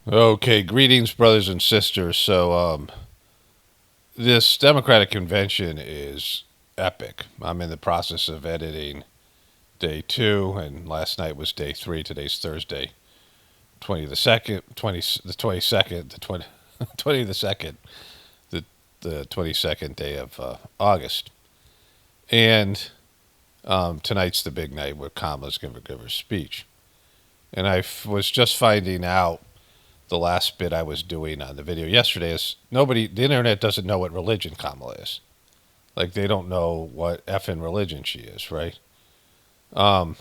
Okay, greetings, brothers and sisters. This Democratic convention is epic. I'm in the process of editing day 2, and last night was day 3. Today's Thursday, 22nd, the 20, 22nd, the 22nd day of August. And tonight's the big night where Kamala's going to give her speech. And was just finding out the last bit I was doing on the video yesterday is the internet doesn't know what religion Kamala is. Like, they don't know what effing religion she is, right? Um,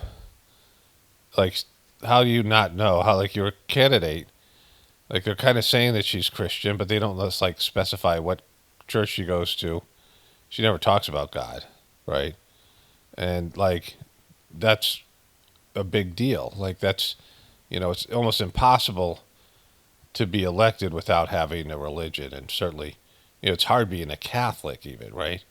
like, how do you not know? How, like, you're a candidate. Like, they're kind of saying that she's Christian, but they don't just, like, specify what church she goes to. She never talks about God, right? And, like, that's a big deal. Like, it's almost impossible to be elected without having a religion. And certainly, it's hard being a Catholic even, right?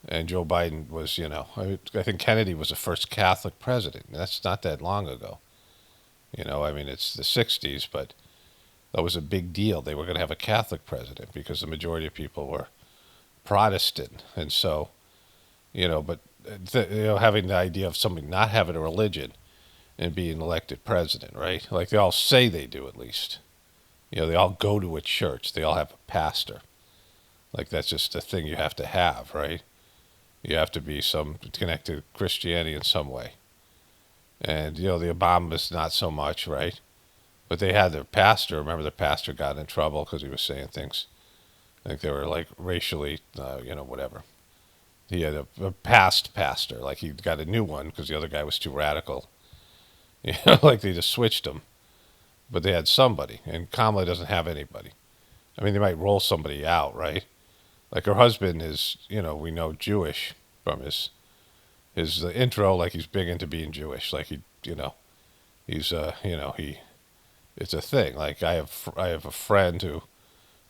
And Joe Biden was, I think Kennedy was the first Catholic president. That's not that long ago. It's the 60s, but that was a big deal. They were going to have a Catholic president because the majority of people were Protestant. And so, but having the idea of somebody not having a religion and being elected president, right? Like, they all say they do, at least. They all go to a church. They all have a pastor. Like, that's just a thing you have to have, right? You have to be connected to Christianity in some way. And, the Obamas, not so much, right? But they had their pastor. Remember, the pastor got in trouble because he was saying things. I think they were, like, racially, whatever. He had a past pastor. Like, he got a new one because the other guy was too radical. Like, they just switched him. But they had somebody. And Kamala doesn't have anybody. I mean, they might roll somebody out, right? Like, her husband is, we know, Jewish from his intro. Like, he's big into being Jewish. Like, he's it's a thing. Like, I have a friend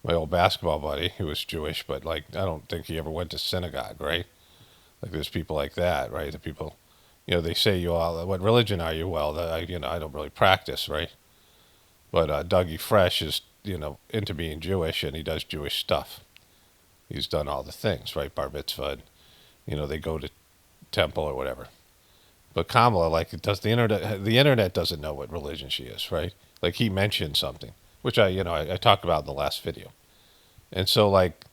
my old basketball buddy, who was Jewish, but, like, I don't think he ever went to synagogue, right? Like, there's people like that, right? The people, they say, you all, what religion are you? Well, I don't really practice, right? But Dougie Fresh is, into being Jewish, and he does Jewish stuff. He's done all the things, right? Bar mitzvah, and, they go to temple or whatever. But Kamala, like, it does the internet doesn't know what religion she is, right? Like, he mentioned something, which I talked about in the last video. And so, like,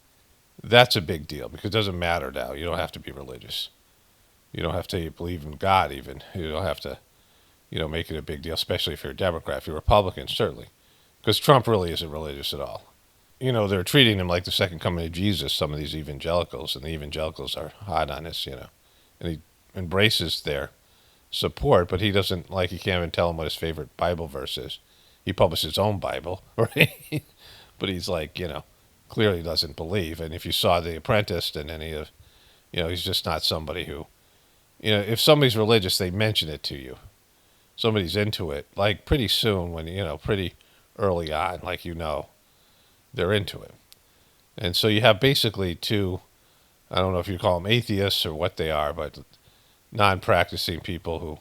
that's a big deal because it doesn't matter now. You don't have to be religious. You don't have to believe in God even. You don't have to, make it a big deal, especially if you're a Democrat. If you're a Republican, certainly. Because Trump really isn't religious at all. They're treating him like the second coming of Jesus, some of these evangelicals, and the evangelicals are hot on this, and he embraces their support, but he doesn't, like, he can't even tell them what his favorite Bible verse is. He published his own Bible, right? But he's like, clearly doesn't believe. And if you saw The Apprentice and any of, he's just not somebody who, if somebody's religious, they mention it to you. Somebody's into it, like, pretty soon when, pretty early on, like, they're into it. And so you have basically two, I don't know if you call them atheists or what they are, but non-practicing people who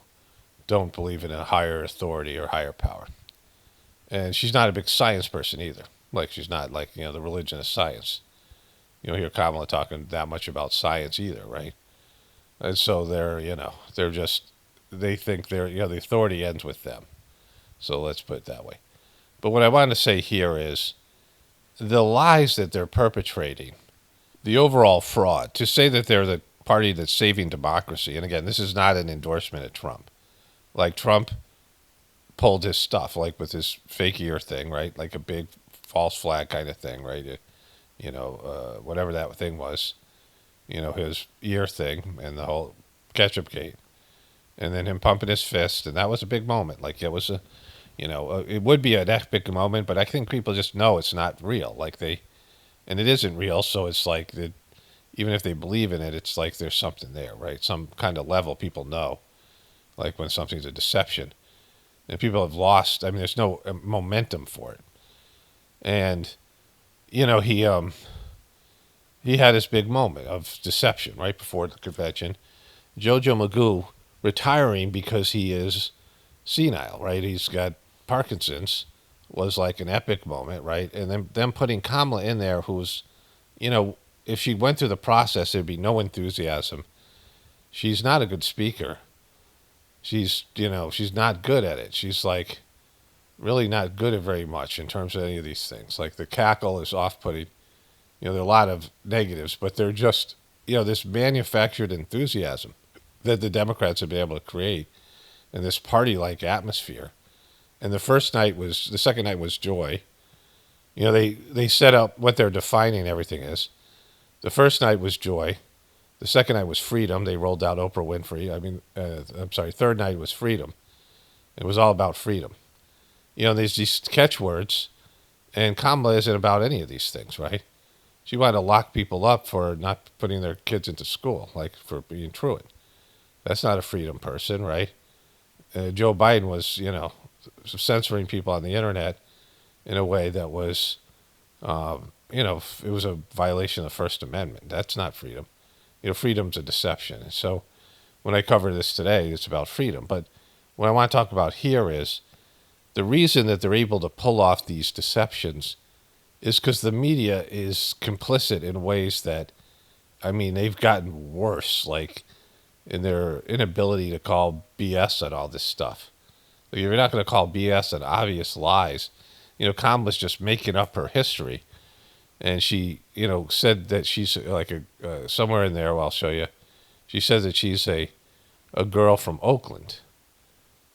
don't believe in a higher authority or higher power. And she's not a big science person either. Like, she's not like, the religion of science. You don't hear Kamala talking that much about science either, right? And so they think the authority ends with them. So let's put it that way. But what I want to say here is the lies that they're perpetrating, the overall fraud, to say that they're the party that's saving democracy. And again, this is not an endorsement of Trump. Like, Trump pulled his stuff, like with his fake ear thing, right? Like a big false flag kind of thing, right? Whatever that thing was, his ear thing and the whole ketchup gate. And then him pumping his fist. And that was a big moment. Like, it was it would be an epic moment, but I think people just know it's not real. Like, and it isn't real. So it's like, even if they believe in it, it's like there's something there, right? Some kind of level people know, like when something's a deception. And people have lost, there's no momentum for it. And, he had this big moment of deception right before the convention. Jojo Magoo retiring because he is senile, right? He's got Parkinson's, was like an epic moment, right? And then them putting Kamala in there, who's, you know, if she went through the process, there'd be no enthusiasm. She's not a good speaker. She's not good at it. She's like really not good at very much in terms of any of these things. Like the cackle is off-putting. There are a lot of negatives, but they're just, this manufactured enthusiasm that the Democrats have been able to create in this party-like atmosphere. And the second night was joy. They set up what they're defining everything is. The first night was joy. The second night was freedom. They rolled out Oprah Winfrey. Third night was freedom. It was all about freedom. There's these catchwords, and Kamala isn't about any of these things, right? She wanted to lock people up for not putting their kids into school, like for being truant. That's not a freedom person, right? Joe Biden was, censoring people on the internet in a way that was, it was a violation of the First Amendment. That's not freedom. Freedom's a deception. And so when I cover this today, it's about freedom. But what I want to talk about here is the reason that they're able to pull off these deceptions is because the media is complicit in ways that, they've gotten worse, like in their inability to call BS on all this stuff. Like, you're not going to call BS on obvious lies. Kamala's just making up her history. And she, said that she's like somewhere in there, I'll show you. She says that she's a girl from Oakland.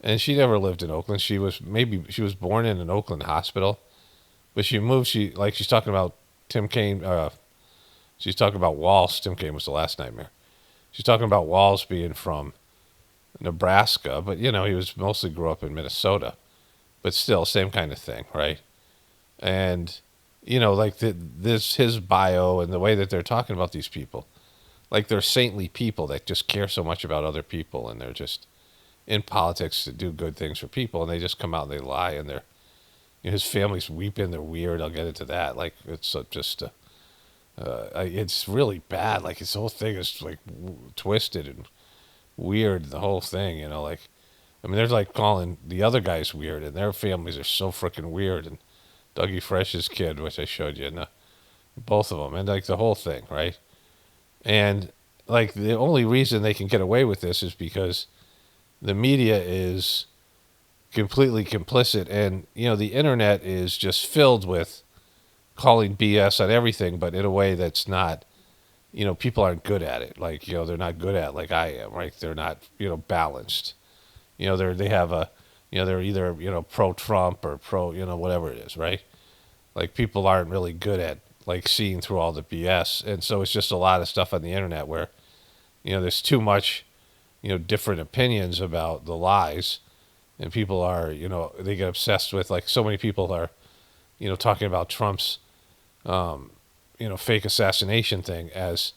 And she never lived in Oakland. She was born in an Oakland hospital. But she moved, she's talking about Tim Kaine, she's talking about Walz. Tim Kaine was the last nightmare. She's talking about Walz being from Nebraska, but, he mostly grew up in Minnesota. But still, same kind of thing, right? And, his bio and the way that they're talking about these people, like they're saintly people that just care so much about other people, and they're just in politics to do good things for people, and they just come out and they lie, and they're, his family's weeping, they're weird. I'll get into that. Like, it's it's really bad. Like, his whole thing is like twisted and weird. The whole thing, they're like calling the other guys weird, and their families are so freaking weird. And Dougie Fresh's kid, which I showed you, and both of them, and like the whole thing, right? And like the only reason they can get away with this is because the media is completely complicit, and the internet is just filled with calling BS on everything, but in a way that's not, people aren't good at it. Like, they're not good at it like I am, right? They're not, balanced. They have they're either, pro-Trump or pro, whatever it is, right? Like, people aren't really good at, like, seeing through all the BS. And so it's just a lot of stuff on the internet where, there's too much, different opinions about the lies. And people are, they get obsessed with, like, so many people are, talking about Trump's, fake assassination thing as,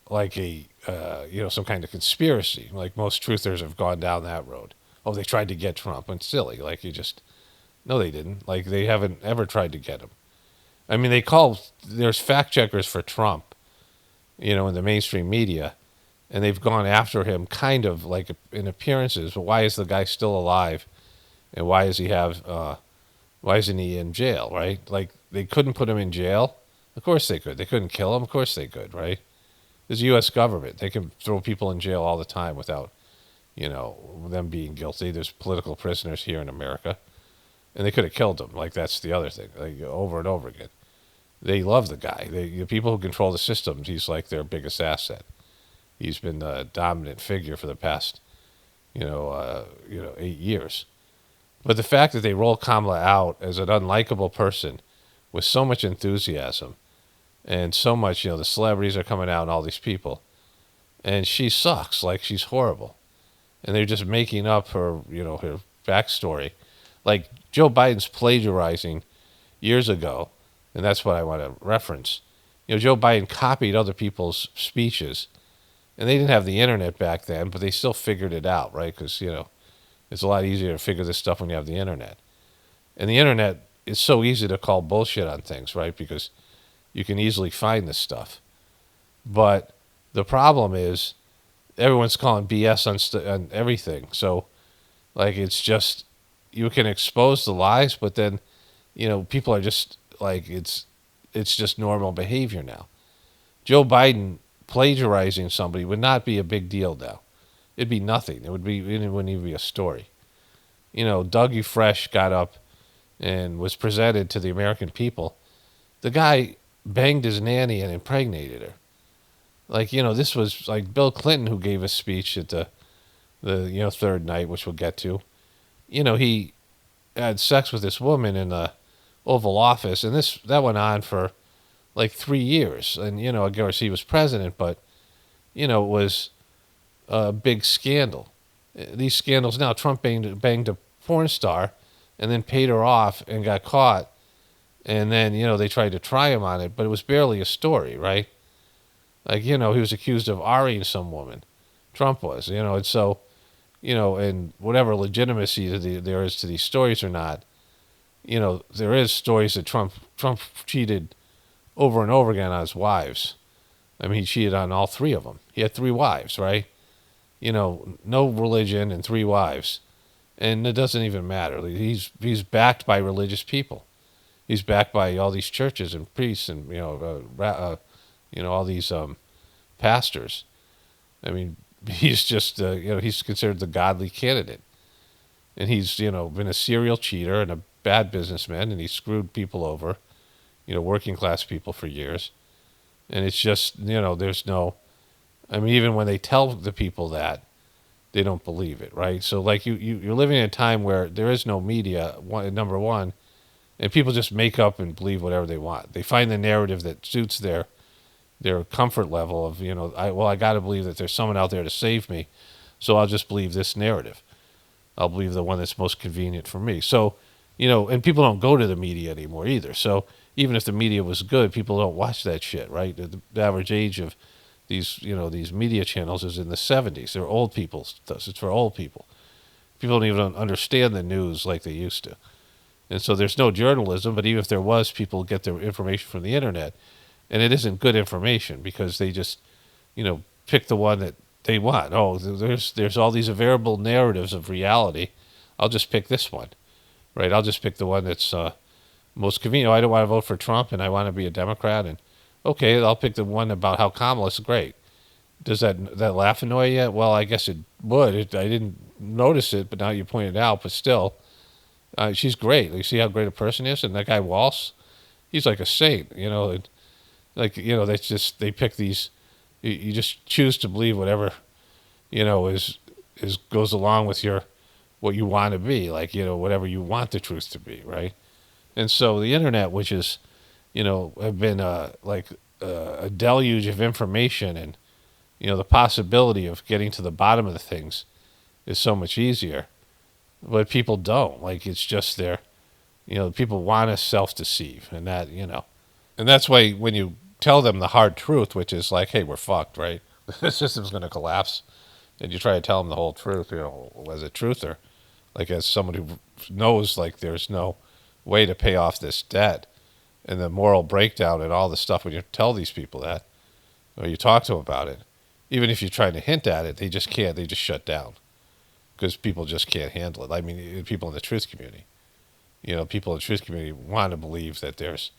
like a, some kind of conspiracy. Like, most truthers have gone down that road. Oh, they tried to get Trump. And silly. Like, no, they didn't. Like, they haven't ever tried to get him. There's fact checkers for Trump, in the mainstream media, and they've gone after him kind of like in appearances. But why is the guy still alive? And why isn't he in jail, right? Like, they couldn't put him in jail. Of course they could. They couldn't kill him. Of course they could, right? There's the U.S. government. They can throw people in jail all the time without, them being guilty. There's political prisoners here in America. And they could have killed him. Like, that's the other thing. Like, over and over again. They love the guy. The people who control the system, he's like their biggest asset. He's been the dominant figure for the past, 8 years. But the fact that they roll Kamala out as an unlikable person with so much enthusiasm and so much, the celebrities are coming out and all these people, and she sucks, like she's horrible. And they're just making up her, her backstory. Like, Joe Biden's plagiarizing years ago, and that's what I want to reference. Joe Biden copied other people's speeches, and they didn't have the internet back then, but they still figured it out, right? Because, it's a lot easier to figure this stuff when you have the internet. And the internet is so easy to call bullshit on things, right? Because you can easily find this stuff. But the problem is everyone's calling BS on everything. So, like, it's just, you can expose the lies, but then, people are just like, it's just normal behavior now. Joe Biden plagiarizing somebody would not be a big deal now. It'd be nothing. It wouldn't even be a story. Dougie Fresh got up and was presented to the American people. The guy banged his nanny and impregnated her. Like, this was like Bill Clinton, who gave a speech at the third night, which we'll get to. He had sex with this woman in the Oval Office, and that went on for like 3 years. And, of course, he was president, but, it was a big scandal. These scandals now, Trump banged a porn star and then paid her off and got caught. And then, they tried to try him on it, but it was barely a story, right? Like, he was accused of R-ing some woman. Trump was, and so, and whatever legitimacy there is to these stories or not, there is stories that Trump cheated over and over again on his wives. I mean, he cheated on all 3 of them. He had 3 wives, right? No religion and 3 wives. And it doesn't even matter. He's backed by religious people. He's backed by all these churches and priests and, all these pastors. I mean, he's just, he's considered the godly candidate. And he's, been a serial cheater and a bad businessman, and he's screwed people over, working class people for years. And it's just, there's no, I mean, even when they tell the people that, they don't believe it, right? So, like, you're living in a time where there is no media, number one, and people just make up and believe whatever they want. They find the narrative that suits their comfort level of, I got to believe that there's someone out there to save me, so I'll just believe this narrative. I'll believe the one that's most convenient for me. So, and people don't go to the media anymore either. So even if the media was good, people don't watch that shit, right? The average age of these media channels is in the 70s. They're old people's stuff. It's for old people. People don't even understand the news like they used to. And so there's no journalism, but even if there was, people get their information from the internet. And it isn't good information because they just, pick the one that they want. Oh, there's all these available narratives of reality. I'll just pick this one, right? I'll just pick the one that's most convenient. Oh, I don't want to vote for Trump and I want to be a Democrat. And okay, I'll pick the one about how Kamala's great. Does that laugh annoy you? Well, I guess it would. I didn't notice it, but now you pointed it out. But still, she's great. You see how great a person is? And that guy Walz, he's like a saint, and, they pick these. You just choose to believe whatever, is goes along with what you want to be, like, whatever you want the truth to be, right? And so the internet, which is, have been a deluge of information, and the possibility of getting to the bottom of the things is so much easier, but people don't. Like, it's just people want to self-deceive, and that, and that's why when you tell them the hard truth, which is like, hey, we're fucked, right? The system's going to collapse, and you try to tell them the whole truth, as a truther, like as someone who knows, like, there's no way to pay off this debt, and the moral breakdown and all the stuff. When you tell these people that, or you talk to them about it, even if you're trying to hint at it, they just can't. They just shut down because people just can't handle it. I mean, people in the truth community, people in the truth community want to believe that there's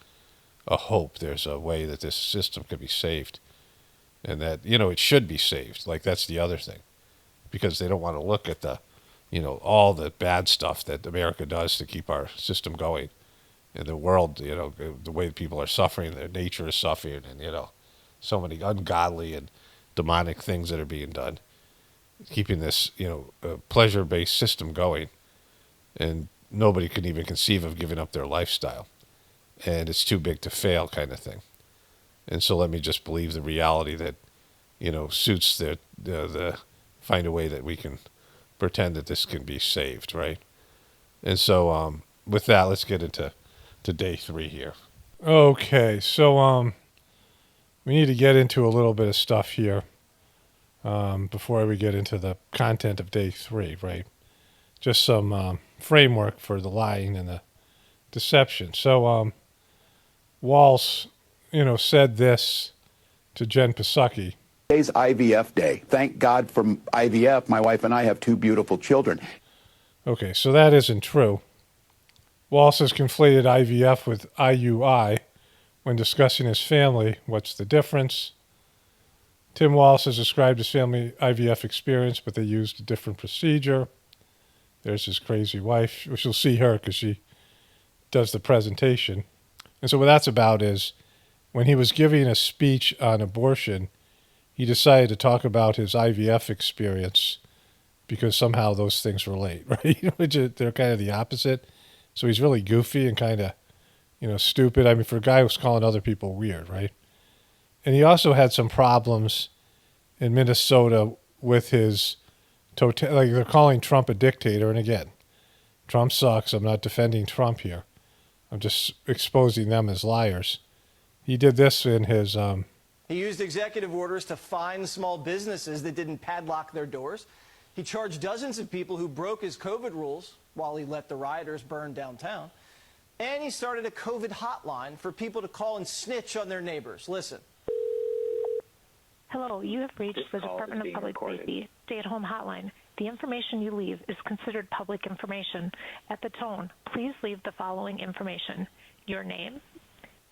a hope, there's a way that this system could be saved, and that, it should be saved. Like, that's the other thing, because they don't want to look at the, all the bad stuff that America does to keep our system going. In the world, the way people are suffering, their nature is suffering, and, so many ungodly and demonic things that are being done, keeping this, pleasure-based system going, and nobody can even conceive of giving up their lifestyle, and it's too big to fail, kind of thing. And so let me just believe the reality that, suits the find a way that we can pretend that this can be saved, right? And so with that, let's get into day 3 here. Okay, so we need to get into a little bit of stuff here before we get into the content of day 3, right? Just some framework for the lying and the deception. So Walz, said this to Jen Psaki. Today's IVF day. Thank God for IVF. My wife and I have 2 beautiful children. Okay, so that isn't true. Walz has conflated IVF with IUI when discussing his family. What's the difference? Tim Walz has described his family IVF experience, but they used a different procedure. There's his crazy wife, which you'll see her because she does the presentation. And so what that's about is when he was giving a speech on abortion, he decided to talk about his IVF experience because somehow those things relate, right? Which they're kind of the opposite. So he's really goofy and kind of, stupid. I mean, for a guy who's calling other people weird, right? And he also had some problems in Minnesota with his like they're calling Trump a dictator. And again, Trump sucks. I'm not defending Trump here. I'm just exposing them as liars. He did this in his... He used executive orders to fine small businesses that didn't padlock their doors. He charged dozens of people who broke his COVID rules while he let the rioters burn downtown. And he started a COVID hotline for people to call and snitch on their neighbors. Listen. Hello, you have reached the Department of Public Safety stay-at-home hotline. The information you leave is considered public information. At the tone, please leave the following information: your name,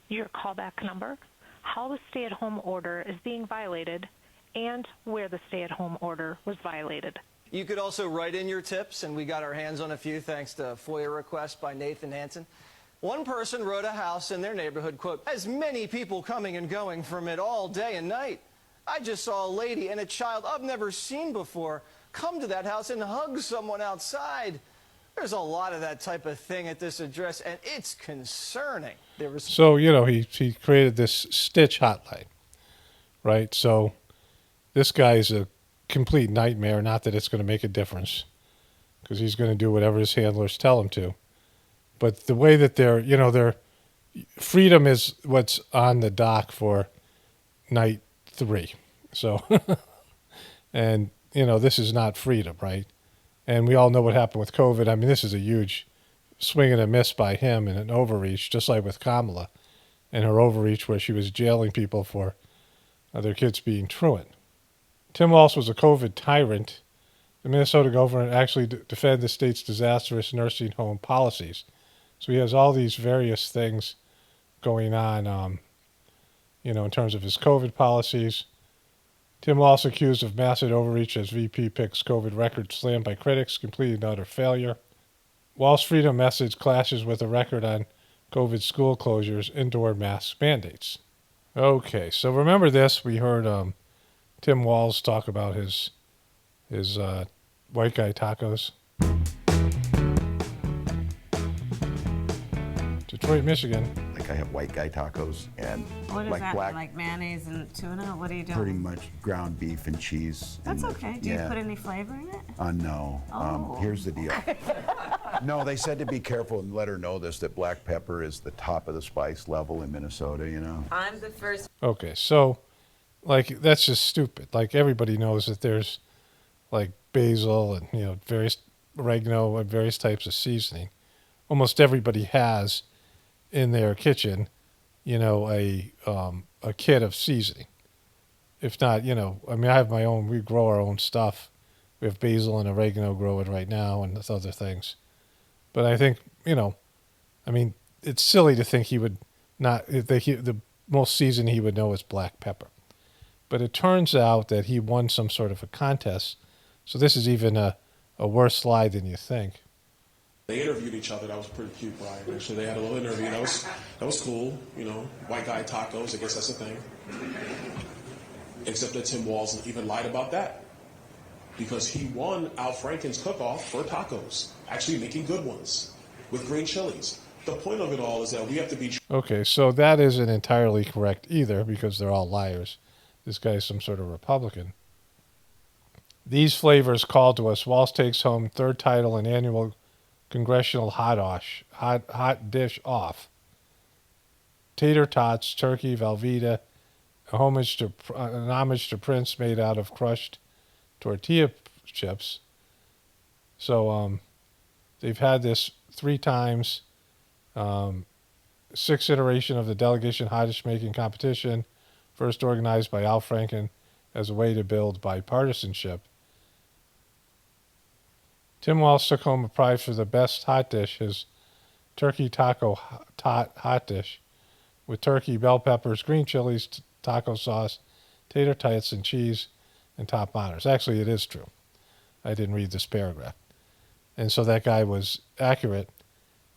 your callback number, how the stay-at-home order is being violated, and where the stay-at-home order was violated. You could also write in your tips, and we got our hands on a few thanks to FOIA requests by Nathan Hansen. One person wrote a house in their neighborhood, quote, "As many people coming and going from it all day and night. I just saw a lady and a child I've never seen before come to that house and hug someone outside." There's a lot of that type of thing at this address, and it's concerning. So, he created this Stitch hotline, right? So this guy's a complete nightmare. Not that it's going to make a difference because he's going to do whatever his handlers tell him to. But the way that their freedom is what's on the dock for night 3. So, and, this is not freedom, right? And we all know what happened with COVID. I mean, this is a huge swing and a miss by him and an overreach, just like with Kamala and her overreach where she was jailing people for their kids being truant. Tim Walz was a COVID tyrant. The Minnesota governor actually defended the state's disastrous nursing home policies. So he has all these various things going on, in terms of his COVID policies. Tim Walz accused of massive overreach as VP picks COVID record slammed by critics, completing utter failure. Walz freedom message clashes with a record on COVID school closures, indoor mask mandates. Okay, so remember this. We heard Tim Walz talk about his white guy tacos. Detroit, Michigan. Like I have white guy tacos and what is like that? black, Like mayonnaise and tuna? What are you doing? pretty much ground beef and cheese. That's and okay. Do you put any flavor in it? No. Oh. Here's the deal. No, they said to be careful and let her know this, that black pepper is the top of the spice level in Minnesota, I'm the first. Okay, so, that's just stupid. Like, everybody knows that there's, basil and, various oregano and various types of seasoning. Almost everybody has in their kitchen, a kit of seasoning. If not, I have my own, we grow our own stuff. We have basil and oregano growing right now and other things. But I think, it's silly to think he would not, the most season he would know is black pepper. But it turns out that he won some sort of a contest. So this is even a worse slide than you think. They interviewed each other. That was pretty cute, Brian. Actually, they had a little interview. That was cool. White guy tacos. I guess that's a thing. Except that Tim Walz even lied about that because he won Al Franken's cook-off for tacos, actually making good ones with green chilies. The point of it all is that we have to be. Okay, so that isn't entirely correct either because they're all liars. This guy's some sort of Republican. These flavors called to us. Walz takes home third title in annual Congressional hot dish off. Tater tots, turkey, Velveeta, an homage to Prince made out of crushed tortilla chips. So they've had this 3 times, 6th iteration of the delegation hot dish making competition, first organized by Al Franken as a way to build bipartisanship. Tim Walz took home a prize for the best hot dish, his turkey taco hot dish, with turkey, bell peppers, green chilies, taco sauce, tater tots, and cheese, and top honors. Actually, it is true. I didn't read this paragraph. And so that guy was accurate.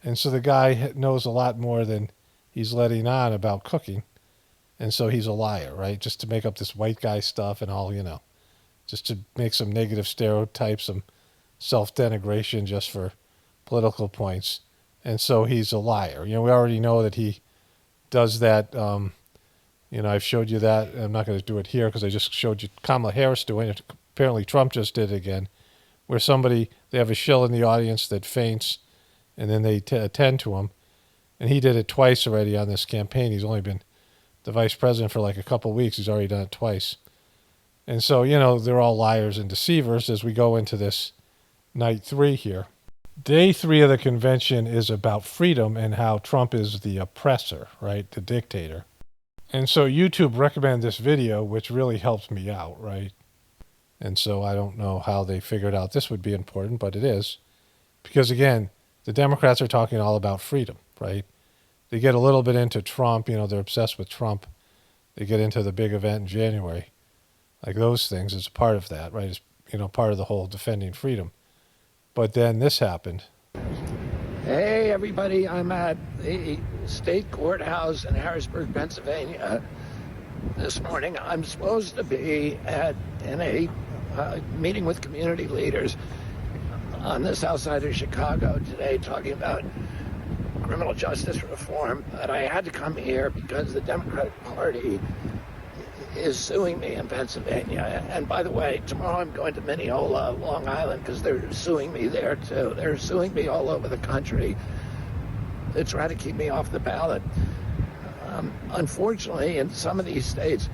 And so the guy knows a lot more than he's letting on about cooking. And so he's a liar, right? Just to make up this white guy stuff and all, just to make some negative stereotypes, some self-denigration just for political points. And so he's a liar. We already know that he does that. I've showed you that. I'm not going to do it here because I just showed you Kamala Harris doing it. Apparently Trump just did it again, where they have a shill in the audience that faints, and then they attend to him. And he did it twice already on this campaign. He's only been the vice president for like a couple of weeks. He's already done it twice. And so, they're all liars and deceivers as we go into this night 3 here. Day 3 of the convention is about freedom and how Trump is the oppressor, right? The dictator. And so YouTube recommended this video, which really helps me out, right? And so I don't know how they figured out this would be important, but it is. Because again, the Democrats are talking all about freedom, right? They get a little bit into Trump, they're obsessed with Trump. They get into the big event in January. Like those things is part of that, right? It's, part of the whole defending freedom. But then this happened. Hey, everybody. I'm at the state courthouse in Harrisburg, Pennsylvania. This morning, I'm supposed to be in a meeting with community leaders on the south side of Chicago today, talking about criminal justice reform. But I had to come here because the Democratic Party is suing me in Pennsylvania. And by the way, tomorrow I'm going to Mineola, Long Island, because they're suing me there too. They're suing me all over the country to try to keep me off the ballot. Unfortunately, in some of these states,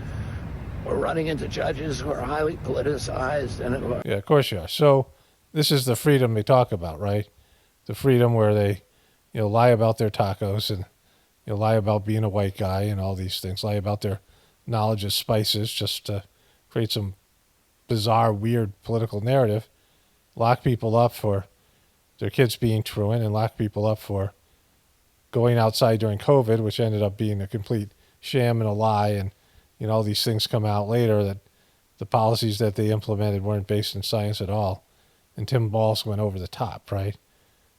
we're running into judges who are highly politicized and who are... Yeah, of course you are. So this is the freedom they talk about, right? The freedom where they, lie about their tacos and lie about being a white guy and all these things, lie about their knowledge of spices just to create some bizarre, weird political narrative, lock people up for their kids being truant and lock people up for going outside during COVID, which ended up being a complete sham and a lie. And, all these things come out later that the policies that they implemented weren't based in science at all. And Tim Walz went over the top, right?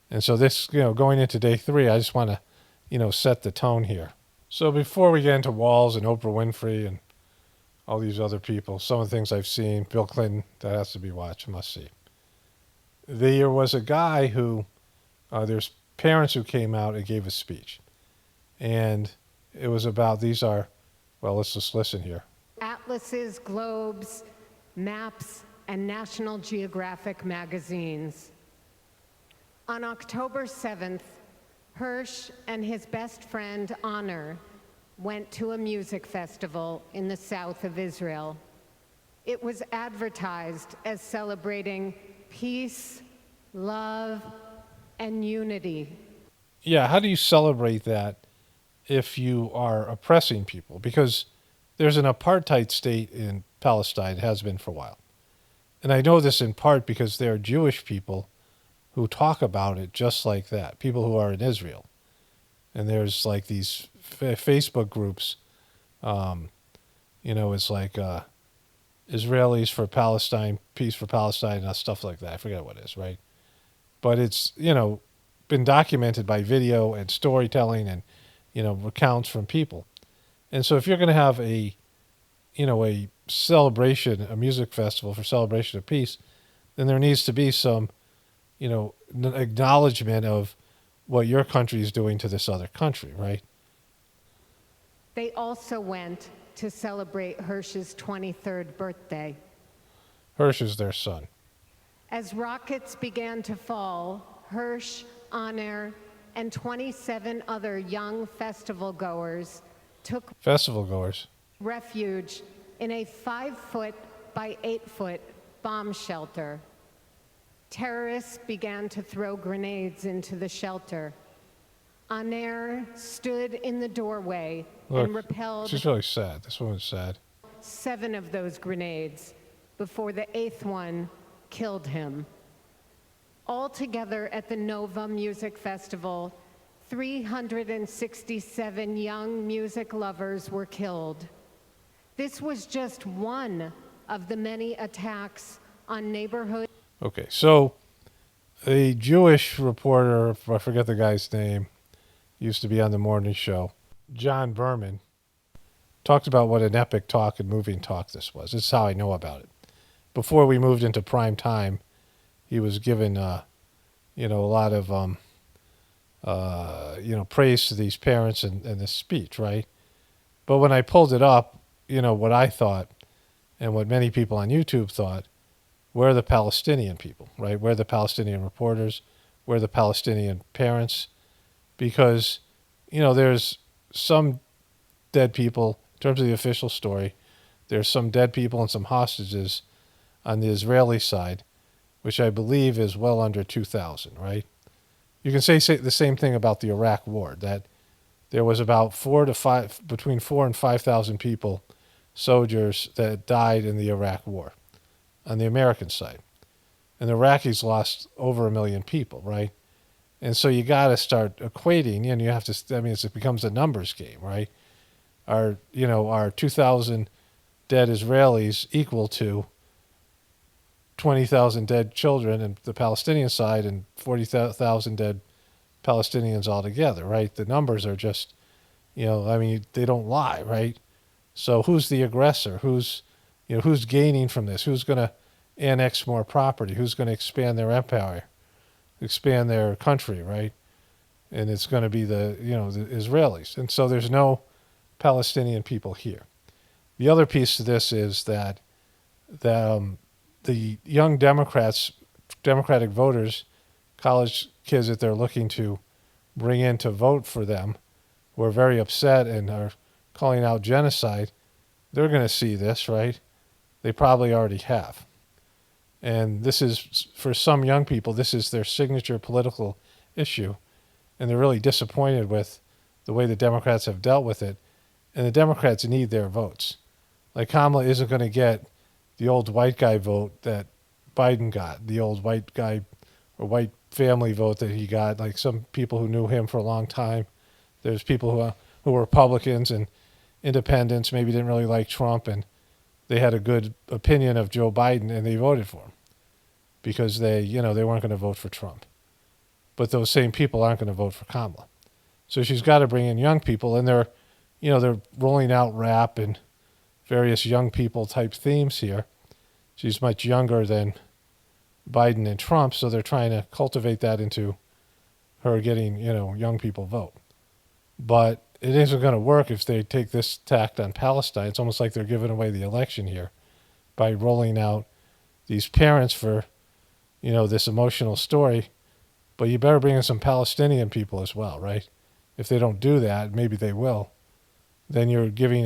And so this, going into day 3, I just want to, set the tone here. So before we get into Walz and Oprah Winfrey and all these other people, some of the things I've seen, Bill Clinton, that has to be watched, must see. There was a guy who, there's parents who came out and gave a speech. And it was about, let's just listen here. Atlases, globes, maps, and National Geographic magazines. On October 7th, Hirsch and his best friend, Honor, went to a music festival in the south of Israel. It was advertised as celebrating peace, love, and unity. Yeah, how do you celebrate that if you are oppressing people? Because there's an apartheid state in Palestine, has been for a while. And I know this in part because there are Jewish people who talk about it just like that, people who are in Israel. And there's like these Facebook groups, it's like Israelis for Palestine, peace for Palestine, and stuff like that. I forget what it is, right? But it's, been documented by video and storytelling and, recounts from people. And so if you're going to have a celebration, a music festival for celebration of peace, then there needs to be some, acknowledgement of what your country is doing to this other country, right? They also went to celebrate Hirsch's 23rd birthday. Hirsch is their son. As rockets began to fall, Hirsch, Honor, and 27 other young festival goers took refuge in a 5-foot by 8-foot bomb shelter. Terrorists began to throw grenades into the shelter. Honor stood in the doorway and repelled... She's really sad. This woman's sad. 7 of those grenades before the 8th one killed him. Altogether at the Nova Music Festival, 367 young music lovers were killed. This was just one of the many attacks on neighborhood. Okay, so a Jewish reporter, I forget the guy's name, used to be on the morning show, John Berman, talked about what an epic talk and moving talk this was. This is how I know about it. Before we moved into prime time, he was given, a lot of, praise to these parents in this speech, right? But when I pulled it up, what I thought and what many people on YouTube thought, where are the Palestinian people, right? Where are the Palestinian reporters? Where are the Palestinian parents? Because, there's some dead people, in terms of the official story, there's some dead people and some hostages on the Israeli side, which I believe is well under 2,000, right? You can say the same thing about the Iraq War, that there was about between 4,000 and 5,000 people, soldiers that died in the Iraq War on the American side. And the Iraqis lost over 1 million people, right? And so you got to start equating, and you have to, it becomes a numbers game, right? Are 2,000 dead Israelis equal to 20,000 dead children in the Palestinian side and 40,000 dead Palestinians altogether, right? The numbers are just, they don't lie, right? So who's the aggressor? Who's gaining from this? Who's going to annex more property? Who's going to expand their empire, expand their country, right? And it's going to be the Israelis. And so there's no Palestinian people here. The other piece to this is that the young Democratic voters, college kids that they're looking to bring in to vote for them, who are very upset and are calling out genocide, they're going to see this, right? They probably already have. And this is, for some young people, this is their signature political issue. And they're really disappointed with the way the Democrats have dealt with it. And the Democrats need their votes. Like Kamala isn't going to get the old white guy vote that Biden got, the old white guy or white family vote that he got, like some people who knew him for a long time. There's people who were Republicans and independents, maybe didn't really like Trump, and they had a good opinion of Joe Biden, and they voted for him because they weren't going to vote for Trump. But those same people aren't going to vote for Kamala. So she's got to bring in young people, and they're rolling out rap and various young people type themes here. She's much younger than Biden and Trump, so they're trying to cultivate that into her getting, young people vote. But it isn't going to work if they take this tact on Palestine. It's almost like they're giving away the election here by rolling out these parents for, this emotional story. But you better bring in some Palestinian people as well, right? If they don't do that, maybe they will. Then you're giving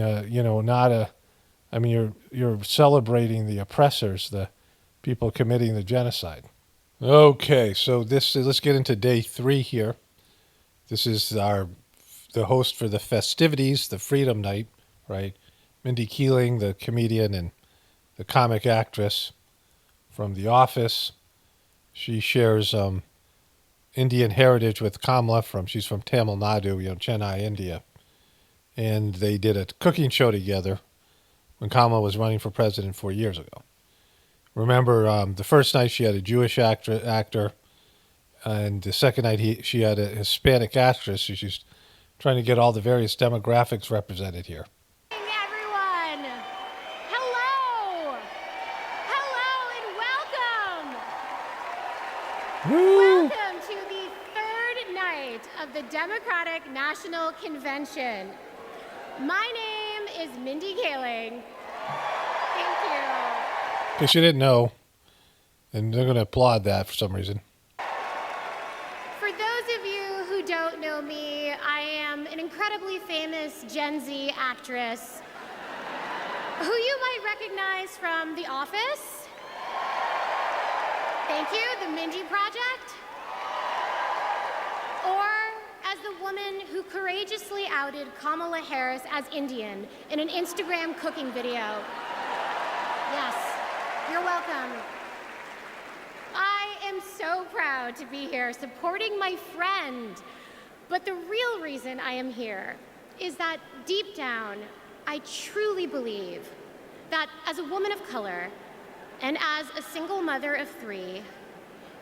you're celebrating the oppressors, the people committing the genocide. Okay, so let's get into day 3 here. This is the host for the festivities, the Freedom Night, right? Mindy Keeling, the comedian and the comic actress from The Office. She shares Indian heritage with Kamala she's from Tamil Nadu, Chennai, India. And they did a cooking show together when Kamala was running for president 4 years ago. Remember, the first night she had a Jewish actor, and the second night she had a Hispanic actress. So she's trying to get all the various demographics represented here. Everyone, hello and welcome. Woo! Welcome to the third night of the Democratic National Convention. My name is Mindy Kaling. Thank you. In case you didn't know, and they're going to applaud that for some reason. For those of you who don't know me, I am an incredibly famous Gen Z actress who you might recognize from The Office. Thank you, The Mindy Project. Or as the woman who courageously outed Kamala Harris as Indian in an Instagram cooking video. Yes, you're welcome. I am so so proud to be here supporting my friend. But the real reason I am here is that deep down, I truly believe that as a woman of color and as a single mother of 3,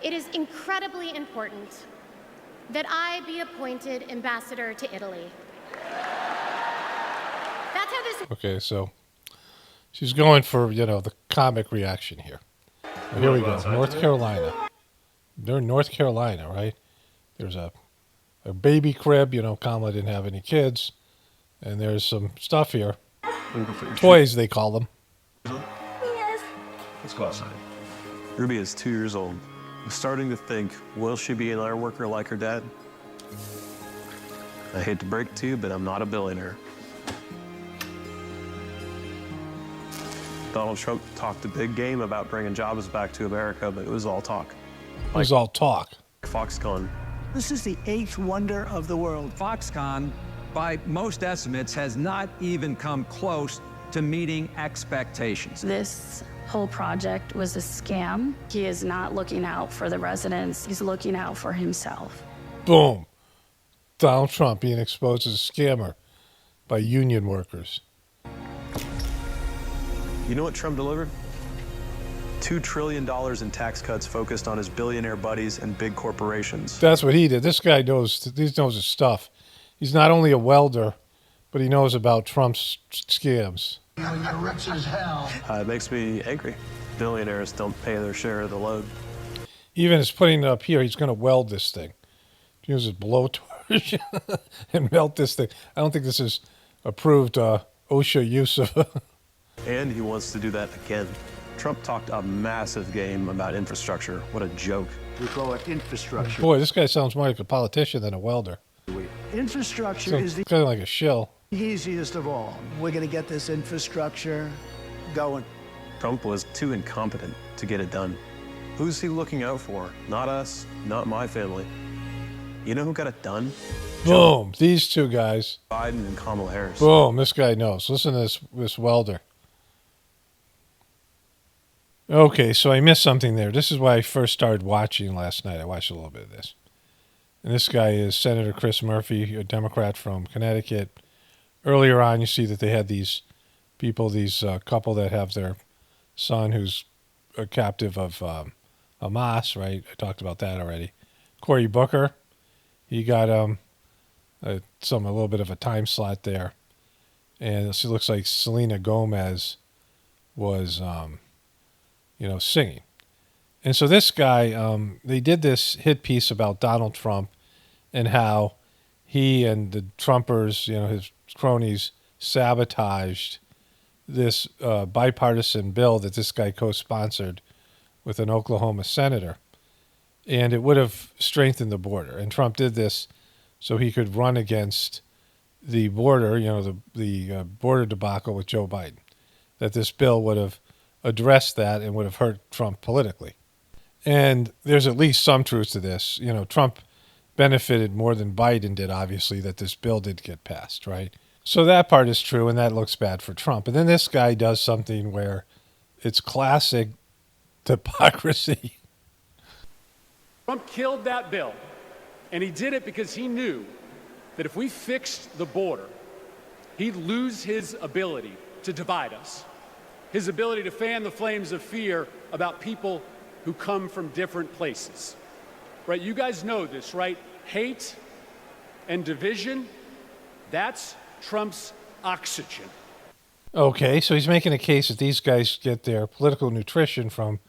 it is incredibly important that I be appointed ambassador to Italy. That's how this... Okay, so she's going for, the comic reaction here. Here we go. North Carolina. They're in North Carolina, right? There's a baby crib. Kamala didn't have any kids. And there's some stuff here. Toys, they call them. Yes. Let's go outside. Ruby is 2 years old. I'm starting to think, will she be an iron worker like her dad? I hate to break it to you, but I'm not a billionaire. Donald Trump talked a big game about bringing jobs back to America, but it was all talk. It was all talk. Foxconn. This is the 8th wonder of the world. Foxconn, by most estimates, has not even come close to meeting expectations. This whole project was a scam. He is not looking out for the residents. He's looking out for himself. Boom. Donald Trump being exposed as a scammer by union workers. You know what Trump delivered? $2 trillion in tax cuts focused on his billionaire buddies and big corporations. That's what he did. This guy knows his stuff. He's not only a welder, but he knows about Trump's scams. You're rich as hell. It makes me angry. Billionaires don't pay their share of the load. Even is putting it up here. He's going to weld this thing. Use his blowtorch and melt this thing. I don't think this is approved OSHA use of. And he wants to do that again. Trump talked a massive game about infrastructure. What a joke. We call it infrastructure. Boy, this guy sounds more like a politician than a welder. Infrastructure is the kind of like a shill. easiest of all. We're going to get this infrastructure going. Trump was too incompetent to get it done. Who's he looking out for? Not us, not my family. You know who got it done? Boom. These two guys. Biden and Kamala Harris. Boom. This guy knows. Listen to this welder. Okay, so I missed something there. This is why I first started watching last night. I watched a little bit of this. And this guy is Senator Chris Murphy, a Democrat from Connecticut. Earlier on, you see that they had these people, these couple that have their son who's a captive of Hamas, right? I talked about that already. Cory Booker, he got a little bit of a time slot there. And it looks like Selena Gomez was... singing. And so this guy, they did this hit piece about Donald Trump and how he and the Trumpers, his cronies, sabotaged this bipartisan bill that this guy co-sponsored with an Oklahoma senator. And it would have strengthened the border. And Trump did this so he could run against the border, the border debacle with Joe Biden. That this bill would have addressed that and would have hurt Trump politically. And there's at least some truth to this. Trump benefited more than Biden did, obviously, that this bill did get passed, right? So that part is true, and that looks bad for Trump. And then this guy does something where it's classic hypocrisy. Trump killed that bill, and he did it because he knew that if we fixed the border, he'd lose his ability to divide us, his ability to fan the flames of fear about people who come from different places. Right? You guys know this, right? Hate and division, that's Trump's oxygen. Okay, so he's making a case that these guys get their political nutrition from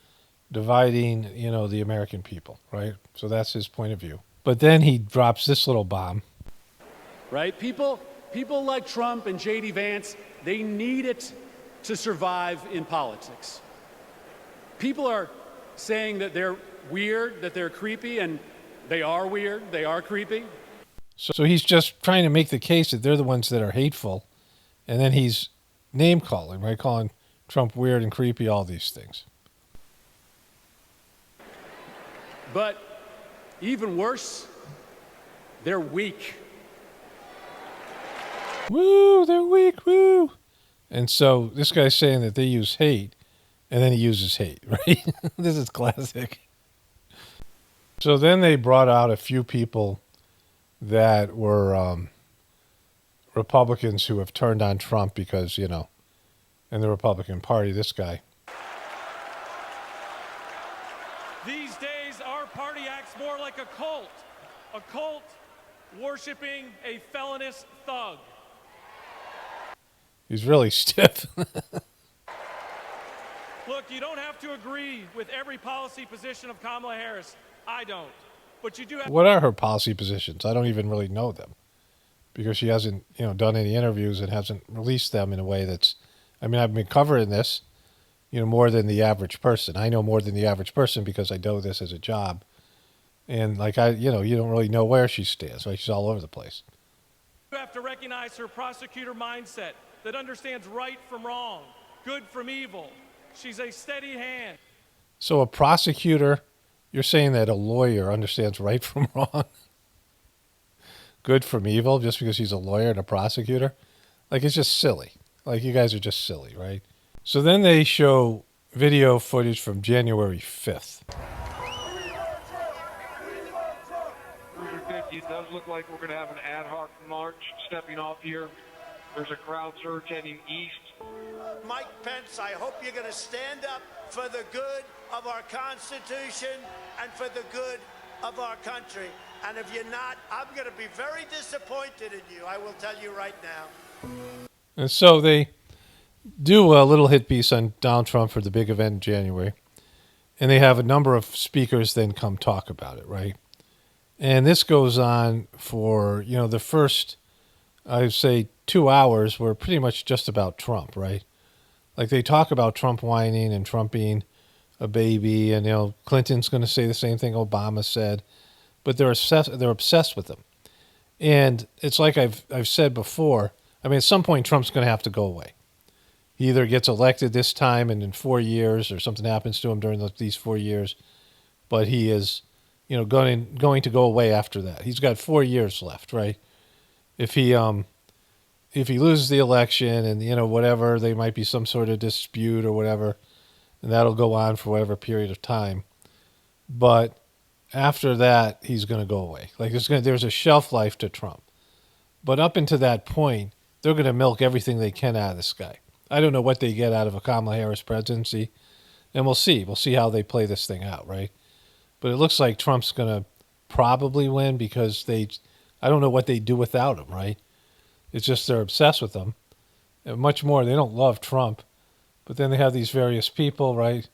dividing, the American people, right? So that's his point of view. But then he drops this little bomb. Right? People like Trump and J.D. Vance, they need it to survive in politics. People are saying that they're weird, that they're creepy, and they are weird, they are creepy. So he's just trying to make the case that they're the ones that are hateful, and then he's name-calling, right? Calling Trump weird and creepy, all these things. But even worse, they're weak. Woo, they're weak, woo. And so this guy's saying that they use hate, and then he uses hate, right? This is classic. So then they brought out a few people that were Republicans who have turned on Trump because, you know, in the Republican Party, this guy. These days, our party acts more like a cult worshiping a felonious thug. He's really stiff. Look, you don't have to agree with every policy position of Kamala Harris. I don't. But you do have. What are her policy positions? I don't even really know them because she hasn't, you know, done any interviews and hasn't released them in a way that's, I mean, I've been covering this, you know, more than the average person. I know more than the average person because I do this as a job. And like you know, you don't really know where she stands, right? She's all over the place. You have to recognize her prosecutor mindset that understands right from wrong, good from evil. She's a steady hand. So a prosecutor, you're saying that a lawyer understands right from wrong, good from evil, just because he's a lawyer and a prosecutor? Like, it's just silly. Like, you guys are just silly, right? So then they show video footage from January 5th. It does look like we're going to have an ad hoc march stepping off here. There's a crowd surge heading east. Mike Pence, I hope you're going to stand up for the good of our Constitution and for the good of our country. And if you're not, I'm going to be very disappointed in you. I will tell you right now. And so they do a little hit piece on Donald Trump for the big event in January. And they have a number of speakers then come talk about it, right? And this goes on for, you know, the first, I'd say, 2 hours were pretty much just about Trump, right? Like, they talk about Trump whining and Trump being a baby, and, you know, Clinton's going to say the same thing Obama said, but they're obsessed with him. And it's like I've said before, I mean, at some point Trump's going to have to go away. He either gets elected this time and in 4 years, or something happens to him during these 4 years, but he is, you know, going to go away after that. He's got 4 years left, right? If he loses the election and, you know, whatever, there might be some sort of dispute or whatever, and that'll go on for whatever period of time. But after that, he's going to go away. Like, there's a shelf life to Trump. But up until that point, they're going to milk everything they can out of this guy. I don't know what they get out of a Kamala Harris presidency, and we'll see. We'll see how they play this thing out, right? But it looks like Trump's going to probably win because I don't know what they do without him, right? It's just they're obsessed with him. And much more, they don't love Trump. But then they have these various people, right,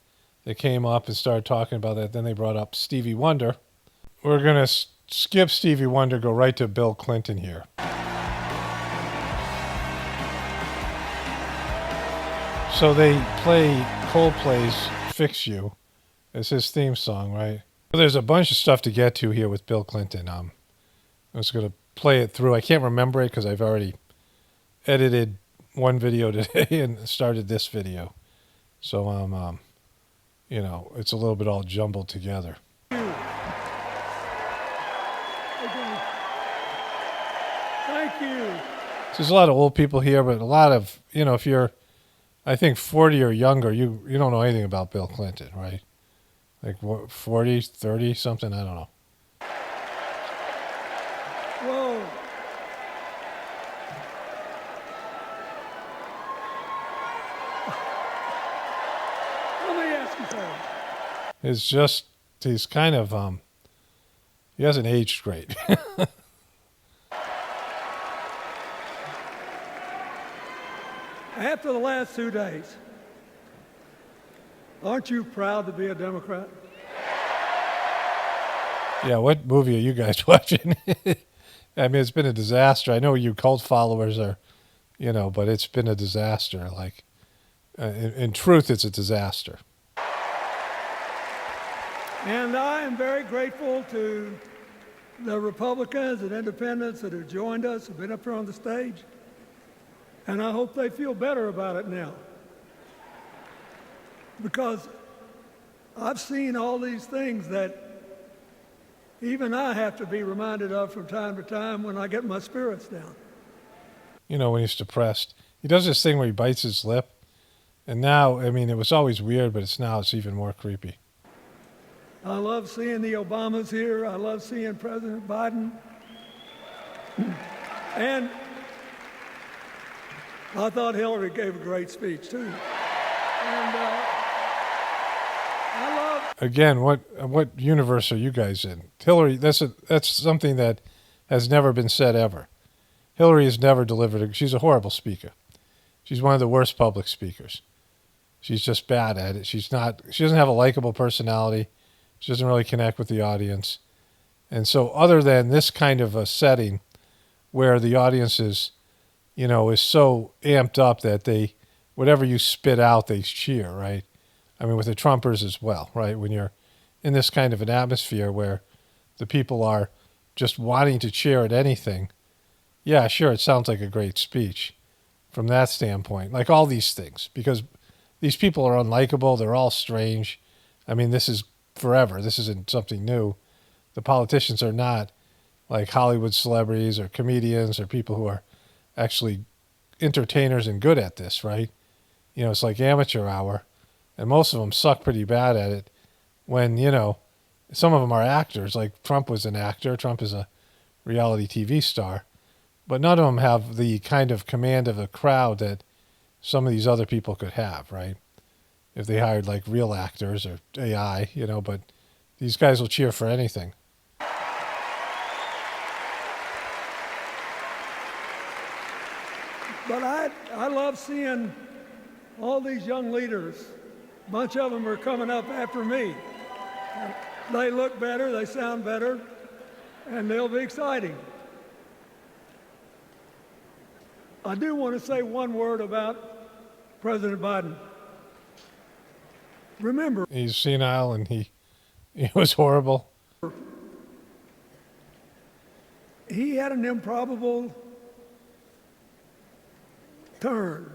that came up and started talking about that. Then they brought up Stevie Wonder. We're going to skip Stevie Wonder, go right to Bill Clinton here. So they play Coldplay's Fix You as his theme song, right? There's a bunch of stuff to get to here with Bill Clinton. I'm just going to play it through. I can't remember it because I've already edited one video today and started this video. So, you know, it's a little bit all jumbled together. Thank you. So there's a lot of old people here, but a lot of, you know, if you're, I think 40 or younger, you don't know anything about Bill Clinton, right? Like what, 40, 30, something? I don't know. Whoa. Let me ask you something. It's just, he's kind of, he hasn't aged great. After the last 2 days, aren't you proud to be a Democrat? Yeah, what movie are you guys watching? I mean, it's been a disaster. I know you cult followers are, you know, but it's been a disaster. Like, in truth, it's a disaster. And I am very grateful to the Republicans and independents that have joined us, have been up here on the stage. And I hope they feel better about it now. Because I've seen all these things that even I have to be reminded of from time to time when I get my spirits down. You know, when he's depressed. He does this thing where he bites his lip. And now, I mean, it was always weird, but it's even more creepy. I love seeing the Obamas here. I love seeing President Biden. And I thought Hillary gave a great speech, too. And I love... Again, what universe are you guys in? Hillary, that's something that has never been said ever. Hillary has never delivered. She's a horrible speaker. She's one of the worst public speakers. She's just bad at it. She doesn't have a likable personality. She doesn't really connect with the audience. And so other than this kind of a setting where the audience is so amped up that whatever you spit out, they cheer, right? I mean, with the Trumpers as well, right? When you're in this kind of an atmosphere where the people are just wanting to cheer at anything, yeah, sure, it sounds like a great speech from that standpoint. Like all these things, because these people are unlikable. They're all strange. I mean, this is forever. This isn't something new. The politicians are not like Hollywood celebrities or comedians or people who are actually entertainers and good at this, right? It's like amateur hour, and most of them suck pretty bad at it when, some of them are actors. Like Trump was an actor. Trump is a reality TV star. But none of them have the kind of command of a crowd that some of these other people could have, right? If they hired like real actors or AI, but these guys will cheer for anything. But I love seeing all these young leaders. A bunch of them are coming up after me. They look better, they sound better, and they'll be exciting. I do want to say one word about President Biden. Remember, he's senile and he was horrible. He had an improbable turn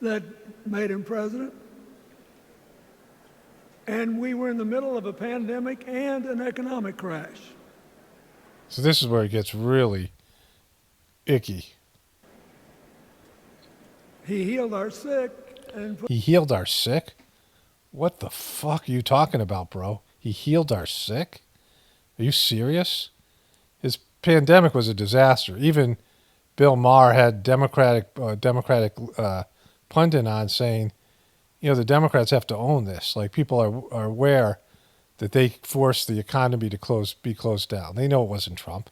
that made him president. And we were in the middle of a pandemic and an economic crash. So this is where it gets really icky. He healed our sick. He healed our sick? What the fuck are you talking about, bro? He healed our sick? Are you serious? His pandemic was a disaster. Even Bill Maher had Democratic pundit on saying, the Democrats have to own this. Like, people are aware that they forced the economy to be closed down. They know it wasn't Trump.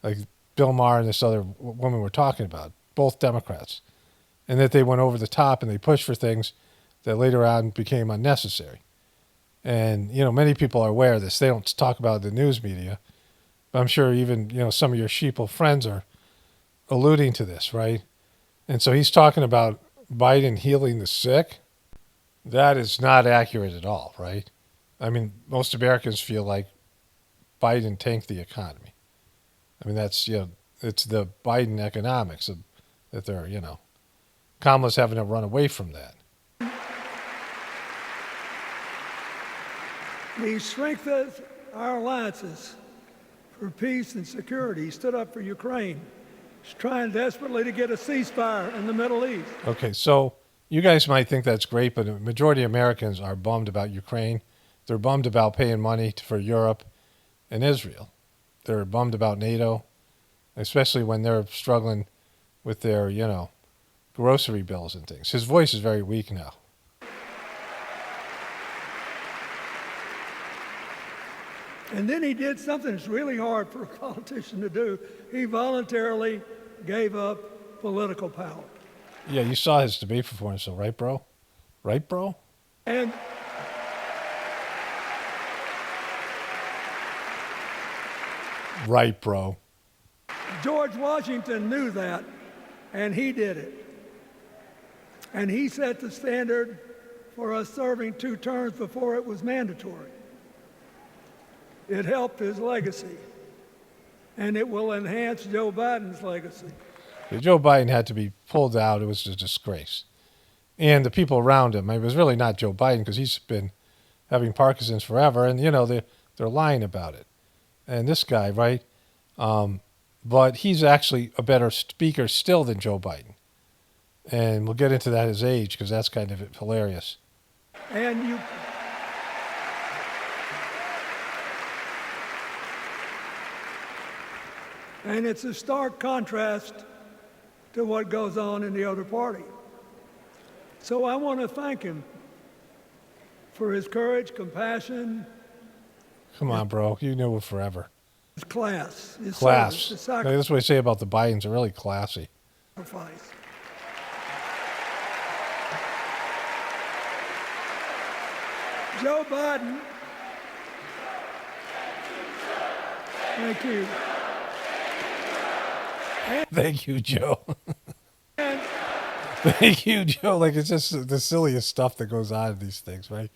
Like Bill Maher and this other woman we're talking about, both Democrats. And that they went over the top and they pushed for things that later on became unnecessary. And, many people are aware of this. They don't talk about it in the news media. But I'm sure even, some of your sheeple friends are alluding to this, right? And so he's talking about Biden healing the sick. That is not accurate at all, right? I mean, most Americans feel like Biden tanked the economy. I mean, that's, it's the Biden economics that they're, Kamala's having to run away from that. He strengthened our alliances for peace and security. He stood up for Ukraine. He's trying desperately to get a ceasefire in the Middle East. Okay, so you guys might think that's great, but the majority of Americans are bummed about Ukraine. They're bummed about paying money for Europe and Israel. They're bummed about NATO, especially when they're struggling with their, grocery bills and things. His voice is very weak now. And then he did something that's really hard for a politician to do. He voluntarily gave up political power. Yeah, you saw his debate performance, so right, bro? Right, bro? And right, bro. George Washington knew that, and he did it. And he set the standard for us serving 2 terms before it was mandatory. It helped his legacy, and it will enhance Joe Biden's legacy. Joe Biden had to be pulled out. It was a disgrace. And the people around him, it was really not Joe Biden because he's been having Parkinson's forever, and, they're lying about it. And this guy, right? But he's actually a better speaker still than Joe Biden. And we'll get into that, his age, because that's kind of hilarious. And And it's a stark contrast to what goes on in the other party. So I want to thank him for his courage, compassion. Come on, bro. You knew it forever. His class. His Class. service, his Like, that's what I say about the Bidens. They're really classy. sacrifice. Joe Biden. Thank you. Thank you, Joe. Thank you, Joe. Like, it's just the silliest stuff that goes on in these things, right?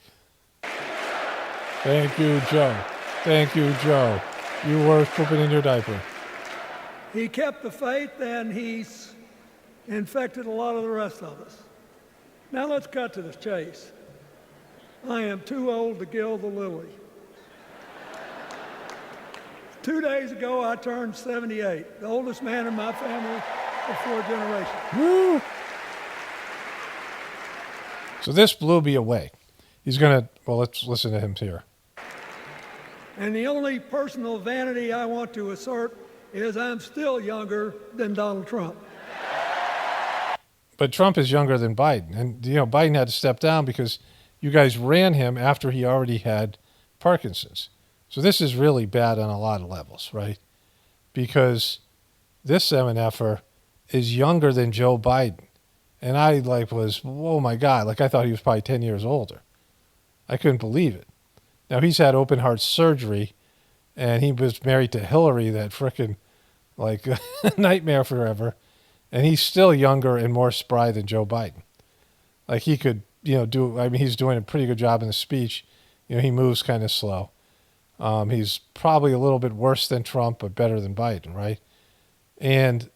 Thank you, Joe. Thank you, Joe. You were pooping in your diaper. He kept the faith, and he's infected a lot of the rest of us. Now let's cut to the chase. I am too old to gild the lily. 2 days ago, I turned 78, the oldest man in my family of 4 generations. Woo! So this blew me away. He's going to, well, let's listen to him here. And the only personal vanity I want to assert is I'm still younger than Donald Trump. But Trump is younger than Biden. And, you know, Biden had to step down because you guys ran him after he already had Parkinson's. So this is really bad on a lot of levels, right? Because this MNFer is younger than Joe Biden. And I was, oh my God, I thought he was probably 10 years older. I couldn't believe it. Now he's had open heart surgery and he was married to Hillary, that frickin' nightmare forever. And he's still younger and more spry than Joe Biden. He could, he's doing a pretty good job in the speech. He moves kind of slow. He's probably a little bit worse than Trump, but better than Biden, right? And,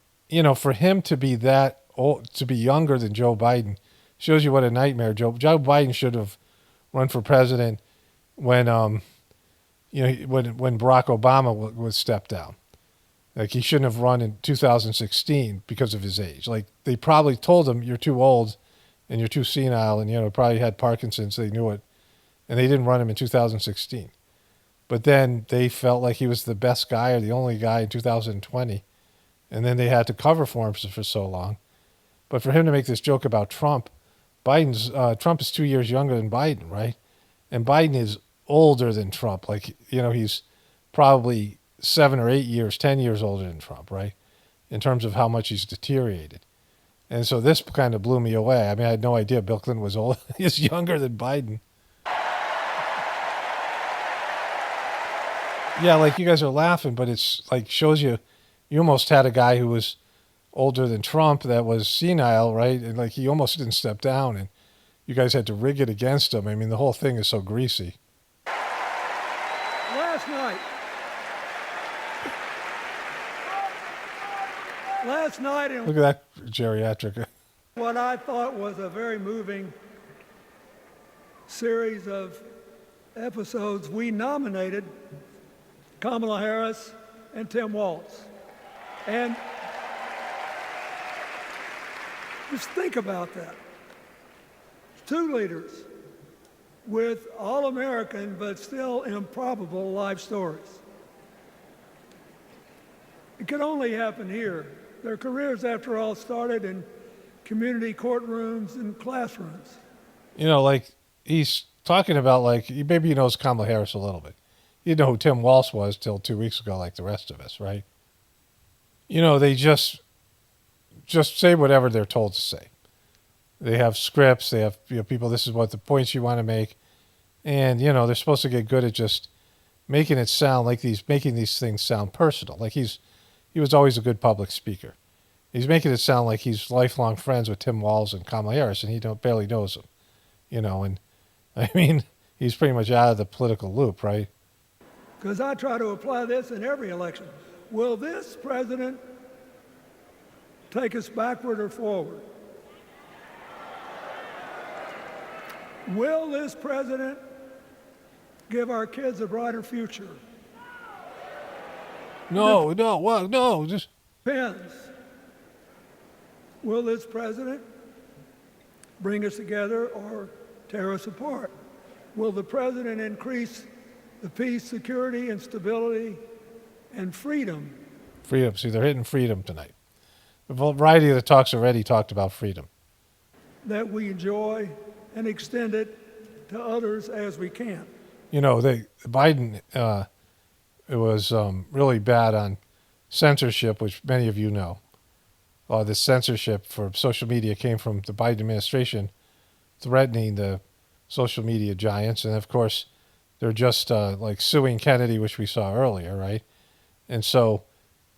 for him to be that old, to be younger than Joe Biden, shows you what a nightmare. Joe Biden should have run for president when when Barack Obama was stepped down. He shouldn't have run in 2016 because of his age. They probably told him, you're too old and you're too senile, and, probably had Parkinson's, they knew it, and they didn't run him in 2016. But then they felt like he was the best guy or the only guy in 2020. And then they had to cover for him for so long. But for him to make this joke about Trump, Trump is 2 years younger than Biden, right? And Biden is older than Trump. He's probably 7 or 8 years, 10 years older than Trump, right? In terms of how much he's deteriorated. And so this kind of blew me away. I had no idea Bill Clinton was old. He's younger than Biden. Yeah, you guys are laughing, but it's shows you almost had a guy who was older than Trump that was senile, right? And he almost didn't step down, and you guys had to rig it against him. The whole thing is so greasy. Last night, look at that geriatric. What I thought was a very moving series of episodes, we nominated Kamala Harris and Tim Walz. And just think about that. 2 leaders with all-American but still improbable life stories. It could only happen here. Their careers, after all, started in community courtrooms and classrooms. He's talking about, maybe he knows Kamala Harris a little bit. You know who Tim Walz was till 2 weeks ago, like the rest of us, right? They just say whatever they're told to say. They have scripts. They have people. This is what the points you want to make, and they're supposed to get good at just making it sound making these things sound personal. He was always a good public speaker. He's making it sound like he's lifelong friends with Tim Walz and Kamala Harris, and he barely knows them. And he's pretty much out of the political loop, right? Because I try to apply this in every election. Will this president take us backward or forward? Will this president give our kids a brighter future? No, just... Depends. Will this president bring us together or tear us apart? Will the president increase the peace, security, and stability and freedom Freedom. See, they're hitting freedom tonight. A variety of the talks already talked about freedom. that we enjoy and extend it to others as we can. You know, Biden it was really bad on censorship, which many of you know. The censorship for social media came from the Biden administration threatening the social media giants. And, of course, they're just like suing Kennedy, which we saw earlier, right? And so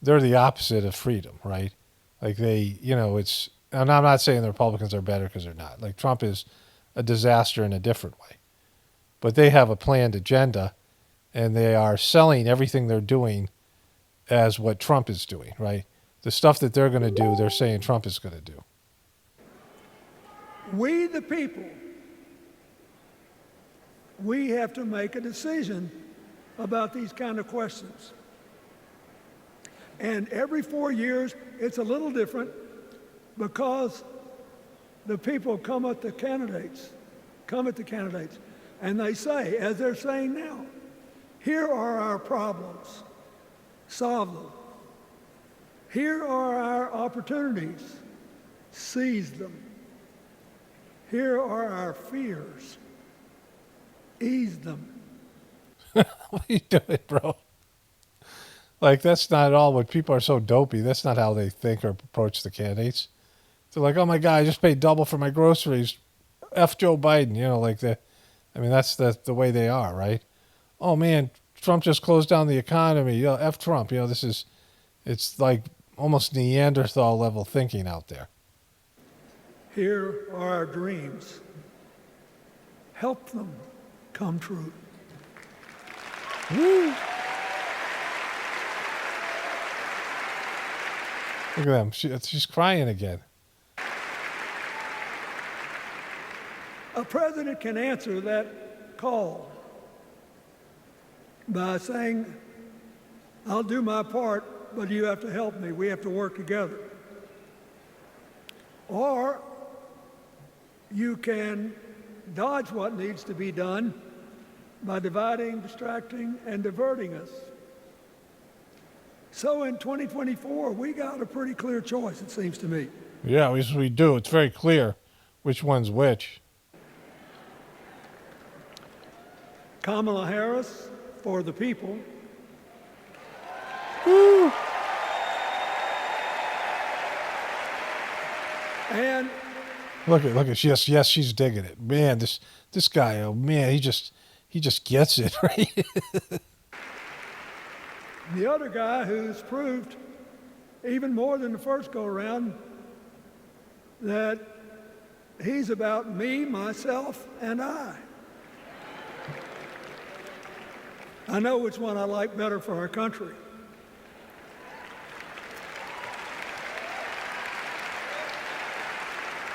they're the opposite of freedom, right? Like it's, and I'm not saying the Republicans are better because they're not. Like Trump is a disaster in a different way. But they have a planned agenda, and they are selling everything they're doing as what Trump is doing, right? The stuff that they're going to do, they're saying Trump is going to do. We, the people, we have to make a decision about these kind of questions. And every 4 years, it's a little different because the people come at the candidates, and they say, as they're saying now, here are our problems, solve them. Here are our opportunities, seize them. Here are our fears, ease them. What are you doing, bro? Like, that's not at all what people are so dopey. That's not how they think or approach the candidates. They're like, oh my God, I just paid double for my groceries. F Joe Biden, that's the way they are, right? Oh man, Trump just closed down the economy. F Trump. It's like almost Neanderthal level thinking out there. Here are our dreams. Help them come true. Woo! Look at them. She's crying again. A president can answer that call by saying, I'll do my part, but you have to help me. We have to work together. Or you can dodge what needs to be done by dividing, distracting, and diverting us. So in 2024, we got a pretty clear choice, it seems to me. Yeah, we do. It's very clear which one's which. Kamala Harris for the people. Woo! And look at yes, she's digging it. Man, this guy, oh man, he just gets it, right? The other guy who's proved even more than the first go around that he's about me, myself, and I. I know which one I like better for our country.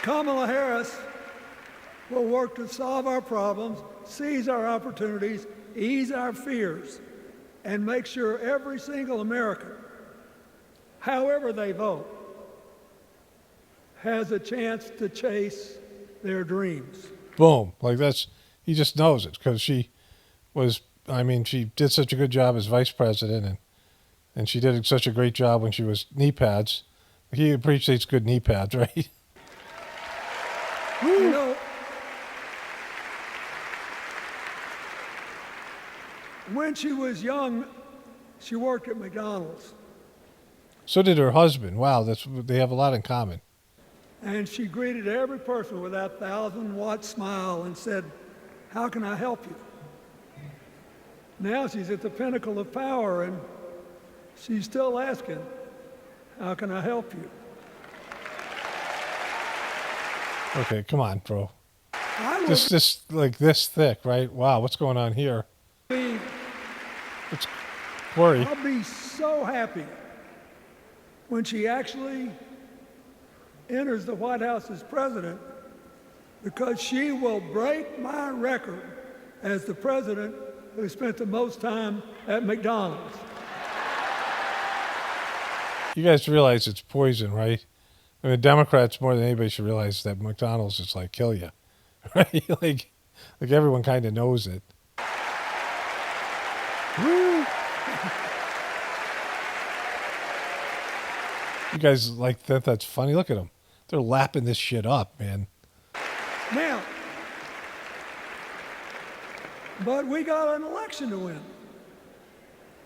Kamala Harris will work to solve our problems, seize our opportunities, ease our fears, and make sure every single American, however they vote, has a chance to chase their dreams. Boom. He just knows it because she did such a good job as vice president and she did such a great job when she was knee pads. He appreciates good knee pads, right? You know, when she was young, she worked at McDonald's. So did her husband. Wow, they have a lot in common. And she greeted every person with that 1,000-watt smile and said, how can I help you? Now she's at the pinnacle of power and she's still asking, how can I help you? Okay, come on, bro. This thick, right? Wow, what's going on here? It's Corey. I'll be so happy when she actually enters the White House as president because she will break my record as the president who spent the most time at McDonald's. You guys realize it's poison, right? I mean, Democrats more than anybody should realize that McDonald's is like kill you, right? like everyone kind of knows it. Woo! You guys like that? That's funny. Look at them. They're lapping this shit up, man. Now, but we got an election to win.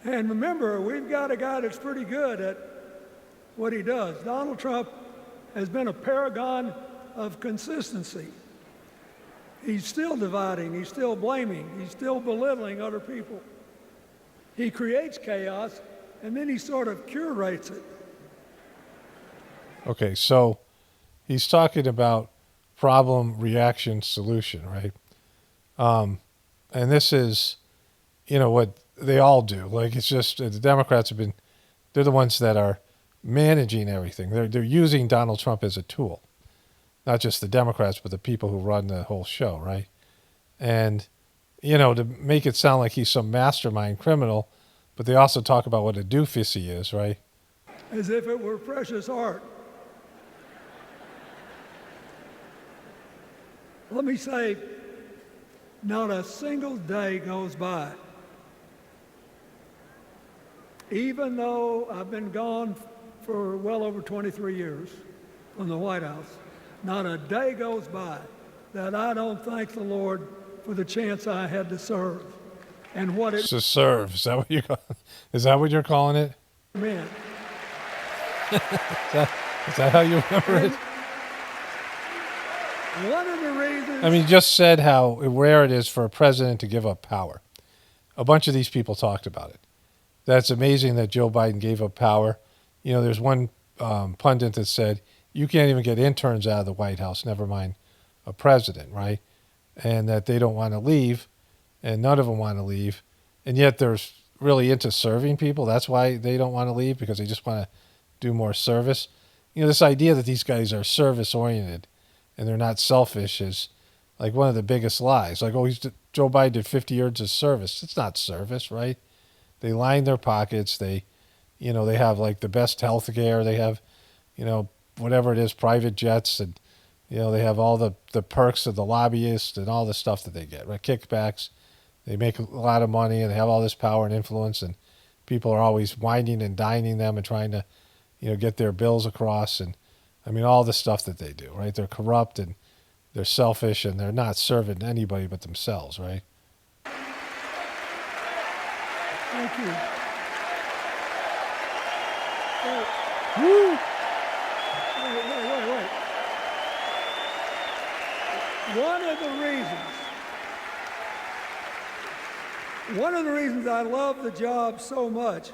And remember, we've got a guy that's pretty good at what he does. Donald Trump has been a paragon of consistency. He's still dividing, he's still blaming, he's still belittling other people. He creates chaos, and then he sort of curates it. Okay, so he's talking about problem, reaction, solution, right? And this is, what they all do. Like, it's just the Democrats they're the ones that are managing everything. They're using Donald Trump as a tool. Not just the Democrats, but the people who run the whole show, right? And, to make it sound like he's some mastermind criminal, but they also talk about what a doofus he is, right? As if it were precious art. Let me say, not a single day goes by, even though I've been gone for well over 23 years from the White House, not a day goes by that I don't thank the Lord for the chance I had to serve and what it to serve. Is that what you're calling it? meant. Is that how you remember it? One of the reasons. I mean, you just said how rare it is for a president to give up power. A bunch of these people talked about it. That's amazing that Joe Biden gave up power. There's one pundit that said, you can't even get interns out of the White House, never mind a president, right? And that they don't want to leave, and none of them want to leave. And yet they're really into serving people. That's why they don't want to leave, because they just want to do more service. This idea that these guys are service-oriented and they're not selfish is like one of the biggest lies. Like, Joe Biden did 50 years of service. It's not service, right? They line their pockets. They have like the best health care. They have, whatever it is, private jets, and they have all the perks of the lobbyists and all the stuff that they get, right? Kickbacks. They make a lot of money, and they have all this power and influence, and people are always whining and dining them and trying to, get their bills across, and all the stuff that they do, right? They're corrupt and they're selfish, and they're not serving anybody but themselves, right? Thank you. Woo! Wait. One of the reasons I love the job so much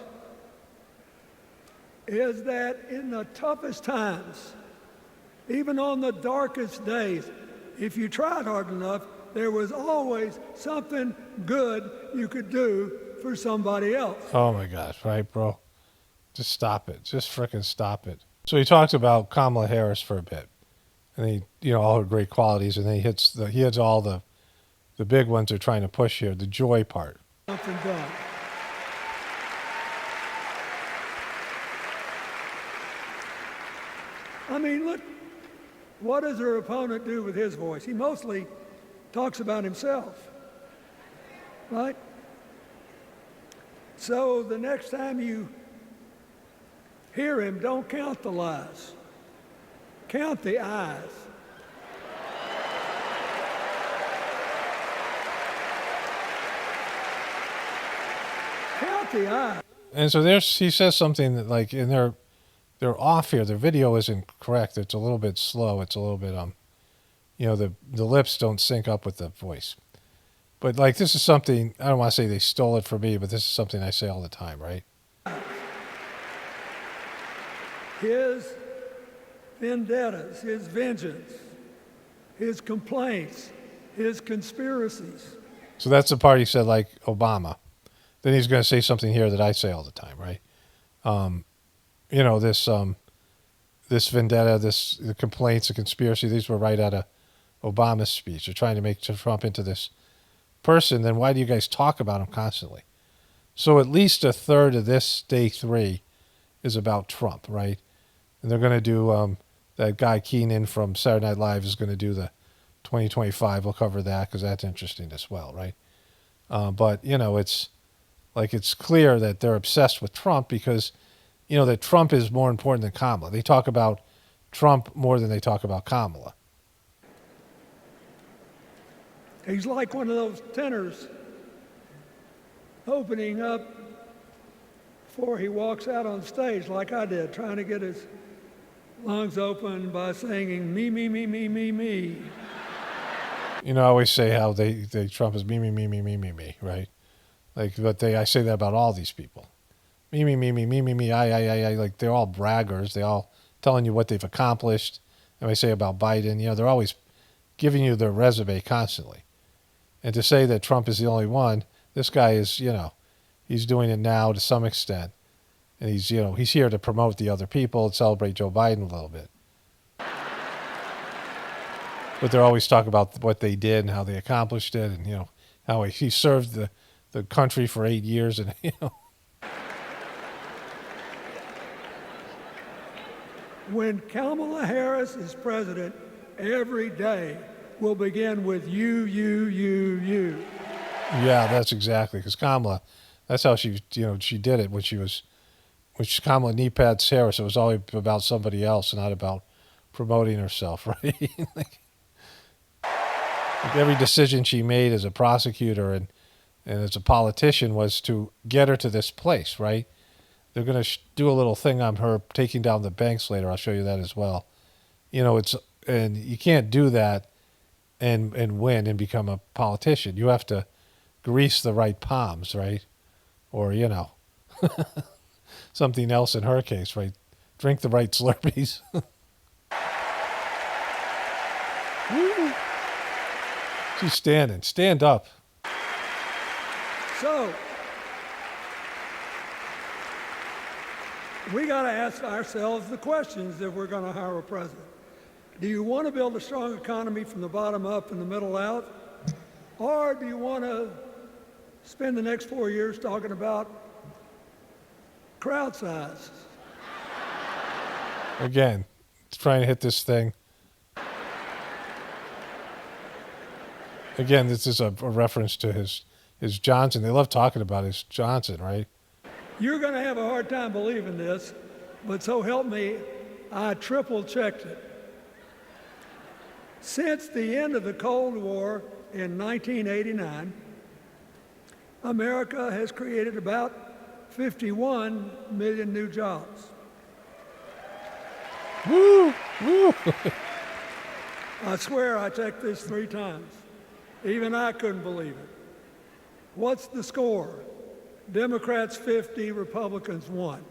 is that in the toughest times, even on the darkest days, if you tried hard enough, there was always something good you could do for somebody else. Oh my gosh, right, bro? Just stop it. Just frickin' stop it. So he talks about Kamala Harris for a bit, and all her great qualities, and then he hits all the big ones they're trying to push here, the joy part. Something done. Look, what does her opponent do with his voice? He mostly talks about himself, right? So the next time you hear him, don't count the lies. Count the eyes. Count the eyes. And so he says something that, like, in they're off here. The video isn't correct. It's a little bit slow. It's a little bit the lips don't sync up with the voice. But like, this is something, I don't want to say they stole it from me, but this is something I say all the time, right? His vendettas, his vengeance, his complaints, his conspiracies. So that's the part he said, like Obama. Then he's going to say something here that I say all the time, right? This vendetta, the complaints, the conspiracy, these were right out of Obama's speech. They're trying to make Trump into this person. Then why do you guys talk about him constantly? So at least a third of this day 3 is about Trump, right? And they're going to do, that guy Keenan from Saturday Night Live is going to do the 2025. We'll cover that because that's interesting as well, right? But, it's clear that they're obsessed with Trump because that Trump is more important than Kamala. They talk about Trump more than they talk about Kamala. He's like one of those tenors opening up before he walks out on stage, like I did, trying to get his lungs open by singing me, me, me, me, me, me. I always say how they Trump is me, me, me, me, me, me, me, right? But I say that about all these people. Me, me, me, me, me, me, me, I. Like, they're all braggers. They all telling you what they've accomplished. And I say about Biden, they're always giving you their resume constantly. And to say that Trump is the only one, this guy is, he's doing it now to some extent. And he's here to promote the other people and celebrate Joe Biden a little bit. But they're always talking about what they did and how they accomplished it, and how he served the country for 8 years, and When Kamala Harris is president, every day will begin with you. Yeah, that's exactly, because Kamala, that's how she did it when Kamala knee pads Harris. It was always about somebody else, not about promoting herself, right? like every decision she made as a prosecutor and as a politician was to get her to this place, right? They're going to do a little thing on her taking down the banks later. I'll show you that as well. And you can't do that and win and become a politician. You have to grease the right palms, right? Or, something else in her case, right? Drink the right Slurpees. She's standing. Stand up. So, we got to ask ourselves the questions if we're going to hire a president. Do you want to build a strong economy from the bottom up and the middle out? Or do you want to spend the next 4 years talking about crowd size? Again, trying to hit this thing. Again, this is a reference to his Johnson. They love talking about his Johnson, right? You're going to have a hard time believing this, but so help me, I triple-checked it. Since the end of the Cold War in 1989, America has created about 51 million new jobs. Woo! Woo! I swear I checked this 3 times. Even I couldn't believe it. What's the score? Democrats 50, Republicans 1.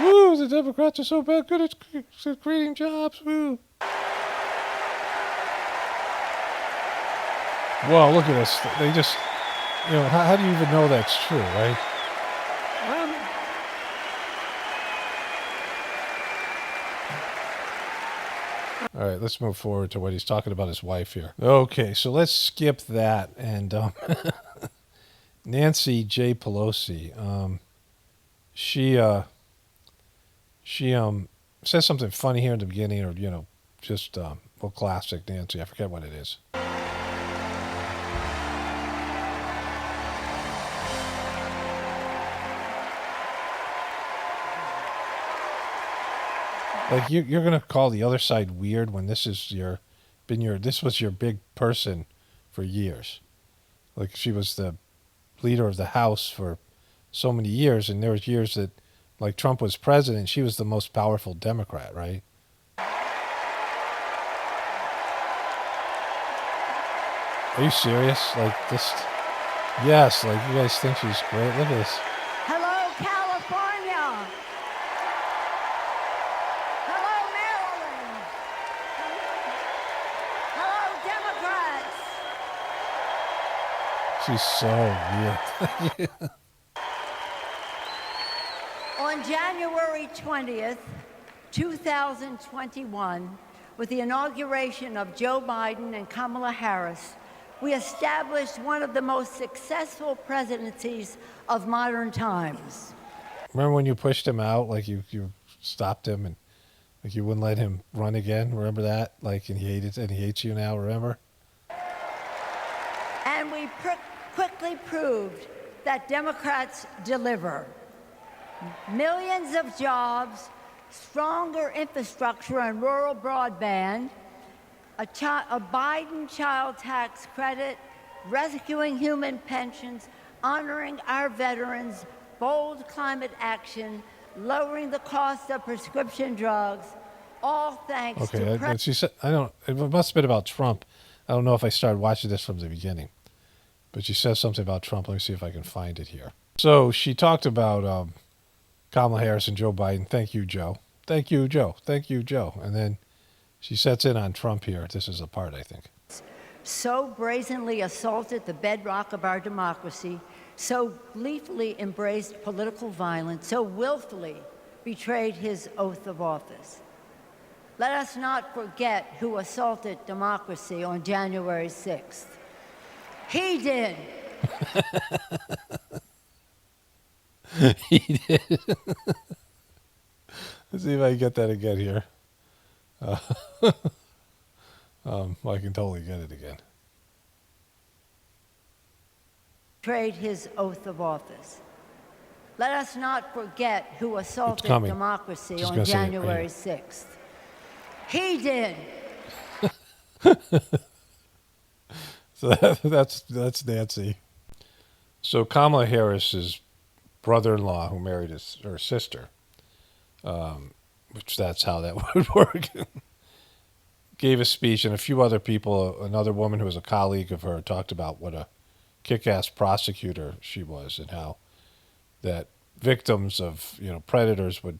Woo! The Democrats are so bad, good at creating jobs. Woo! Whoa! Look at this. They just, how do you even know that's true, right? All right, let's move forward to what he's talking about his wife here. Okay, so let's skip that. And Nancy J. Pelosi, she says something funny here in the beginning, or just classic Nancy. I forget what it is. Like you're gonna call the other side weird when this is this was your big person for years. Like, she was the leader of the House for so many years, and there was years that, like, Trump was president, she was the most powerful Democrat, right? Are you serious? Like, this? Yes, like, you guys think she's great? Look at this. Hello, California. Hello, Maryland. Hello, Democrats. She's so weird. On January 20th, 2021, with the inauguration of Joe Biden and Kamala Harris, we established one of the most successful presidencies of modern times. Remember when you pushed him out, like you stopped him and like you wouldn't let him run again? Remember that? Like, and he hates you now, remember? And we quickly proved that Democrats deliver. Millions of jobs, stronger infrastructure and rural broadband, a Biden child tax credit, rescuing human pensions, honoring our veterans, bold climate action, lowering the cost of prescription drugs, all thanks to Okay, she said, I don't, it must have been about Trump. I don't know if I started watching this from the beginning, but she says something about Trump. Let me see if I can find it here. So she talked about Kamala Harris and Joe Biden. Thank you, Joe. Thank you, Joe. Thank you, Joe. And then she sets in on Trump here. This is a part, I think. So brazenly assaulted the bedrock of our democracy, so gleefully embraced political violence, so willfully betrayed his oath of office. Let us not forget who assaulted democracy on January 6th. He did. He did. Let's see if I can get that again here. Well, I can totally get it again. Betrayed his oath of office. Let us not forget who assaulted democracy on January 6th. He did. So that's Nancy. So Kamala Harris's brother-in-law, who married her sister, which that's how that would work, gave a speech, and a few other people, another woman who was a colleague of her, talked about what a kick-ass prosecutor she was, and how that victims of predators would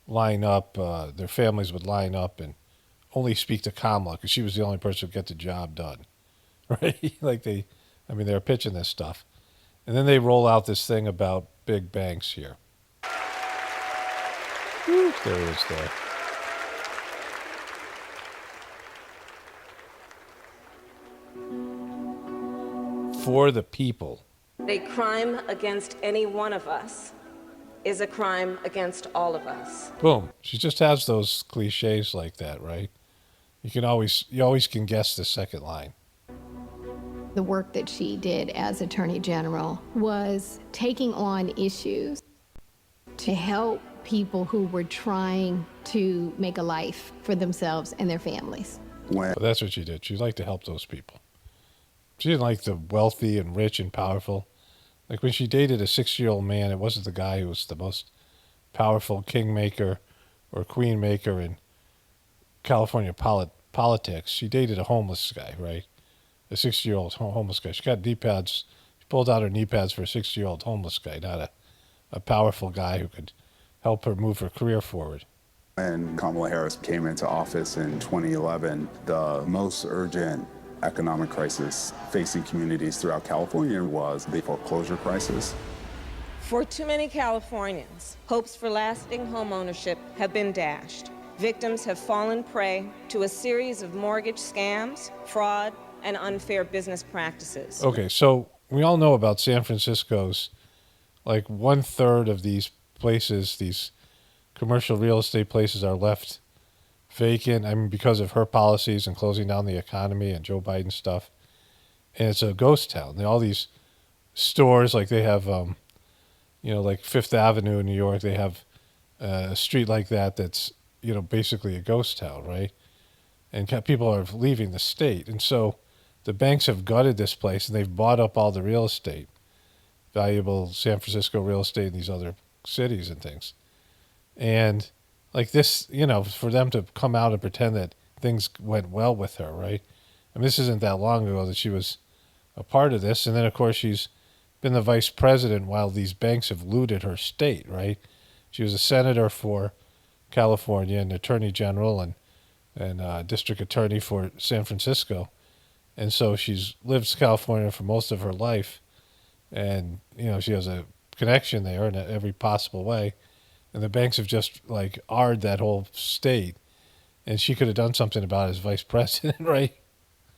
line up, their families would line up and only speak to Kamala because she was the only person who would get the job done, right? Like they were pitching this stuff, and then they roll out this thing about big banks here. Woo, there it is there. For the people. A crime against any one of us is a crime against all of us. Boom. She just has those cliches like that, right? You always can guess the second line. The work that she did as Attorney General was taking on issues to help people who were trying to make a life for themselves and their families. Well, that's what she did. She liked to help those people. She didn't like the wealthy and rich and powerful. Like when she dated a 60-year-old man, it wasn't the guy who was the most powerful kingmaker or queenmaker in California politics. She dated a homeless guy, right? A 60-year-old homeless guy. She got knee pads. She pulled out her knee pads for a 60-year-old homeless guy, not a powerful guy who could help her move her career forward. When Kamala Harris came into office in 2011, the most urgent economic crisis facing communities throughout California was the foreclosure crisis. For too many Californians, hopes for lasting home ownership have been dashed. Victims have fallen prey to a series of mortgage scams, fraud, and unfair business practices. Okay, so we all know about San Francisco's, like 1/3 of these places, these commercial real estate places are left vacant. I mean, because of her policies and closing down the economy and Joe Biden stuff. And it's a ghost town. All these stores, like they have, like Fifth Avenue in New York, they have a street like that that's, basically a ghost town, right? And people are leaving the state. And so the banks have gutted this place and they've bought up all the real estate, valuable San Francisco real estate in these other cities and things. And like this, for them to come out and pretend that things went well with her, right? I mean, this isn't that long ago that she was a part of this. And then, of course, she's been the vice president while these banks have looted her state, right? She was a senator for California and attorney general and district attorney for San Francisco. And so she's lived in California for most of her life. And, she has a connection there in every possible way. And the banks have just AR'd that whole state. And she could have done something about it as vice president, right?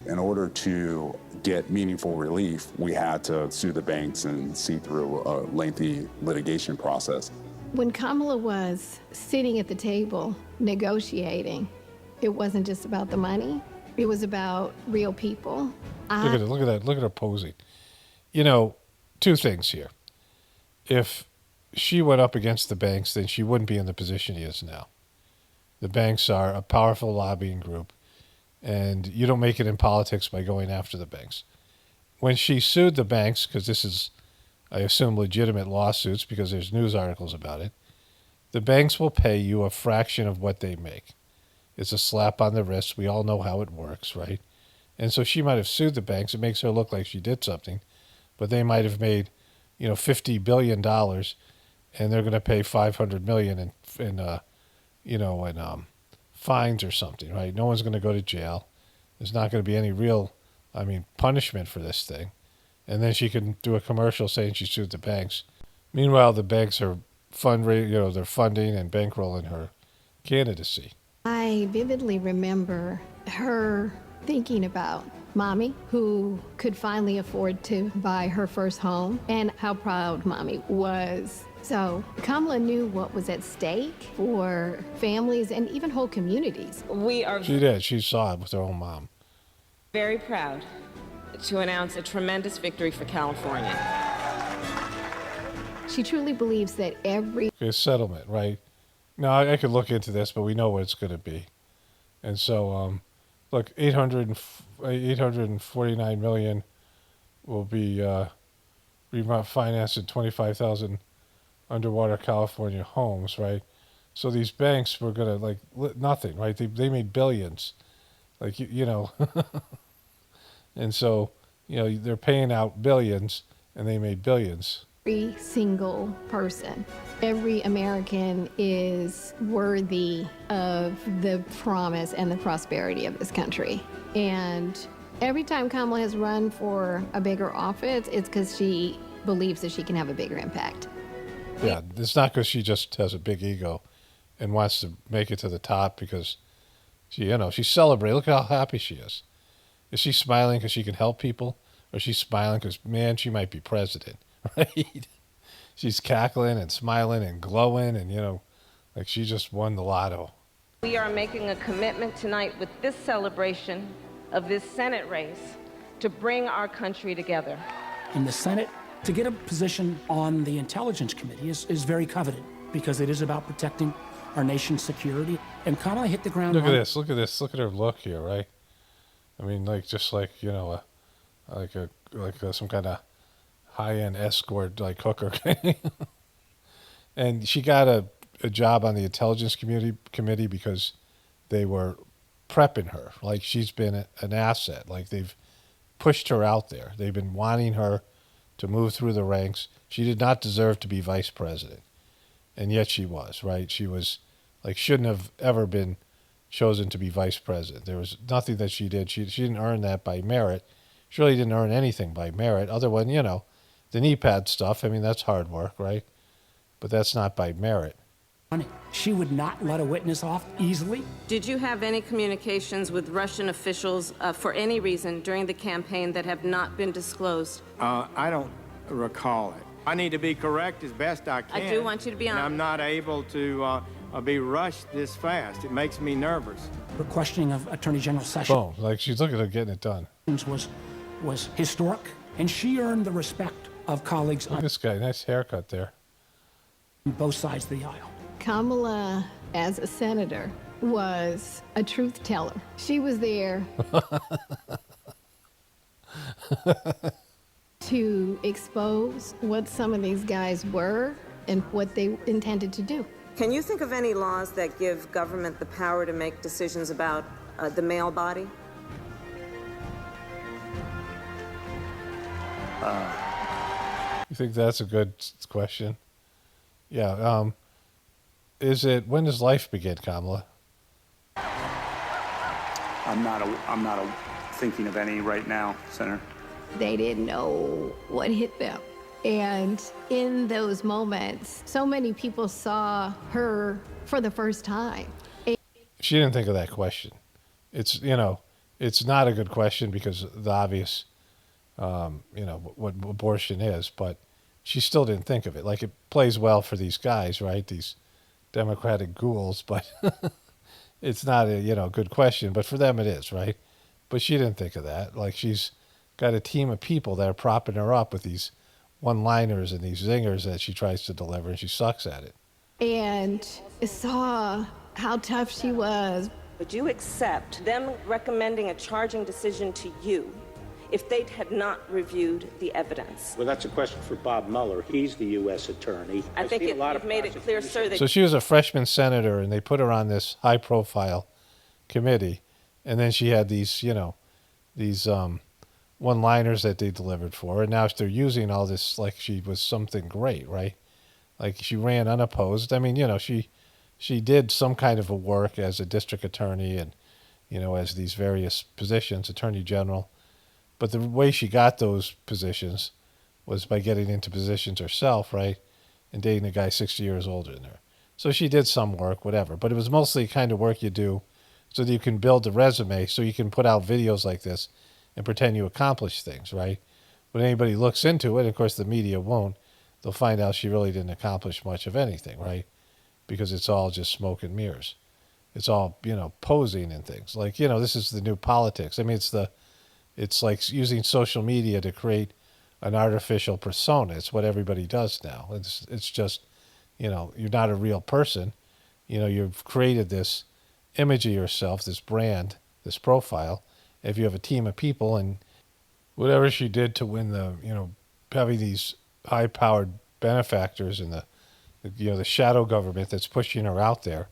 In order to get meaningful relief, we had to sue the banks and see through a lengthy litigation process. When Kamala was sitting at the table negotiating, it wasn't just about the money. It was about real people. Look at that. Look at her posing. Two things here. if she went up against the banks, then she wouldn't be in the position he is now. The banks are a powerful lobbying group, and you don't make it in politics by going after the banks. When she sued the banks, because this is, I assume, legitimate lawsuits because there's news articles about it, the banks will pay you a fraction of what they make. It's a slap on the wrist. We all know how it works, right? And so she might have sued the banks. It makes her look like she did something, but they might have made, $50 billion, and they're going to pay $500 million in fines or something, right? No one's going to go to jail. There's not going to be any real, punishment for this thing. And then she can do a commercial saying she sued the banks. Meanwhile, the banks are they're funding and bankrolling her candidacy. I vividly remember her thinking about Mommy, who could finally afford to buy her first home, and how proud Mommy was. So Kamala knew what was at stake for families and even whole communities. She did. She saw it with her own mom. Very proud to announce a tremendous victory for California. She truly believes that every settlement, right? Now, I could look into this, but we know what it's going to be. And so, look, $849 million will be refinanced in 25,000 underwater California homes, right? So these banks were going to, nothing, right? They made billions, and so, they're paying out billions, and they made billions. Every single person, every American is worthy of the promise and the prosperity of this country. And every time Kamala has run for a bigger office, it's because she believes that she can have a bigger impact. Yeah, it's not because she just has a big ego and wants to make it to the top because she's celebrating. Look how happy she is. Is she smiling because she can help people? Or is she smiling because, man, she might be president, right? She's cackling and smiling and glowing and, like she just won the lotto. We are making a commitment tonight with this celebration of this Senate race to bring our country together. In the Senate, to get a position on the Intelligence Committee is very coveted because it is about protecting our nation's security. And Kamala hit the ground. Look at this. Look at this. Look at her look here, right? Some kind of high-end escort, hooker. And she got a job on the Intelligence Committee because they were prepping her. Like, she's been an asset. Like, they've pushed her out there. They've been wanting her to move through the ranks. She did not deserve to be vice president. And yet she was, right? She was, shouldn't have ever been chosen to be vice president. There was nothing that she did. She didn't earn that by merit. She really didn't earn anything by merit other than, the knee pad stuff. That's hard work, right? But that's not by merit. She would not let a witness off easily. Did you have any communications with Russian officials for any reason during the campaign that have not been disclosed? I don't recall it. I need to be correct as best I can. I do want you to be honest. And I'm not able to be rushed this fast. It makes me nervous. The questioning of Attorney General Sessions. Boom. She's looking at getting it done. Was historic, and she earned the respect of colleagues. Look at this guy. Nice haircut there. On both sides of the aisle. Kamala, as a senator, was a truth teller. She was there to expose what some of these guys were and what they intended to do. Can you think of any laws that give government the power to make decisions about the male body? You think that's a good question? Yeah. When does life begin, Kamala? I'm not thinking of any right now, Senator. They didn't know what hit them. And in those moments, so many people saw her for the first time. She didn't think of that question. It's not a good question because of the obvious, what abortion is, but she still didn't think of it. It plays well for these guys, right? These Democratic ghouls, but it's not a, good question, but for them it is, right? But she didn't think of that. She's got a team of people that are propping her up with these one-liners and these zingers that she tries to deliver, and she sucks at it. And saw how tough she was. Would you accept them recommending a charging decision to you if they had not reviewed the evidence? Well, that's a question for Bob Mueller. He's the U.S. attorney. I think you've made it clear, sir, that... So she was a freshman senator, and they put her on this high-profile committee, and then she had these, these one-liners that they delivered for her, and now they're using all this like she was something great, right? Like she ran unopposed. I mean, she did some kind of a work as a district attorney and, as these various positions, attorney general. But the way she got those positions was by getting into positions herself, right? And dating a guy 60 years older than her. So she did some work, whatever. But it was mostly the kind of work you do so that you can build a resume, so you can put out videos like this and pretend you accomplish things, right? When anybody looks into it, of course the media won't, they'll find out she really didn't accomplish much of anything, right? Because it's all just smoke and mirrors. It's all, posing and things. Like, this is the new politics. I mean, it's like using social media to create an artificial persona. It's what everybody does now. It's just, you're not a real person. You've created this image of yourself, this brand, this profile. If you have a team of people, and whatever she did to win the, having these high-powered benefactors and the shadow government that's pushing her out there,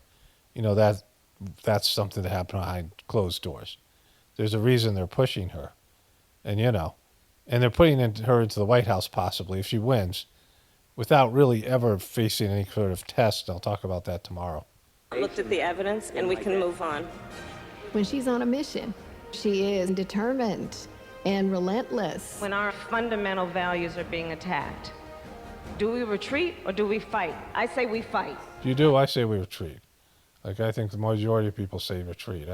that's something that happened behind closed doors. There's a reason they're pushing her, and and they're putting her into the White House possibly if she wins, without really ever facing any sort of test. I'll talk about that tomorrow. Looked at the evidence, and we can move on. When she's on a mission, she is determined and relentless. When our fundamental values are being attacked, do we retreat or do we fight? I say we fight. You do? I say we retreat. Like, I think the majority of people say retreat.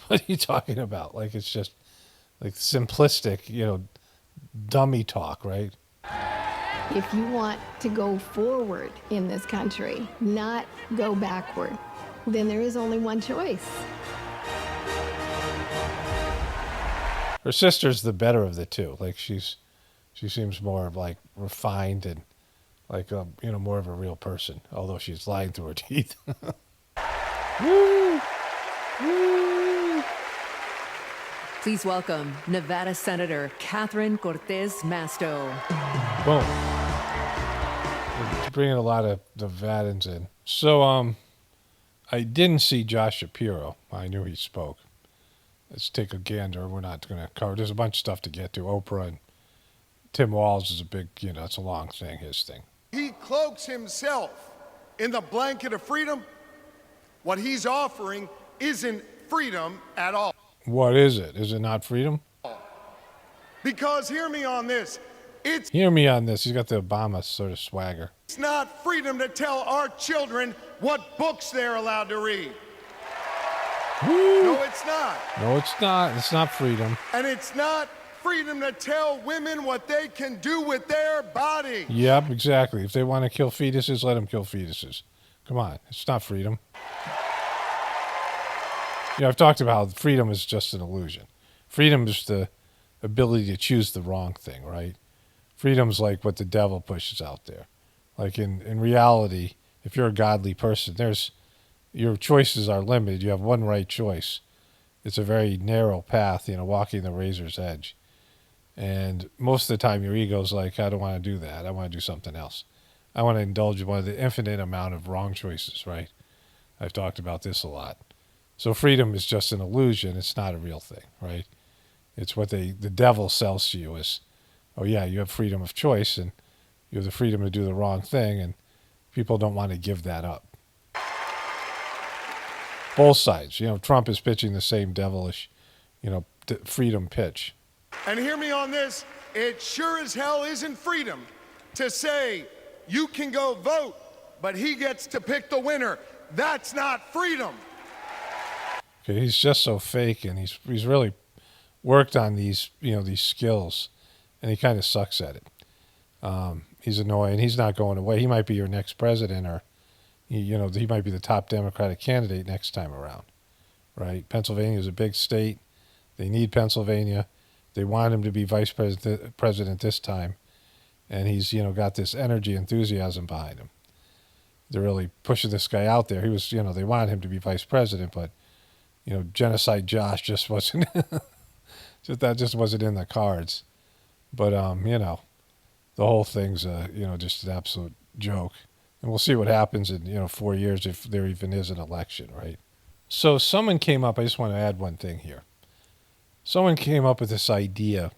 What are you talking about? Like, it's just like simplistic, dummy talk, right? If you want to go forward in this country, not go backward, then there is only one choice. Her sister's the better of the two. Like, she seems more like refined and like more of a real person, although she's lying through her teeth. Woo! Woo! Please welcome Nevada Senator Catherine Cortez Masto. Boom. We're bringing a lot of Nevadans in. So, I didn't see Josh Shapiro. I knew he spoke. Let's take a gander. We're not going to cover. There's a bunch of stuff to get to. Oprah and Tim Walz is a big, it's a long thing, his thing. He cloaks himself in the blanket of freedom. What he's offering isn't freedom at all. What is it? Is it not freedom? Because hear me on this. Hear me on this. He's got the Obama sort of swagger. It's not freedom to tell our children what books they're allowed to read. Woo. No, it's not. No, it's not. It's not freedom. And it's not freedom to tell women what they can do with their body. Yep, exactly. If they want to kill fetuses, let them kill fetuses. Come on. It's not freedom. I've talked about how freedom is just an illusion. Freedom is the ability to choose the wrong thing, right? Freedom's like what the devil pushes out there. Like in reality, if you're a godly person, your choices are limited. You have one right choice. It's a very narrow path, walking the razor's edge. And most of the time your ego's like, I don't want to do that. I want to do something else. I want to indulge in one of the infinite amount of wrong choices, right? I've talked about this a lot. So freedom is just an illusion. It's not a real thing, right? It's what the devil sells to you as, oh yeah, you have freedom of choice and you have the freedom to do the wrong thing, and people don't want to give that up. Both sides. Trump is pitching the same devilish, freedom pitch. And hear me on this. It sure as hell isn't freedom to say you can go vote, but he gets to pick the winner. That's not freedom. Okay, he's just so fake, and he's really worked on these skills, and he kind of sucks at it. He's annoying. He's not going away. He might be your next president, or he might be the top Democratic candidate next time around, right? Pennsylvania is a big state. They need Pennsylvania. They want him to be vice president this time, And he's, got this energy, enthusiasm behind him. They're really pushing this guy out there. He was, they wanted him to be vice president, but, genocide Josh just wasn't, that just wasn't in the cards. But, the whole thing's, just an absolute joke. And we'll see what happens in, 4 years if there even is an election, right? So someone came up, I just want to add one thing here. Someone came up with this idea,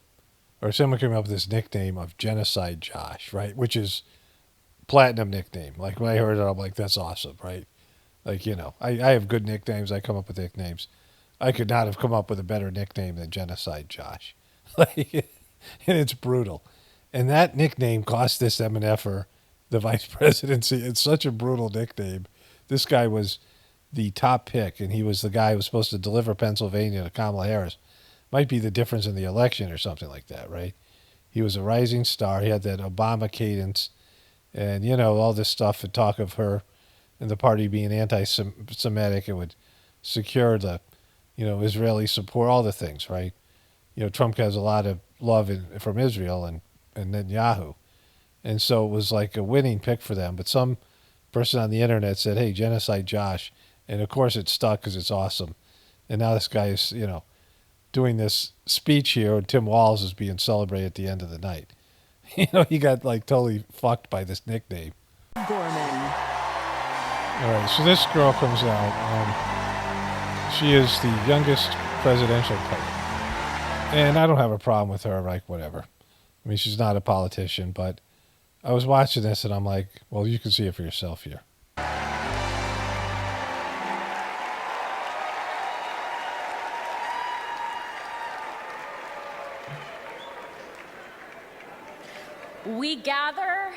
or someone came up with this nickname of Genocide Josh, right? Which is platinum nickname. Like when I heard it, I'm like, that's awesome, right? Like, I have good nicknames. I come up with nicknames. I could not have come up with a better nickname than Genocide Josh. Like, and it's brutal. And that nickname cost this MNFer the vice presidency. It's such a brutal nickname. This guy was the top pick, and he was the guy who was supposed to deliver Pennsylvania to Kamala Harris. Might be the difference in the election or something like that, right? He was a rising star. He had that Obama cadence and, all this stuff and talk of her and the party being anti-Semitic. It would secure the, Israeli support, all the things, right? Trump has a lot of love from Israel and Netanyahu. And so it was like a winning pick for them. But some person on the internet said, hey, Genocide Josh. And, of course, it stuck because it's awesome. And now this guy is, doing this speech here, and Tim Walz is being celebrated at the end of the night. He got, totally fucked by this nickname. Gorman. All right, so this girl comes out. She is the youngest presidential poet. And I don't have a problem with her, whatever. I mean, she's not a politician, but I was watching this and I'm like, well, you can see it for yourself here. We gather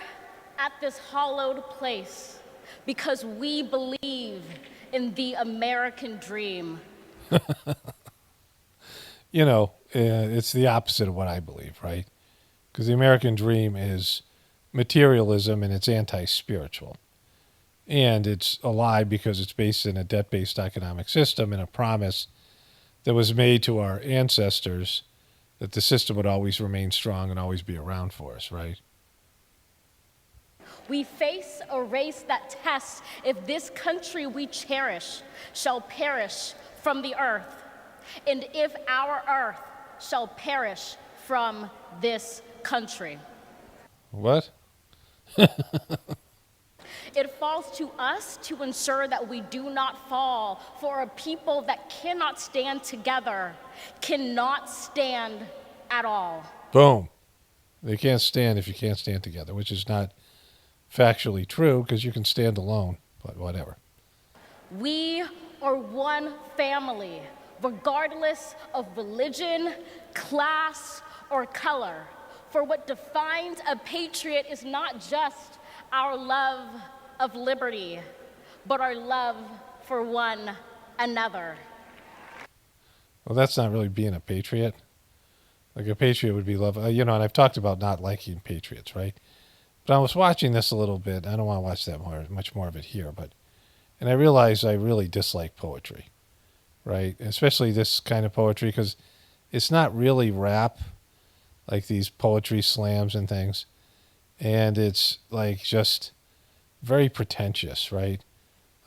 at this hallowed place because we believe in the American dream. It's the opposite of what I believe, right? Because the American dream is materialism and it's anti-spiritual. And it's a lie because it's based in a debt-based economic system and a promise that was made to our ancestors that the system would always remain strong and always be around for us, right? We face a race that tests if this country we cherish shall perish from the earth, and if our earth shall perish from this country. What? It falls to us to ensure that we do not fall, for a people that cannot stand together cannot stand at all. Boom. They can't stand if you can't stand together, which is not factually true because you can stand alone, but whatever. We are one family, regardless of religion, class, or color. For what defines a patriot is not just our love of liberty, but our love for one another. Well, that's not really being a patriot. Like a patriot would be love, and I've talked about not liking patriots, right? But I was watching this a little bit. I don't want to watch that much more of it here, and I realized I really dislike poetry, right? Especially this kind of poetry because it's not really rap, like these poetry slams and things. And it's just very pretentious, right?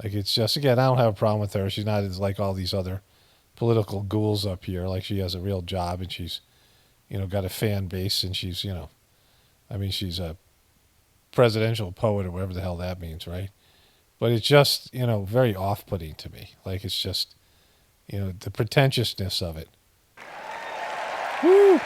It's just, again, I don't have a problem with her. She's not as like all these other political ghouls up here. She has a real job and she's, got a fan base and she's, she's a presidential poet or whatever the hell that means, right? But it's just, very off-putting to me. It's just, the pretentiousness of it. Woo!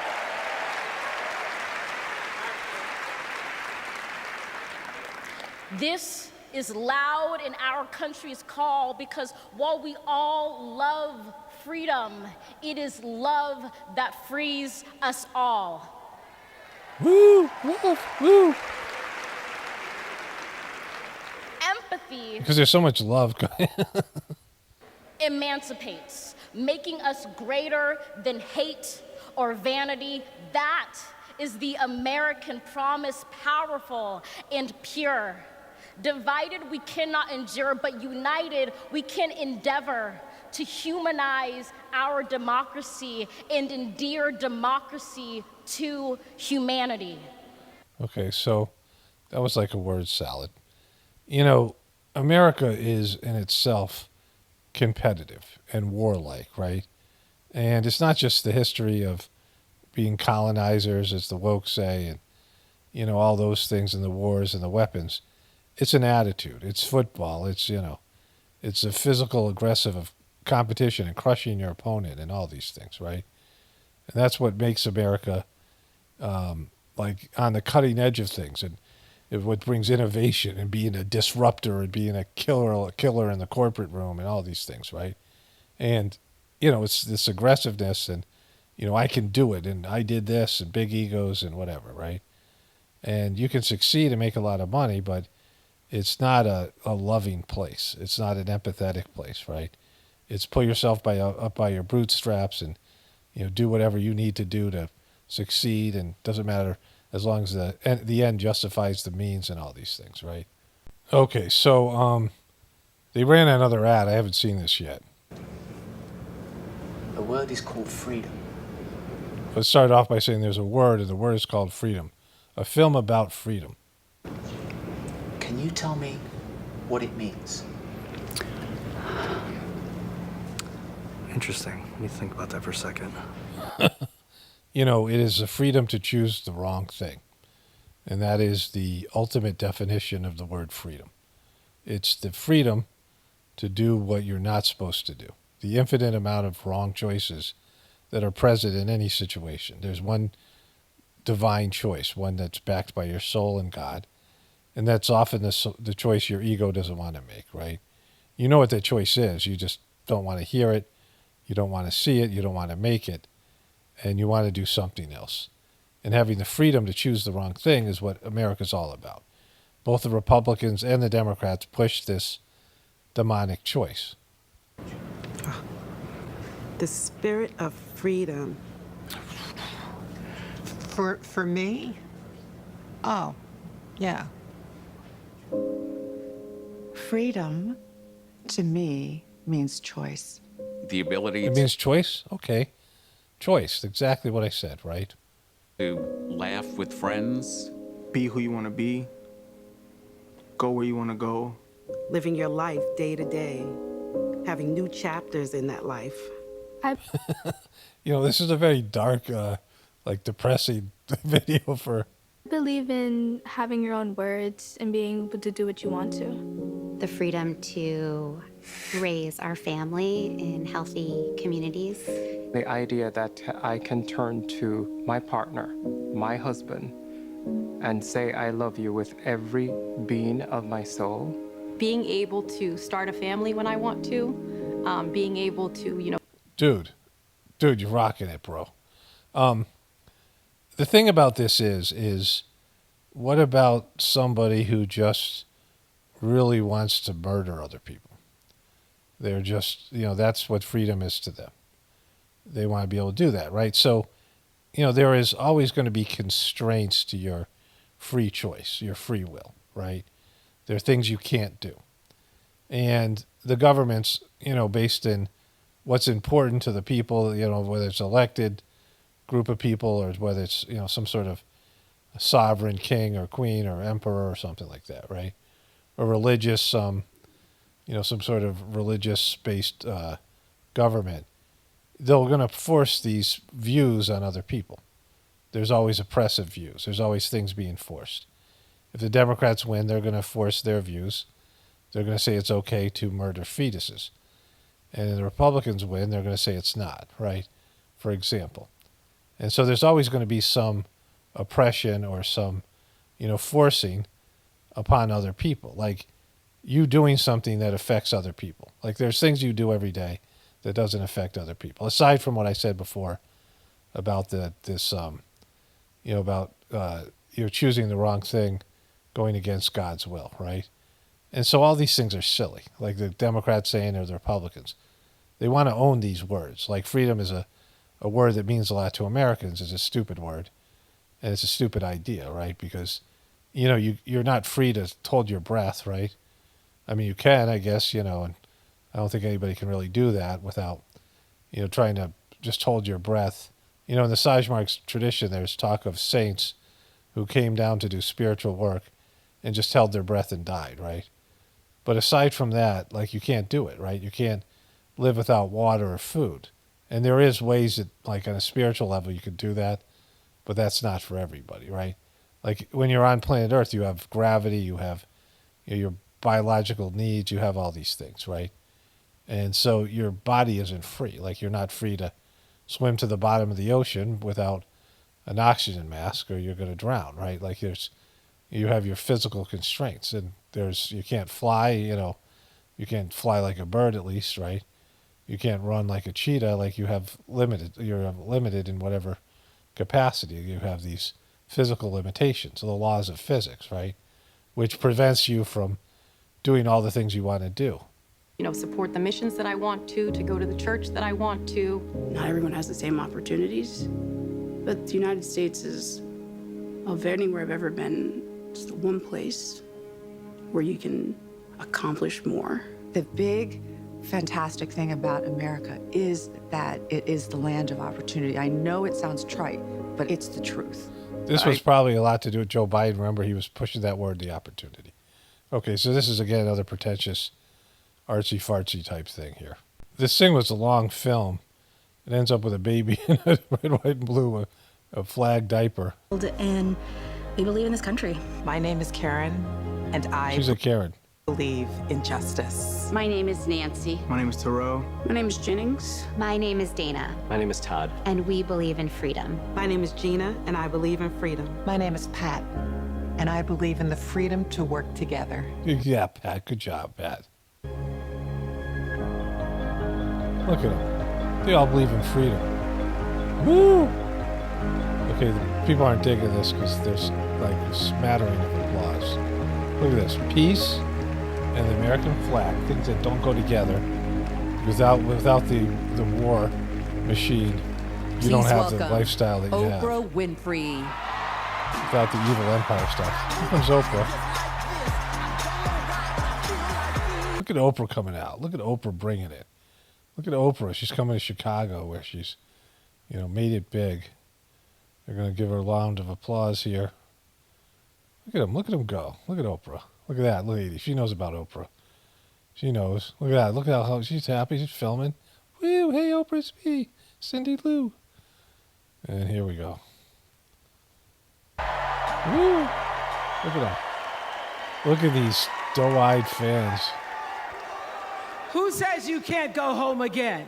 This is loud in our country's call because while we all love freedom, it is love that frees us all. Woo! Woo! Woo! Empathy. Because there's so much love. Emancipates, making us greater than hate or vanity. That is the American promise, powerful and pure. Divided, we cannot endure, but united, we can endeavor to humanize our democracy and endear democracy to humanity. Okay, so that was like a word salad. You know, America is in itself competitive and warlike, right? And it's not just the history of being colonizers, as the woke say, and, all those things and the wars and the weapons. It's an attitude. It's football. It's a physical, aggressive of competition and crushing your opponent and all these things, right? And that's what makes America like on the cutting edge of things, and what brings innovation and being a disruptor and being a killer in the corporate room and all these things, right? And it's this aggressiveness and I can do it and I did this and big egos and whatever, right? And you can succeed and make a lot of money, but it's not a loving place. It's not an empathetic place, right? It's pull yourself up by your bootstraps and do whatever you need to do to succeed, and doesn't matter as long as the end justifies the means and all these things, right? Okay, so they ran another ad. I haven't seen this yet. The word is called freedom. Let's start off by saying there's a word, and the word is called freedom. A film about freedom. Can you tell me what it means? Interesting. Let me think about that for a second. It is the freedom to choose the wrong thing. And that is the ultimate definition of the word freedom. It's the freedom to do what you're not supposed to do. The infinite amount of wrong choices that are present in any situation. There's one divine choice, one that's backed by your soul and God. And that's often the choice your ego doesn't want to make, right? You know what that choice is. You just don't want to hear it. You don't want to see it. You don't want to make it. And you want to do something else. And having the freedom to choose the wrong thing is what America's all about. Both the Republicans and the Democrats push this demonic choice. The spirit of freedom. For me? Oh, yeah. Freedom, to me, means choice. The ability It means choice? Okay. Choice, exactly what I said, right? to laugh with friends. Be who you want to be. Go where you want to go. Living your life day to day. Having new chapters in that life. This is a very dark, depressing video for... I believe in having your own words and being able to do what you want to. The freedom to raise our family in healthy communities. The idea that I can turn to my partner, my husband, and say I love you with every being of my soul. Being able to start a family when I want to, being able to, Dude, you're rocking it, bro. The thing about this is what about somebody who just really wants to murder other people? They're just, that's what freedom is to them. They want to be able to do that, right? So, there is always going to be constraints to your free choice, your free will, right? There are things you can't do. And the government's, based in what's important to the people, whether it's elected group of people or whether it's, some sort of sovereign king or queen or emperor or something like that, right? Or religious, some sort of religious-based government. They're going to force these views on other people. There's always oppressive views. There's always things being forced. If the Democrats win, they're going to force their views. They're going to say it's okay to murder fetuses. And if the Republicans win, they're going to say it's not, right? For example. And so there's always going to be some oppression or some, forcing upon other people. Like you doing something that affects other people. Like there's things you do every day that doesn't affect other people. Aside from what I said before about you're choosing the wrong thing, going against God's will, right? And so all these things are silly, like the Democrats saying or the Republicans. They want to own these words. Like freedom is a word that means a lot to Americans. It's a stupid word, and it's a stupid idea, right? Because, you're not free to hold your breath, right? I mean, you can, I guess, and I don't think anybody can really do that without, trying to just hold your breath. In the Sajmark's tradition, there's talk of saints who came down to do spiritual work and just held their breath and died, right? But aside from that, like, you can't do it, right? You can't live without water or food. And there is ways that, like, on a spiritual level, you could do that, but that's not for everybody, right? Like, when you're on planet Earth, you have gravity, you have your biological needs, you have all these things, right? And so your body isn't free. Like, you're not free to swim to the bottom of the ocean without an oxygen mask, or you're going to drown, right? Like, you have your physical constraints, and you can't fly, you can't fly like a bird, at least, right? You can't run like a cheetah. Like, you're limited in whatever capacity. You have these physical limitations, the laws of physics, right? Which prevents you from doing all the things you want to do. Support the missions that I want to go to the church that I want to. Not everyone has the same opportunities, but the United States is, of anywhere I've ever been, it's the one place where you can accomplish more. The big, fantastic thing about America is that it is the land of opportunity. I know it sounds trite, but it's the truth. This was probably a lot to do with Joe Biden. Remember, he was pushing that word, the opportunity. Okay, so this is, again, another pretentious artsy-fartsy type thing here. This thing was a long film. It ends up with a baby in a red, white, and blue, a flag diaper. And we believe in this country. My name is Karen, and She's a Karen. Believe in justice. My name is Nancy. My name is Thoreau. My name is Jennings. My name is Dana. My name is Todd. And we believe in freedom. My name is Gina, and I believe in freedom. My name is Pat, and I believe in the freedom to work together. Yeah, Pat. Good job, Pat. Look at them. They all believe in freedom. Woo! Okay, the people aren't digging this because there's like a smattering of applause. Look at this. Peace and the American flag, things that don't go together. Without the war machine, you don't have the lifestyle that you have. Oprah Winfrey. Without the evil empire stuff. Here comes Oprah. Look at Oprah coming out. Look at Oprah bringing it. Look at Oprah. She's coming to Chicago where she's, made it big. They're going to give her a round of applause here. Look at him. Look at him go. Look at Oprah. Look at that lady. She knows about Oprah. She knows. Look at that. Look at how she's happy. She's filming. Woo! Hey, Oprah, it's me, Cindy Lou. And here we go. Woo! Look at them. Look at these doe-eyed fans. Who says you can't go home again?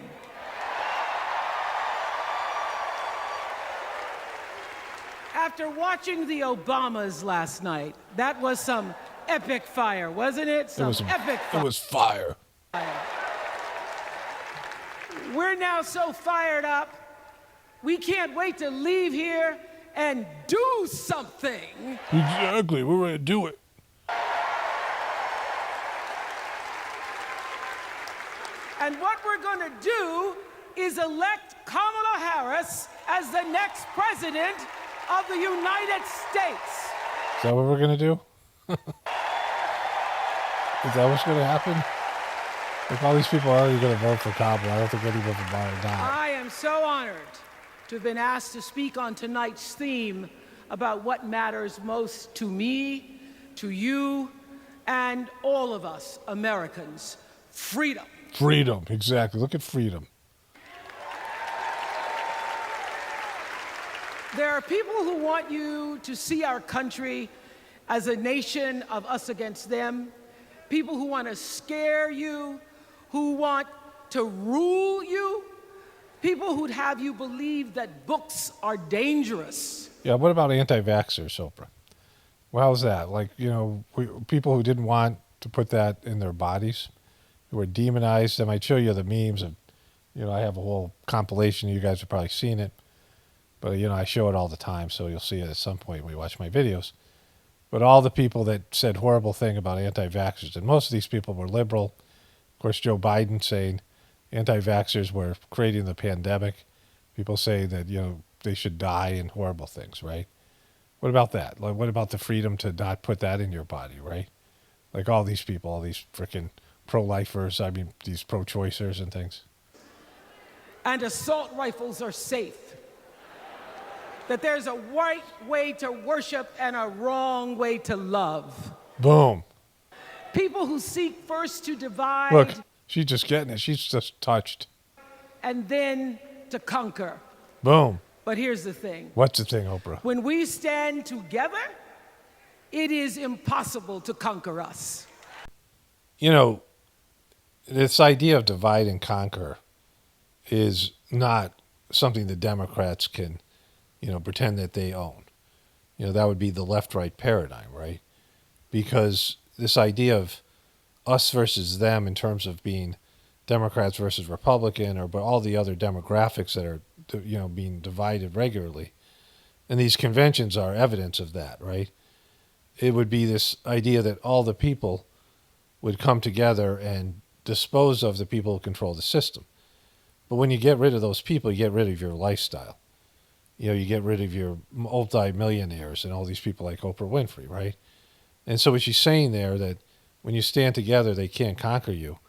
After watching the Obamas last night, that was some epic fire, wasn't it? Epic fire. It was fire. We're now so fired up, we can't wait to leave here and do something. Exactly. We're ready to do it. And what we're going to do is elect Kamala Harris as the next president of the United States. Is that what we're going to do? Is that what's going to happen? If all these people are already going to vote for Kamala, I don't think anyone will buy or die. I am so honored to have been asked to speak on tonight's theme about what matters most to me, to you, and all of us Americans: freedom. Freedom, exactly. Look at freedom. There are people who want you to see our country as a nation of us against them, people who want to scare you, who want to rule you, people who'd have you believe that books are dangerous. Yeah, what about anti-vaxxers, Oprah? Well, how's that? Like, people who didn't want to put that in their bodies, who were demonized. I might show you the memes of, I have a whole compilation. You guys have probably seen it. But, I show it all the time, so you'll see it at some point when you watch my videos. But all the people that said horrible thing about anti-vaxxers, and most of these people were liberal. Of course, Joe Biden saying anti-vaxxers were creating the pandemic. People say that, they should die and horrible things, right? What about that? Like, what about the freedom to not put that in your body, right? Like all these people, all these freaking pro-lifers, these pro-choicers and things. And assault rifles are safe. that there's a right way to worship and a wrong way to love. Boom. People who seek first to divide Look, she's just getting it. She's just touched. and then to conquer. Boom. But here's the thing. What's the thing, Oprah? When we stand together, it is impossible to conquer us. You know, this idea of divide and conquer is not something the Democrats can, pretend that they own. That would be the left-right paradigm, right? Because this idea of us versus them in terms of being Democrats versus Republican, but all the other demographics that are, being divided regularly. And these conventions are evidence of that, right? It would be this idea that all the people would come together and dispose of the people who control the system. But when you get rid of those people, you get rid of your lifestyle. You get rid of your multi-millionaires and all these people like Oprah Winfrey, right? And so what she's saying there, that when you stand together, they can't conquer you.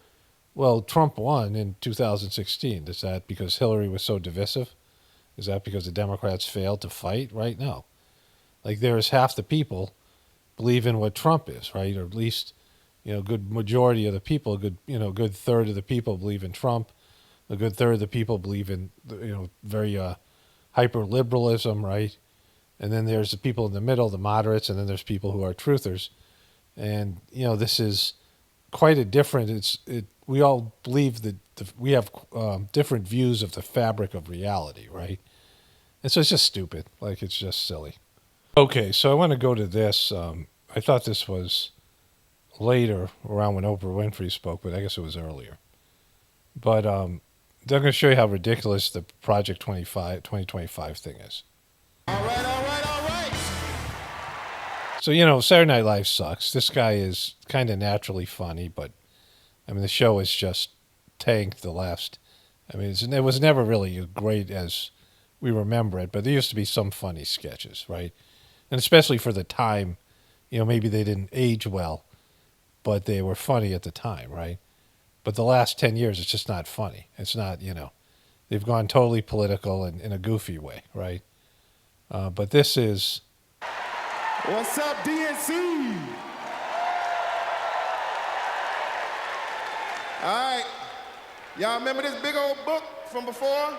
Well, Trump won in 2016. Is that because Hillary was so divisive? Is that because the Democrats failed to fight? Right? No. Like, there's half the people believe in what Trump is, right? Or at least, a good majority of the people, good third of the people believe in Trump. A good third of the people believe in, very hyper-liberalism, right? And then there's the people in the middle, the moderates, and then there's people who are truthers. And, this is quite a different, we all believe that we have different views of the fabric of reality, right? And so it's just stupid. Like, it's just silly. Okay, so I want to go to this. I thought this was later, around when Oprah Winfrey spoke, but I guess it was earlier. But they're going to show you how ridiculous the Project 2025 thing is. All right. So, Saturday Night Live sucks. This guy is kind of naturally funny, but, the show is just tanked the last. It was never really as great as we remember it, but there used to be some funny sketches, right? And especially for the time, maybe they didn't age well, but they were funny at the time, right? But the last 10 years, it's just not funny. It's not, they've gone totally political and in a goofy way, right? But this is... What's up, DNC? All right. Y'all remember this big old book from before?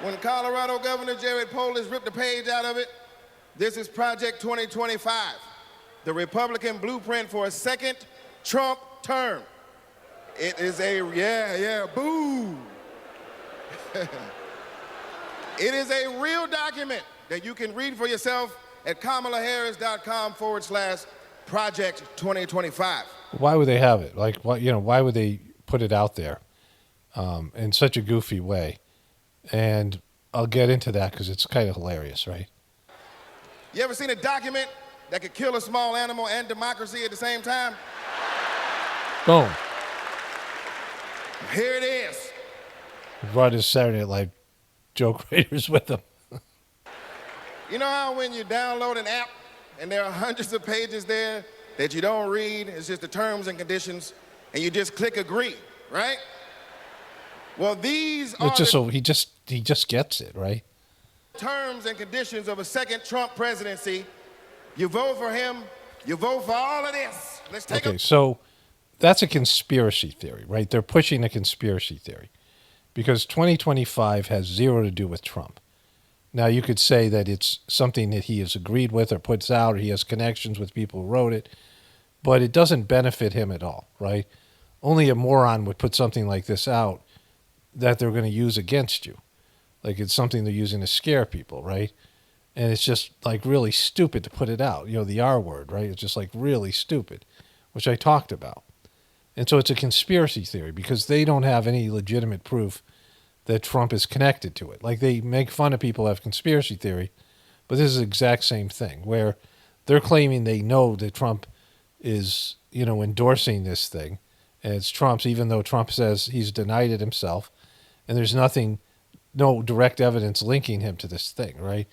When Colorado Governor Jared Polis ripped a page out of it? This is Project 2025, the Republican blueprint for a second Trump term. It is boo. It is a real document that you can read for yourself at kamalaharris.com/Project 2025. Why would they have it? Like, why would they put it out there in such a goofy way? And I'll get into that because it's kind of hilarious, right? You ever seen a document that could kill a small animal and democracy at the same time? Boom. Here it is. Brought his Saturday Night Live joke writers with him. You know how when you download an app and there are hundreds of pages there that you don't read, it's just the terms and conditions, and you just click agree, right? Well, these are he just gets it, right? Terms and conditions of a second Trump presidency. You vote for him, you vote for all of this. Let's take so that's a conspiracy theory, right? They're pushing a conspiracy theory because 2025 has zero to do with Trump. Now, you could say that it's something that he has agreed with or puts out, or he has connections with people who wrote it, but it doesn't benefit him at all, right? Only a moron would put something like this out that they're going to use against you. Like, it's something they're using to scare people, right? And it's just, like, really stupid to put it out. The R word, right? It's just, like, really stupid, which I talked about. And so it's a conspiracy theory because they don't have any legitimate proof that Trump is connected to it. Like, they make fun of people who have conspiracy theory, but this is the exact same thing, where they're claiming they know that Trump is, endorsing this thing, and it's Trump's, even though Trump says he's denied it himself, and there's no direct evidence linking him to this thing, right?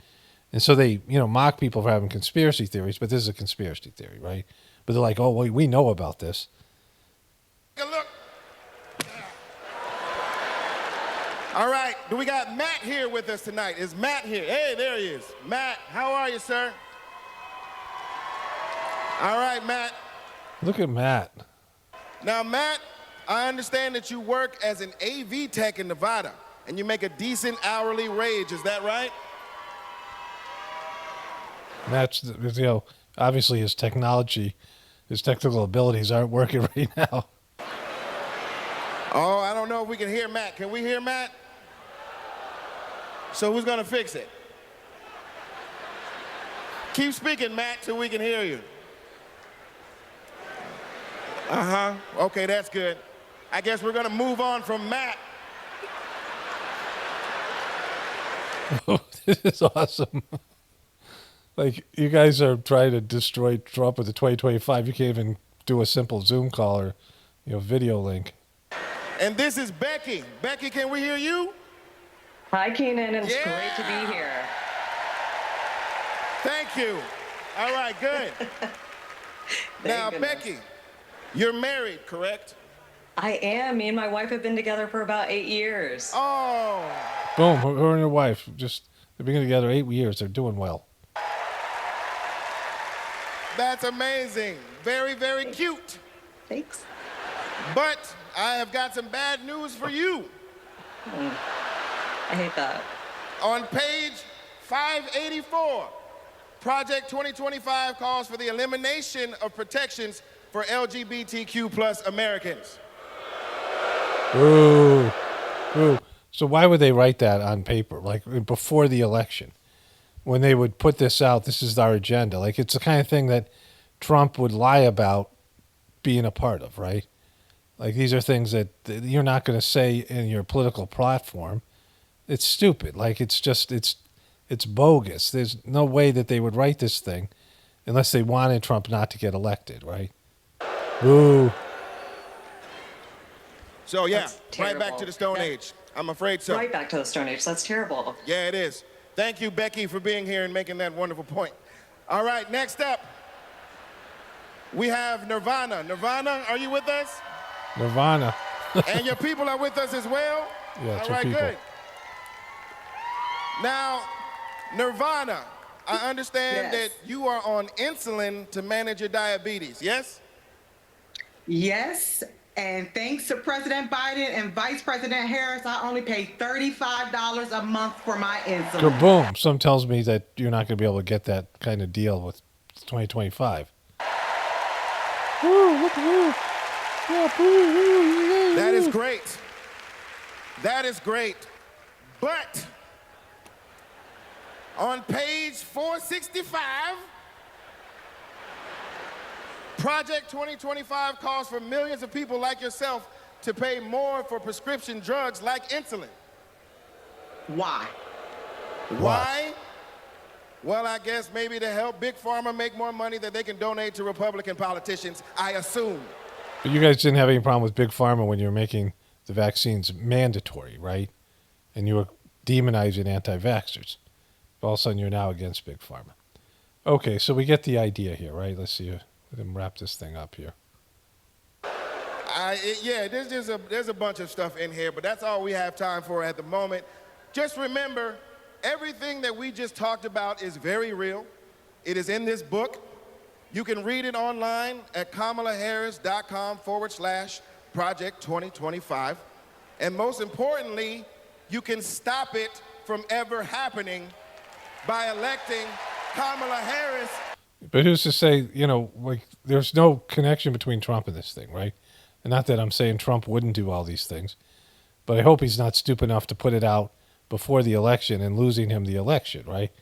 And so they, mock people for having conspiracy theories, but this is a conspiracy theory, right? But they're like, oh, well, we know about this. a look. All right, do we got Matt here with us tonight? Is Matt here? Hey, there he is. Matt, how are you, sir? All right, Matt. Look at Matt. Now, Matt, I understand that you work as an AV tech in Nevada, and you make a decent hourly wage. Is that right? Matt's, obviously his technical abilities aren't working right now. Oh, I don't know if we can hear Matt. Can we hear Matt? So who's gonna fix it? Keep speaking, Matt, till we can hear you. Uh-huh. Okay, that's good. I guess we're gonna move on from Matt. This is awesome. Like, you guys are trying to destroy Trump with the 2025. You can't even do a simple Zoom call or, video link. And this is Becky. Becky, can we hear you? Hi, Keenan. It's great to be here. Thank you. All right, good. Now, Becky, you're married, correct? I am. Me and my wife have been together for about 8 years. Oh. Boom. Her and your wife, they've been together 8 years. They're doing well. That's amazing. Very, very cute. Thanks. But I have got some bad news for you. I hate that. On page 584, Project 2025 calls for the elimination of protections for LGBTQ plus Americans. Ooh. So why would they write that on paper, like before the election? When they would put this out, this is our agenda. Like, it's the kind of thing that Trump would lie about being a part of, right? Like, these are things that you're not going to say in your political platform. It's stupid. Like, it's bogus. There's no way that they would write this thing unless they wanted Trump not to get elected, right? Ooh. So, yeah, right back to the Stone Age. I'm afraid so. Right back to the Stone Age. That's terrible. Yeah, it is. Thank you, Becky, for being here and making that wonderful point. All right, next up, we have Nirvana. Nirvana, are you with us? Nirvana. And your people are with us as well? Yeah, all right, people. good. Now, Nirvana, I understand that you are on insulin to manage your diabetes, yes? Yes, and thanks to President Biden and Vice President Harris, I only pay $35 a month for my insulin. Kaboom. Some tells me that you're not going to be able to get that kind of deal with 2025. Woo, look at you. Yeah, that is great. That is great. But on page 465, Project 2025 calls for millions of people like yourself to pay more for prescription drugs like insulin. Why? Why? Well, I guess maybe to help Big Pharma make more money that they can donate to Republican politicians, I assume. But you guys didn't have any problem with Big Pharma when you were making the vaccines mandatory, right? And you were demonizing anti-vaxxers. All of a sudden, you're now against Big Pharma. Okay, so we get the idea here, right? Let's see. Let him wrap this thing up here. There's a bunch of stuff in here, but that's all we have time for at the moment. Just remember, everything that we just talked about is very real. It is in this book. You can read it online at kamalaharris.com/Project 2025. And most importantly, you can stop it from ever happening by electing Kamala Harris. But who's to say, there's no connection between Trump and this thing, right? And not that I'm saying Trump wouldn't do all these things, but I hope he's not stupid enough to put it out before the election and losing him the election, right?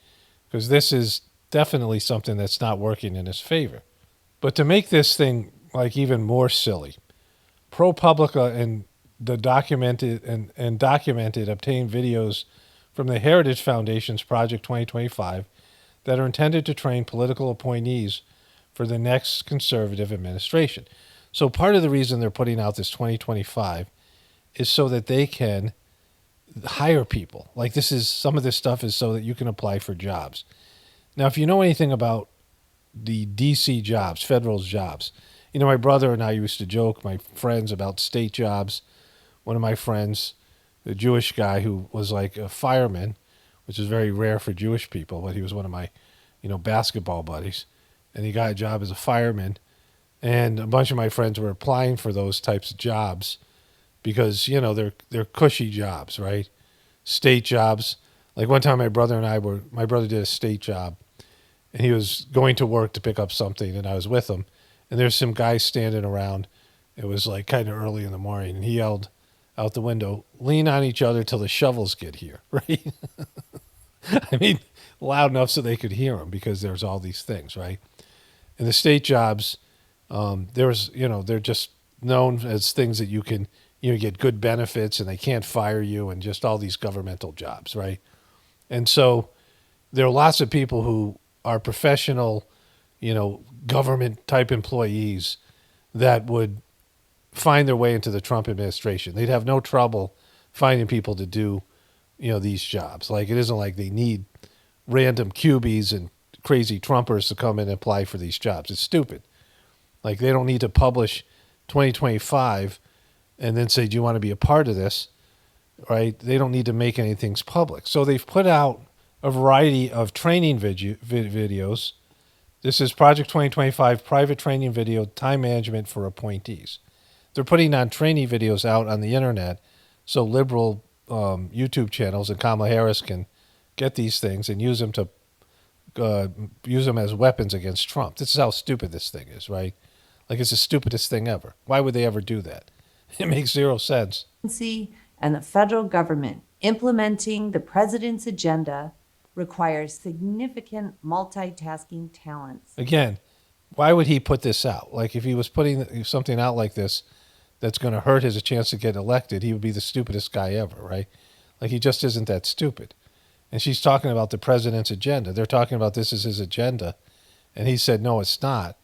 Because this is definitely something that's not working in his favor. But to make this thing even more silly, ProPublica and the documented obtained videos from the Heritage Foundation's Project 2025 that are intended to train political appointees for the next conservative administration. So part of the reason they're putting out this 2025 is so that they can hire people. Some of this stuff is so that you can apply for jobs. Now, if you know anything about the DC jobs, federal jobs, my brother and I used to joke, my friends, about state jobs. One of my friends, the Jewish guy who was like a fireman, which is very rare for Jewish people, but he was one of my, basketball buddies. And he got a job as a fireman. And a bunch of my friends were applying for those types of jobs because, they're cushy jobs, right? State jobs. Like one time my brother did a state job, and he was going to work to pick up something, and I was with him. And there's some guys standing around. It was like kind of early in the morning, and he yelled out the window, "Lean on each other till the shovels get here," right? I mean, loud enough so they could hear him because there's all these things, right? And the state jobs, they're just known as things that you can, get good benefits and they can't fire you and just all these governmental jobs, right? And so there are lots of people who are professional, government type employees that would find their way into the Trump administration. They'd have no trouble finding people to do, these jobs. Like, it isn't like they need random cubies and crazy Trumpers to come in and apply for these jobs. It's stupid. Like, they don't need to publish 2025 and then say, do you want to be a part of this? Right? They don't need to make anything public. So they've put out a variety of training videos. This is Project 2025 private training video, time management for appointees. They're putting on training videos out on the internet so liberal YouTube channels and Kamala Harris can get these things and use them as weapons against Trump. This is how stupid this thing is, right? Like, it's the stupidest thing ever. Why would they ever do that? It makes zero sense. And the federal government implementing the president's agenda requires significant multitasking talents. Again, why would he put this out? Like, if he was putting something out like this that's going to hurt his chance to get elected, he would be the stupidest guy ever, right? Like, he just isn't that stupid. And she's talking about the president's agenda. They're talking about this is his agenda. And he said, no, it's not.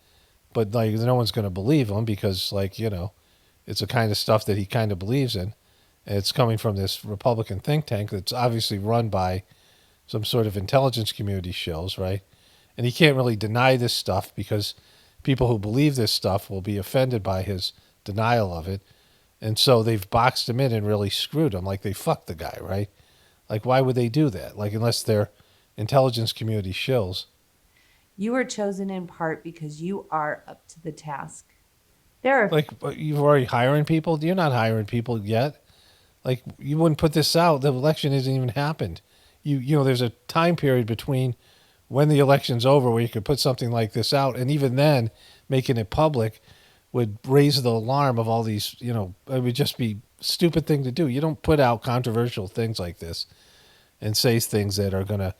But, like, no one's going to believe him because, like, it's the kind of stuff that he kind of believes in. And it's coming from this Republican think tank that's obviously run by some sort of intelligence community shills, right? And he can't really deny this stuff because people who believe this stuff will be offended by his denial of it. And so they've boxed him in and really screwed him. Like, they fucked the guy, right? Like, why would they do that? Like, unless they're intelligence community shills. You are chosen in part because you are up to the task. There are like, you're already hiring people? You're not hiring people yet. Like, you wouldn't put this out. The election hasn't even happened. There's a time period between when the election's over where you could put something like this out. And even then, making it public would raise the alarm of all these, it would just be a stupid thing to do. You don't put out controversial things like this and say things that are going to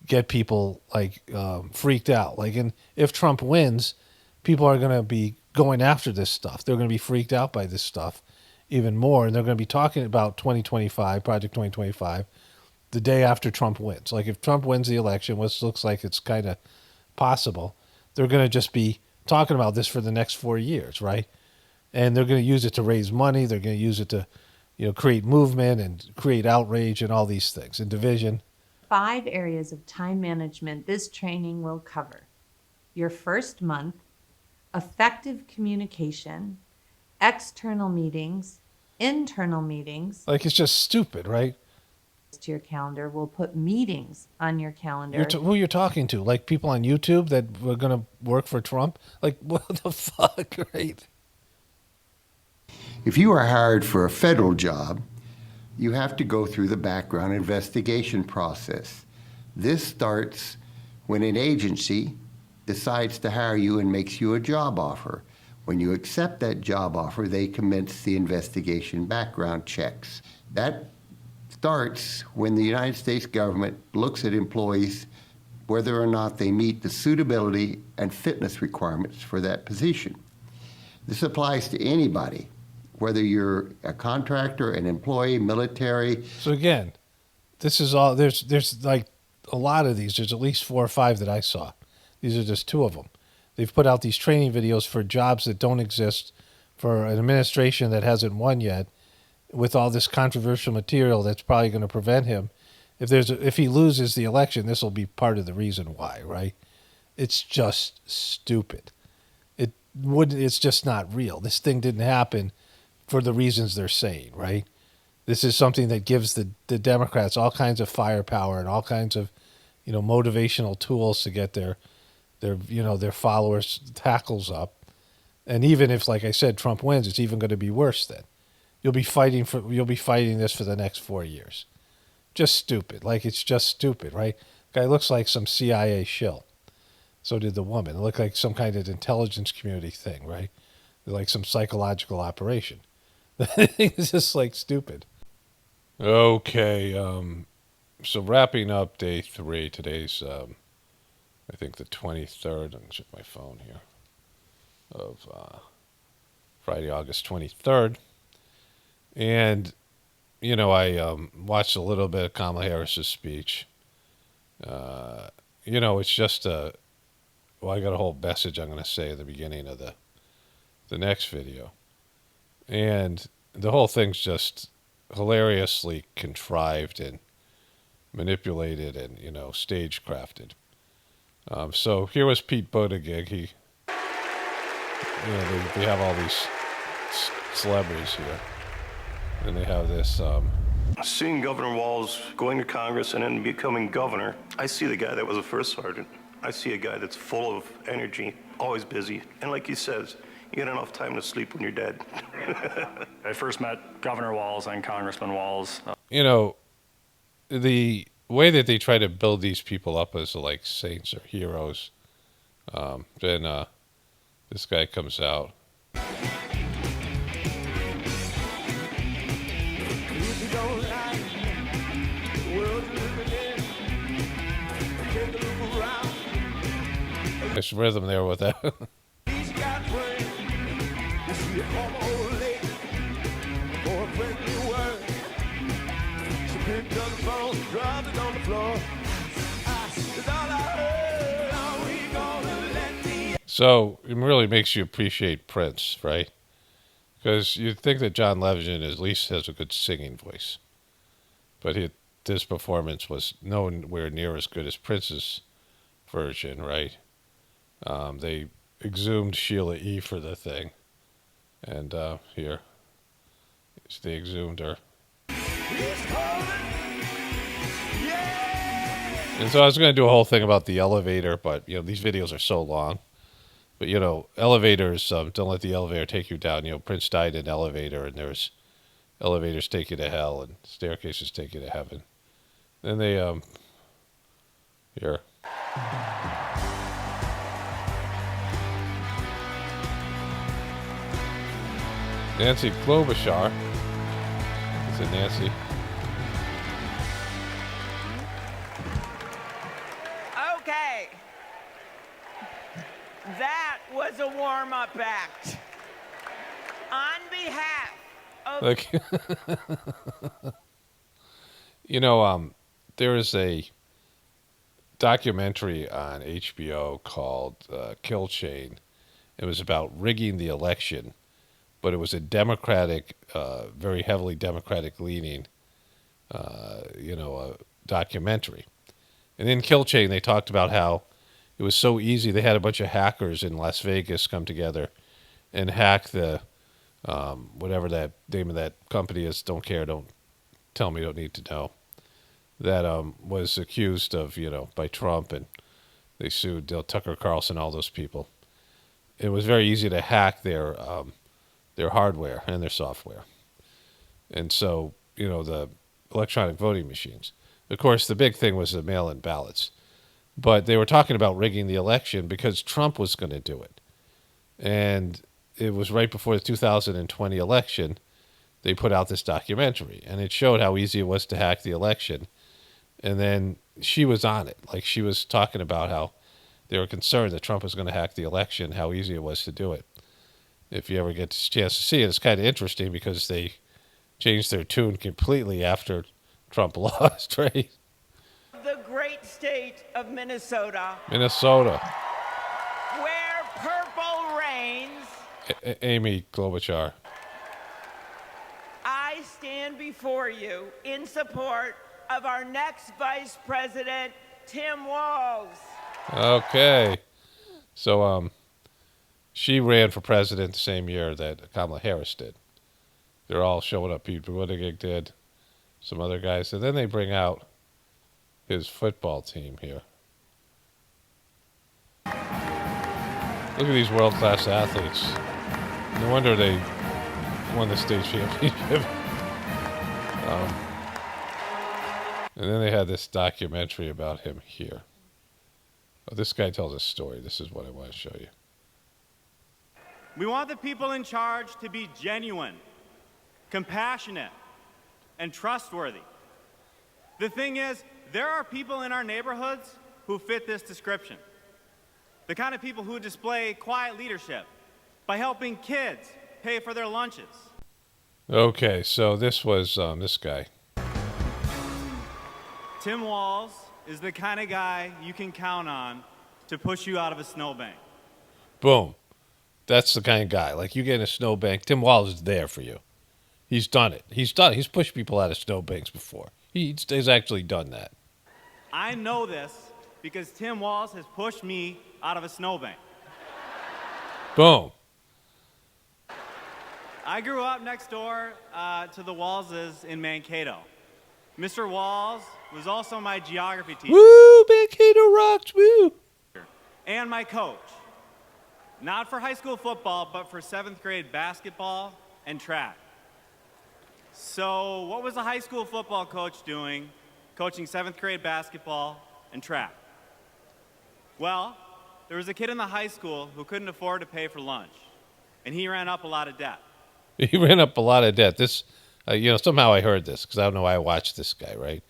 get people like freaked out. Like, and if Trump wins, people are going to be going after this stuff. They're going to be freaked out by this stuff even more. And they're going to be talking about 2025, Project 2025, the day after Trump wins. Like, if Trump wins the election, which looks like it's kind of possible, they're going to just be talking about this for the next 4 years, right? And they're going to use it to raise money. They're going to use it to, create movement and create outrage and all these things and division. 5 areas of time management this training will cover. Your first month, effective communication, external meetings, internal meetings. Like, it's just stupid, right? To your calendar. We'll put meetings on your calendar. Who you're talking to? Like, people on YouTube that were going to work for Trump? Like, what the fuck, right? If you are hired for a federal job, you have to go through the background investigation process. This starts when an agency decides to hire you and makes you a job offer. When you accept that job offer, they commence the investigation background checks. That starts when the United States government looks at employees whether or not they meet the suitability and fitness requirements for that position. This applies to anybody, whether you're a contractor, an employee, military. So again, this is all, there's like a lot of these. There's at least 4 or 5 that I saw. These are just 2 of them. They've put out these training videos for jobs that don't exist, for an administration that hasn't won yet, with all this controversial material that's probably going to prevent him. If he loses the election, this will be part of the reason why, right? It's just stupid. It's just not real. This thing didn't happen for the reasons they're saying, right? This is something that gives the Democrats all kinds of firepower and all kinds of, motivational tools to get their followers' tackles up. And even if, like I said, Trump wins, it's even going to be worse then. You'll be fighting this for the next 4 years. Just stupid. Like, it's just stupid, right? Guy looks like some CIA shill. So did the woman. It looked like some kind of intelligence community thing, right? Like some psychological operation. It's just like stupid. Okay, so wrapping up day 3. Today's, I think, the 23rd. I'm going to check my phone here. Of Friday, August 23rd. And, I watched a little bit of Kamala Harris's speech. It's just I got a whole message I'm going to say at the beginning of the next video. And the whole thing's just hilariously contrived and manipulated and, stagecrafted. So here was Pete Buttigieg. He, they have all these celebrities here. And they have this... Seeing Governor Walz going to Congress and then becoming governor, I see the guy that was a first sergeant. I see a guy that's full of energy, always busy. And like he says, you get enough time to sleep when you're dead. I first met Governor Walz and Congressman Walz. The way that they try to build these people up as like saints or heroes, then this guy comes out. Nice rhythm there with that. So it really makes you appreciate Prince, right? Because you'd think that John Legend at least has a good singing voice. But this performance was nowhere near as good as Prince's version, right? They exhumed Sheila E. for the thing. And here, they exhumed her. And so I was going to do a whole thing about the elevator, but, these videos are so long. But, elevators, don't let the elevator take you down. Prince died in an elevator, and there's elevators take you to hell, and staircases take you to heaven. Then they, here. Nancy Klobuchar. Is it Nancy? Okay. That was a warm-up act. On behalf of... there is a documentary on HBO called Kill Chain. It was about rigging the election, but it was a Democratic, very heavily Democratic-leaning, documentary. And in Kill Chain, they talked about how it was so easy. They had a bunch of hackers in Las Vegas come together and hack the, whatever that name of that company is, don't care, don't tell me, don't need to know, that was accused of, by Trump, and they sued Tucker Carlson, all those people. It was very easy to hack their hardware and their software. And so, the electronic voting machines. Of course, the big thing was the mail-in ballots. But they were talking about rigging the election because Trump was going to do it. And it was right before the 2020 election, they put out this documentary. And it showed how easy it was to hack the election. And then she was on it. Like, she was talking about how they were concerned that Trump was going to hack the election, how easy it was to do it. If you ever get a chance to see it, it's kind of interesting because they changed their tune completely after Trump lost, right? The great state of Minnesota. Minnesota. Where purple reigns. Amy Klobuchar. I stand before you in support of our next Vice President, Tim Walz. Okay. So, she ran for president the same year that Kamala Harris did. They're all showing up. Pete Buttigieg did. some other guys. And then they bring out his football team here. Look at these world-class athletes. No wonder they won the state championship. And then they had this documentary about him here. Oh, this guy tells a story. This is what I want to show you. We want the people in charge to be genuine, compassionate, and trustworthy. The thing is, there are people in our neighborhoods who fit this description. The kind of people who display quiet leadership by helping kids pay for their lunches. Okay, so this was this guy. Tim Walz is the kind of guy you can count on to push you out of a snowbank. Boom. That's the kind of guy. Like, you get in a snowbank, Tim Walz is there for you. He's done it. He's pushed people out of snowbanks before. He's actually done that. I know this because Tim Walz has pushed me out of a snowbank. Boom. I grew up next door to the Walzes in Mankato. Mr. Walz was also my geography teacher. Woo, Mankato rocks, woo! And my coach. Not for high school football, but for 7th grade basketball and track. So what was a high school football coach doing, coaching 7th grade basketball and track? Well, there was a kid in the high school who couldn't afford to pay for lunch, and he ran up a lot of debt. He ran up a lot of debt. This, somehow I heard this, because I don't know why I watched this guy, right?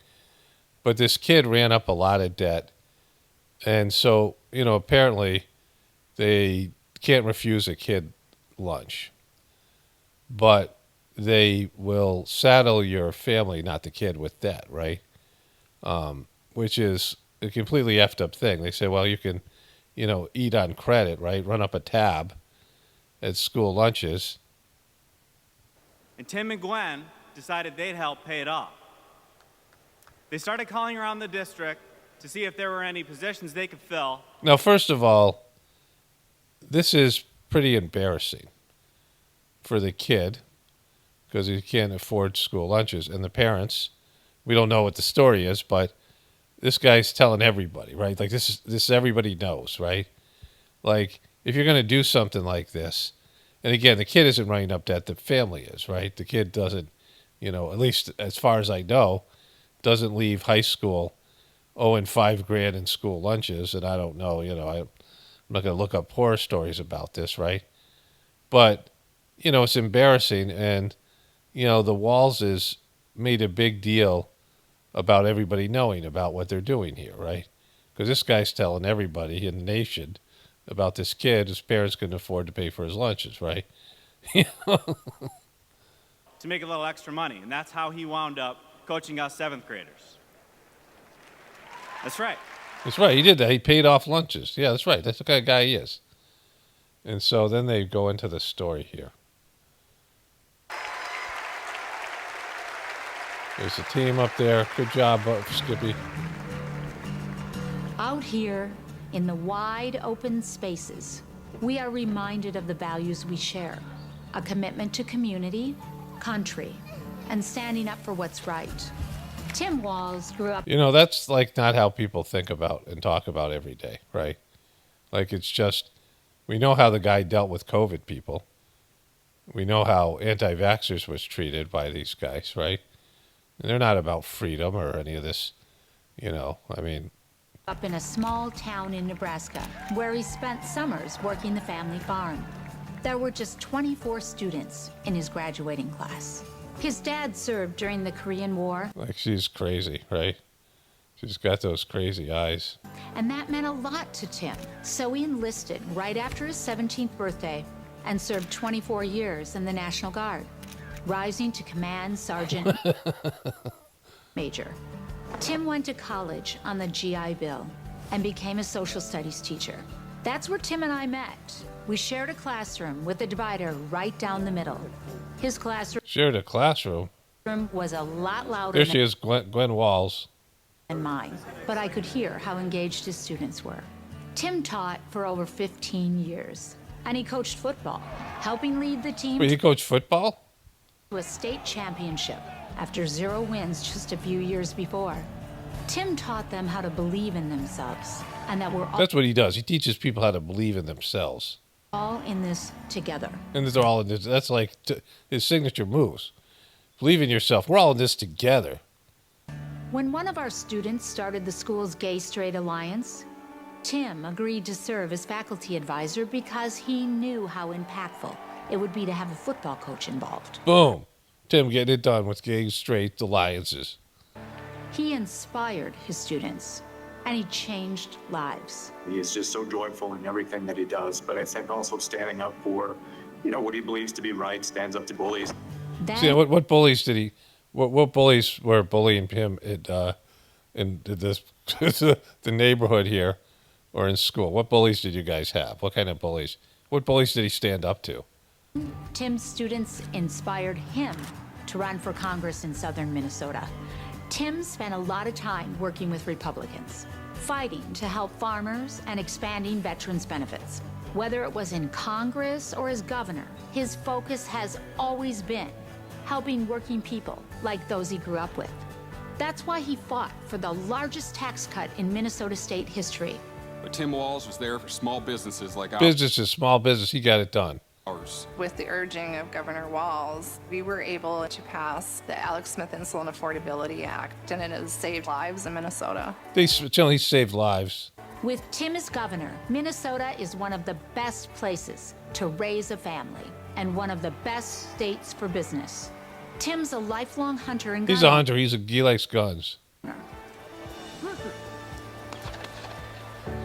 But this kid ran up a lot of debt, and so, apparently they can't refuse a kid lunch. But they will saddle your family, not the kid, with debt, right? Which is a completely effed up thing. They say, well, you can, eat on credit, right? Run up a tab at school lunches. And Tim and Gwen decided they'd help pay it off. They started calling around the district to see if there were any positions they could fill. Now, first of all, this is pretty embarrassing for the kid because he can't afford school lunches. And the parents, we don't know what the story is, but this guy's telling everybody, right? Like, this everybody knows, right? Like, if you're going to do something like this, and again, the kid isn't running up debt, the family is, right? The kid doesn't, at least as far as I know, doesn't leave high school owing $5,000 in school lunches. And I don't know, I'm not going to look up horror stories about this, right? But, it's embarrassing. And, the Walzes made a big deal about everybody knowing about what they're doing here, right? Because this guy's telling everybody in the nation about this kid whose parents couldn't afford to pay for his lunches, right? To make a little extra money. And that's how he wound up coaching us 7th graders. That's right. That's right. He did that. He paid off lunches. Yeah, that's right. That's the kind of guy he is. And so then they go into the story here. There's the team up there. Good job, Skippy. Out here in the wide open spaces, we are reminded of the values we share. A commitment to community, country, and standing up for what's right. Tim Walz grew up... that's like not how people think about and talk about every day, right? Like, it's just, we know how the guy dealt with COVID people. We know how anti-vaxxers was treated by these guys, right? And they're not about freedom or any of this, Up in a small town in Nebraska, where he spent summers working the family farm. There were just 24 students in his graduating class. His dad served during the Korean War. Like, she's crazy, right? She's got those crazy eyes. And that meant a lot to Tim. So he enlisted right after his 17th birthday and served 24 years in the National Guard, rising to command sergeant major. Tim went to college on the GI Bill and became a social studies teacher. That's where Tim and I met. We shared a classroom with a divider right down the middle. His classroom Shared a classroom? was a lot louder There she is, Gwen Walz. than mine, but I could hear how engaged his students were. Tim taught for over 15 years, and he coached football, helping lead the team. Wait, he coached football? to a state championship after 0 wins just a few years before. Tim taught them how to believe in themselves and that we're That's what he does. He teaches people how to believe in themselves. all in this together. And they're all in this. That's like his signature moves. Believe in yourself. We're all in this together. When one of our students started the school's Gay Straight Alliance, Tim agreed to serve as faculty advisor because he knew how impactful it would be to have a football coach involved. Boom. Tim getting it done with gay straight alliances. He inspired his students, and he changed lives. He is just so joyful in everything that he does, but I think also standing up for, what he believes to be right, stands up to bullies. See, what bullies did he? What bullies were bullying him in this the neighborhood here, or in school? What bullies did you guys have? What kind of bullies? What bullies did he stand up to? Tim's students inspired him to run for Congress in southern Minnesota. Tim spent a lot of time working with Republicans, fighting to help farmers and expanding veterans' benefits. Whether it was in Congress or as governor, his focus has always been helping working people like those he grew up with. That's why he fought for the largest tax cut in Minnesota state history. But Tim Walz was there for small businesses like ours. Businesses, small business. He got it done. With the urging of Governor Walz, we were able to pass the Alex Smith Insulin Affordability Act, and it has saved lives in Minnesota. He saved lives. With Tim as governor, Minnesota is one of the best places to raise a family and one of the best states for business. Tim's a lifelong hunter and gunner. He's a hunter. He likes guns.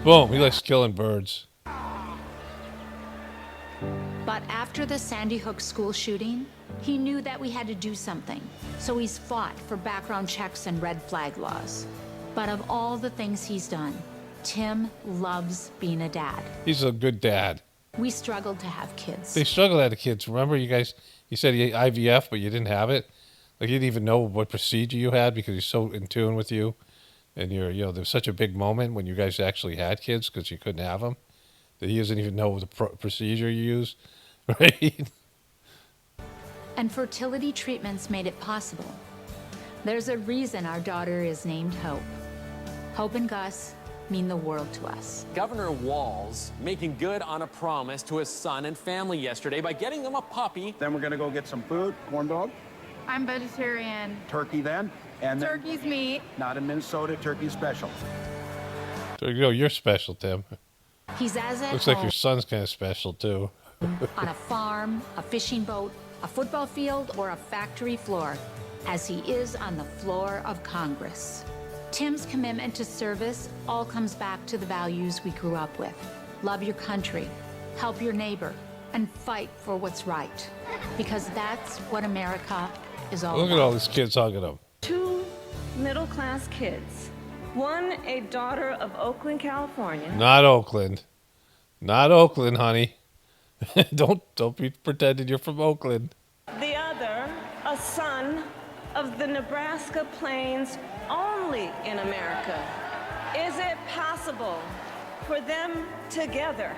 Boom. He likes killing birds. But after the Sandy Hook school shooting, he knew that we had to do something. So he's fought for background checks and red flag laws. But of all the things he's done, Tim loves being a dad. He's a good dad. We struggled to have kids. They struggled to have kids. Remember, you said you had IVF, but you didn't have it. Like, you didn't even know what procedure you had because he's so in tune with you. And there's such a big moment when you guys actually had kids because you couldn't have them that he doesn't even know the procedure you use, right? And fertility treatments made it possible. There's a reason our daughter is named Hope. Hope and Gus mean the world to us. Governor Walz making good on a promise to his son and family yesterday by getting them a puppy. Then we're going to go get some food, corn dog. I'm vegetarian. Turkey then. And Turkey's meat. Not in Minnesota, turkey special. So, you're special, Tim. He's as at Looks home like your son's kind of special, too. on a farm, a fishing boat, a football field, or a factory floor, as he is on the floor of Congress. Tim's commitment to service all comes back to the values we grew up with. Love your country, help your neighbor, and fight for what's right. Because that's what America is all Look about. at all these kids hugging him. 2 middle-class kids. One, a daughter of Oakland, California. Not Oakland. Not Oakland, honey. Don't be pretending you're from Oakland. The other, a son of the Nebraska plains, only in America. Is it possible for them together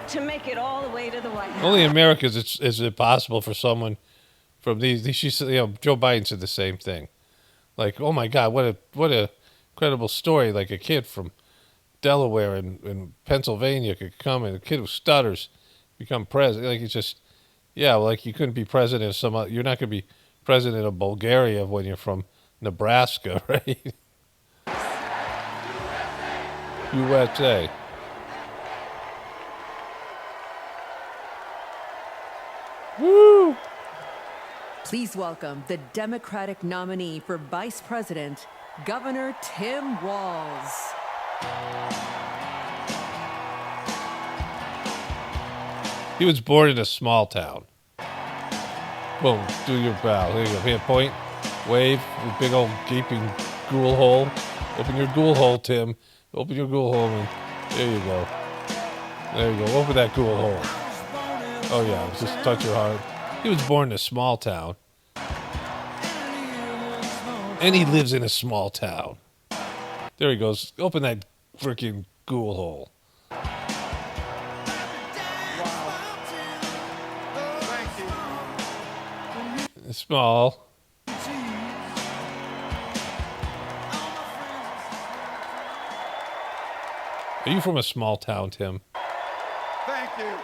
to make it all the way to the White House? Only in America is it possible for someone from these. She said, Joe Biden said the same thing. Like, oh my God, what a incredible story! Like a kid from Delaware and Pennsylvania could come, and a kid with stutters become president. Like, it's just, like you couldn't be president of some. You're not going to be president of Bulgaria when you're from Nebraska, right? USA. Woo! Please welcome the Democratic nominee for Vice President, Governor Tim Walz. He was born in a small town. Boom, do your bow. There you go. Here, point, wave, with big old gaping ghoul hole. Open your ghoul hole, Tim. Open your ghoul hole, and there you go. There you go. Open that ghoul hole. Oh yeah, just touch your heart. He was born in a small town. And he lives in a small town. There he goes. Open that freaking ghoul hole. Small. Are you from a small town, Tim? Thank you.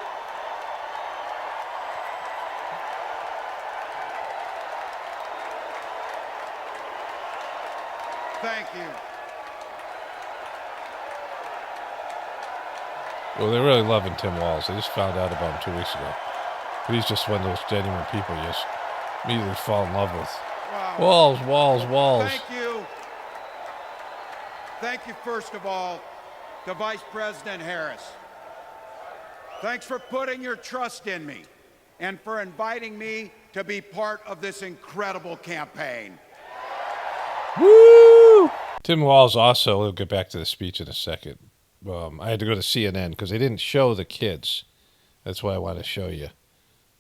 Thank you. Well, they're really loving Tim Walz. I just found out about him 2 weeks ago. But he's just one of those genuine people you just immediately fall in love with. Wow. Walz. Thank you. Thank you, first of all, to Vice President Harris. Thanks for putting your trust in me and for inviting me to be part of this incredible campaign. Woo! Tim Walz also, we'll get back to the speech in a second. I had to go to CNN because they didn't show the kids. That's why I want to show you.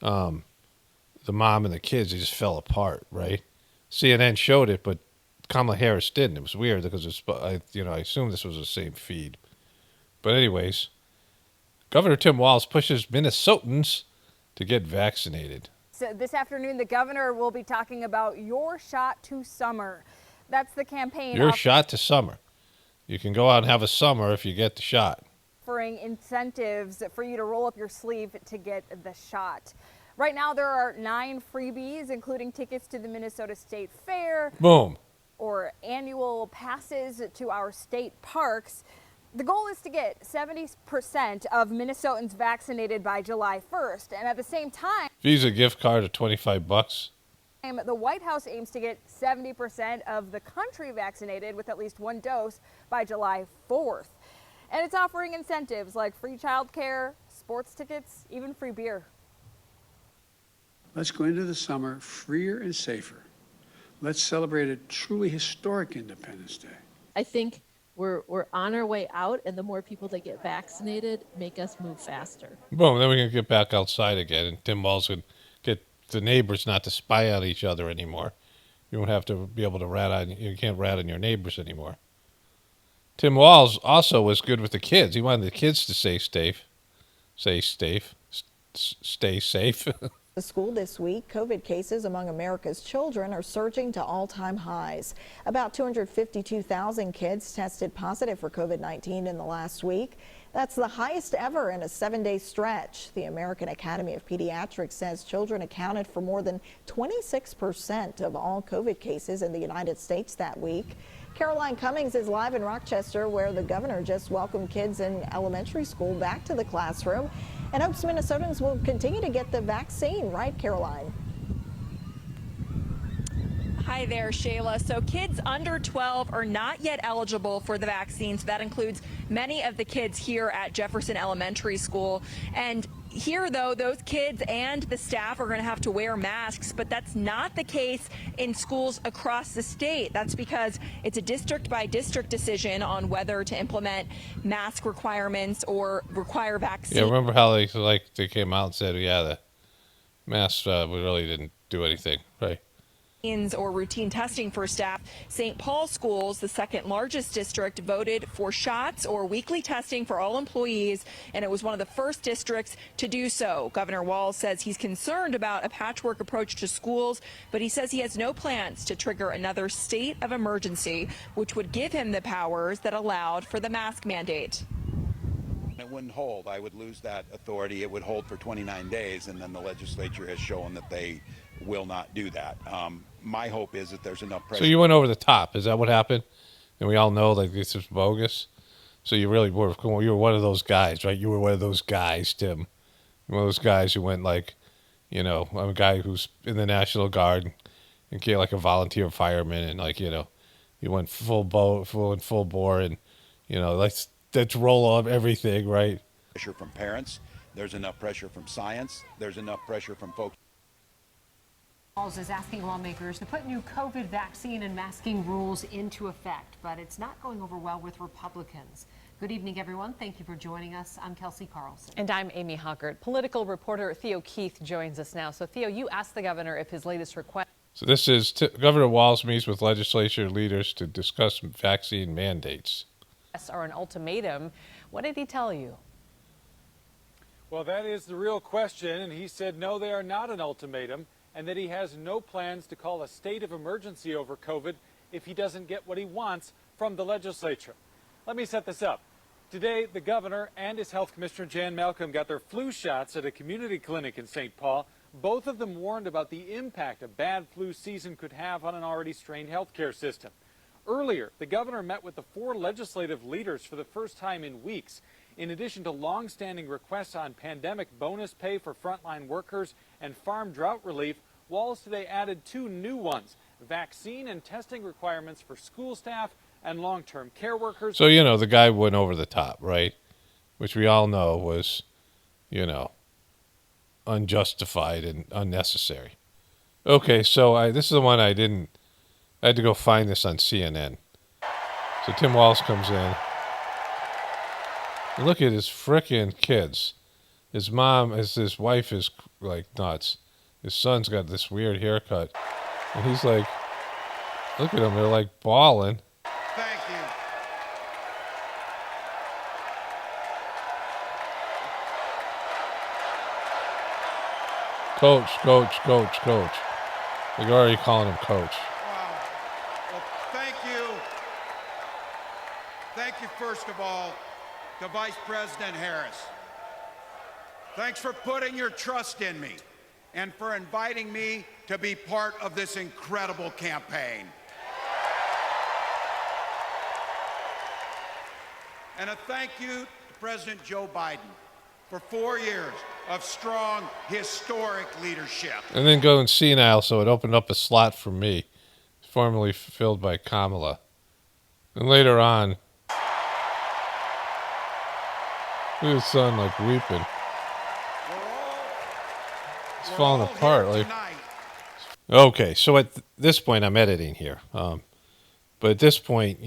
The mom and the kids, they just fell apart, right? CNN showed it, but Kamala Harris didn't. It was weird because I assume this was the same feed. But anyways, Governor Tim Walz pushes Minnesotans to get vaccinated. So this afternoon, the governor will be talking about Your Shot to Summer. That's the campaign. Your Shot to Summer. You can go out and have a summer if you get the shot. Offering incentives for you to roll up your sleeve to get the shot. Right now, there are 9 freebies, including tickets to the Minnesota State Fair. Boom. Or annual passes to our state parks. The goal is to get 70% of Minnesotans vaccinated by July 1st. And at the same time, Visa gift card of $25. the White House aims to get 70% of the country vaccinated with at least 1 dose by July 4th. And it's offering incentives like free childcare, sports tickets, even free beer. Let's go into the summer freer and safer. Let's celebrate a truly historic Independence Day. I think we're on our way out, and the more people that get vaccinated make us move faster. Boom, then we can get back outside again, and Tim Walz can get the neighbors not to spy on each other anymore. You won't have to be able to you can't rat on your neighbors anymore. Tim Walz also was good with the kids. He wanted the kids to stay safe. The school this week, COVID cases among America's children are surging to all-time highs. About 252,000 kids tested positive for COVID-19 in the last week. That's the highest ever in a 7-day stretch. The American Academy of Pediatrics says children accounted for more than 26% of all COVID cases in the United States that week. Caroline Cummings is live in Rochester, where the governor just welcomed kids in elementary school back to the classroom and hopes Minnesotans will continue to get the vaccine. Right, Caroline? Hi there, Shayla. So kids under 12 are not yet eligible for the vaccine. So that includes many of the kids here at Jefferson Elementary School. And here, though, those kids and the staff are going to have to wear masks, but that's not the case in schools across the state. That's because it's a district-by-district decision on whether to implement mask requirements or require vaccines. Yeah, remember how they came out and said, yeah, the masks really didn't do anything, right? Or routine testing for staff. St. Paul schools, the second largest district, voted for shots or weekly testing for all employees, and it was one of the first districts to do so. Governor Walz says he's concerned about a patchwork approach to schools, but he says he has no plans to trigger another state of emergency, which would give him the powers that allowed for the mask mandate. It wouldn't hold. I would lose that authority. It would hold for 29 days, and then the legislature has shown that they will not do that. My hope is that there's enough pressure. So you went over the top. Is that what happened? And we all know this is bogus. So you really were. You were one of those guys, right? You were one of those guys, Tim. One of those guys who went I'm a guy who's in the National Guard and came like a volunteer fireman, and you went full bore, and let's roll up everything, right? Pressure from parents. There's enough pressure from science. There's enough pressure from folks. Walz is asking lawmakers to put new COVID vaccine and masking rules into effect, but it's not going over well with Republicans. Good evening, everyone. Thank you for joining us. I'm Kelsey Carlson. And I'm Amy Hoggart. Political reporter Theo Keith joins us now. So, Theo, you asked the governor if his latest request. So this is Governor Walz meets with legislature leaders to discuss vaccine mandates. Are an ultimatum. What did he tell you? Well, that is the real question, and he said no, they are not an ultimatum. and that he has no plans to call a state of emergency over COVID if he doesn't get what he wants from the legislature. Let me set this up. Today, the governor and his health commissioner, Jan Malcolm, got their flu shots at a community clinic in St. Paul. Both of them warned about the impact a bad flu season could have on an already strained healthcare system. Earlier, the governor met with the 4 legislative leaders for the first time in weeks. In addition to long-standing requests on pandemic bonus pay for frontline workers and farm drought relief, Walz today added 2 new ones: vaccine and testing requirements for school staff and long-term care workers. So, the guy went over the top, right? Which we all know was, unjustified and unnecessary. Okay, so this is the one I had to go find this on CNN. So Tim Walz comes in. And look at his frickin' kids. His wife is like nuts. His son's got this weird haircut. And he's like, look at them, they're like bawling. Thank you. Coach. They're already calling him coach. Wow. Well, thank you. Thank you, first of all, to Vice President Harris. Thanks for putting your trust in me and for inviting me to be part of this incredible campaign. And a thank you to President Joe Biden for 4 years of strong, historic leadership. And then going senile, so it opened up a slot for me, formerly filled by Kamala. And later on, look at his son like weeping. It's falling apart. Okay, so at this point, I'm editing here. But at this point,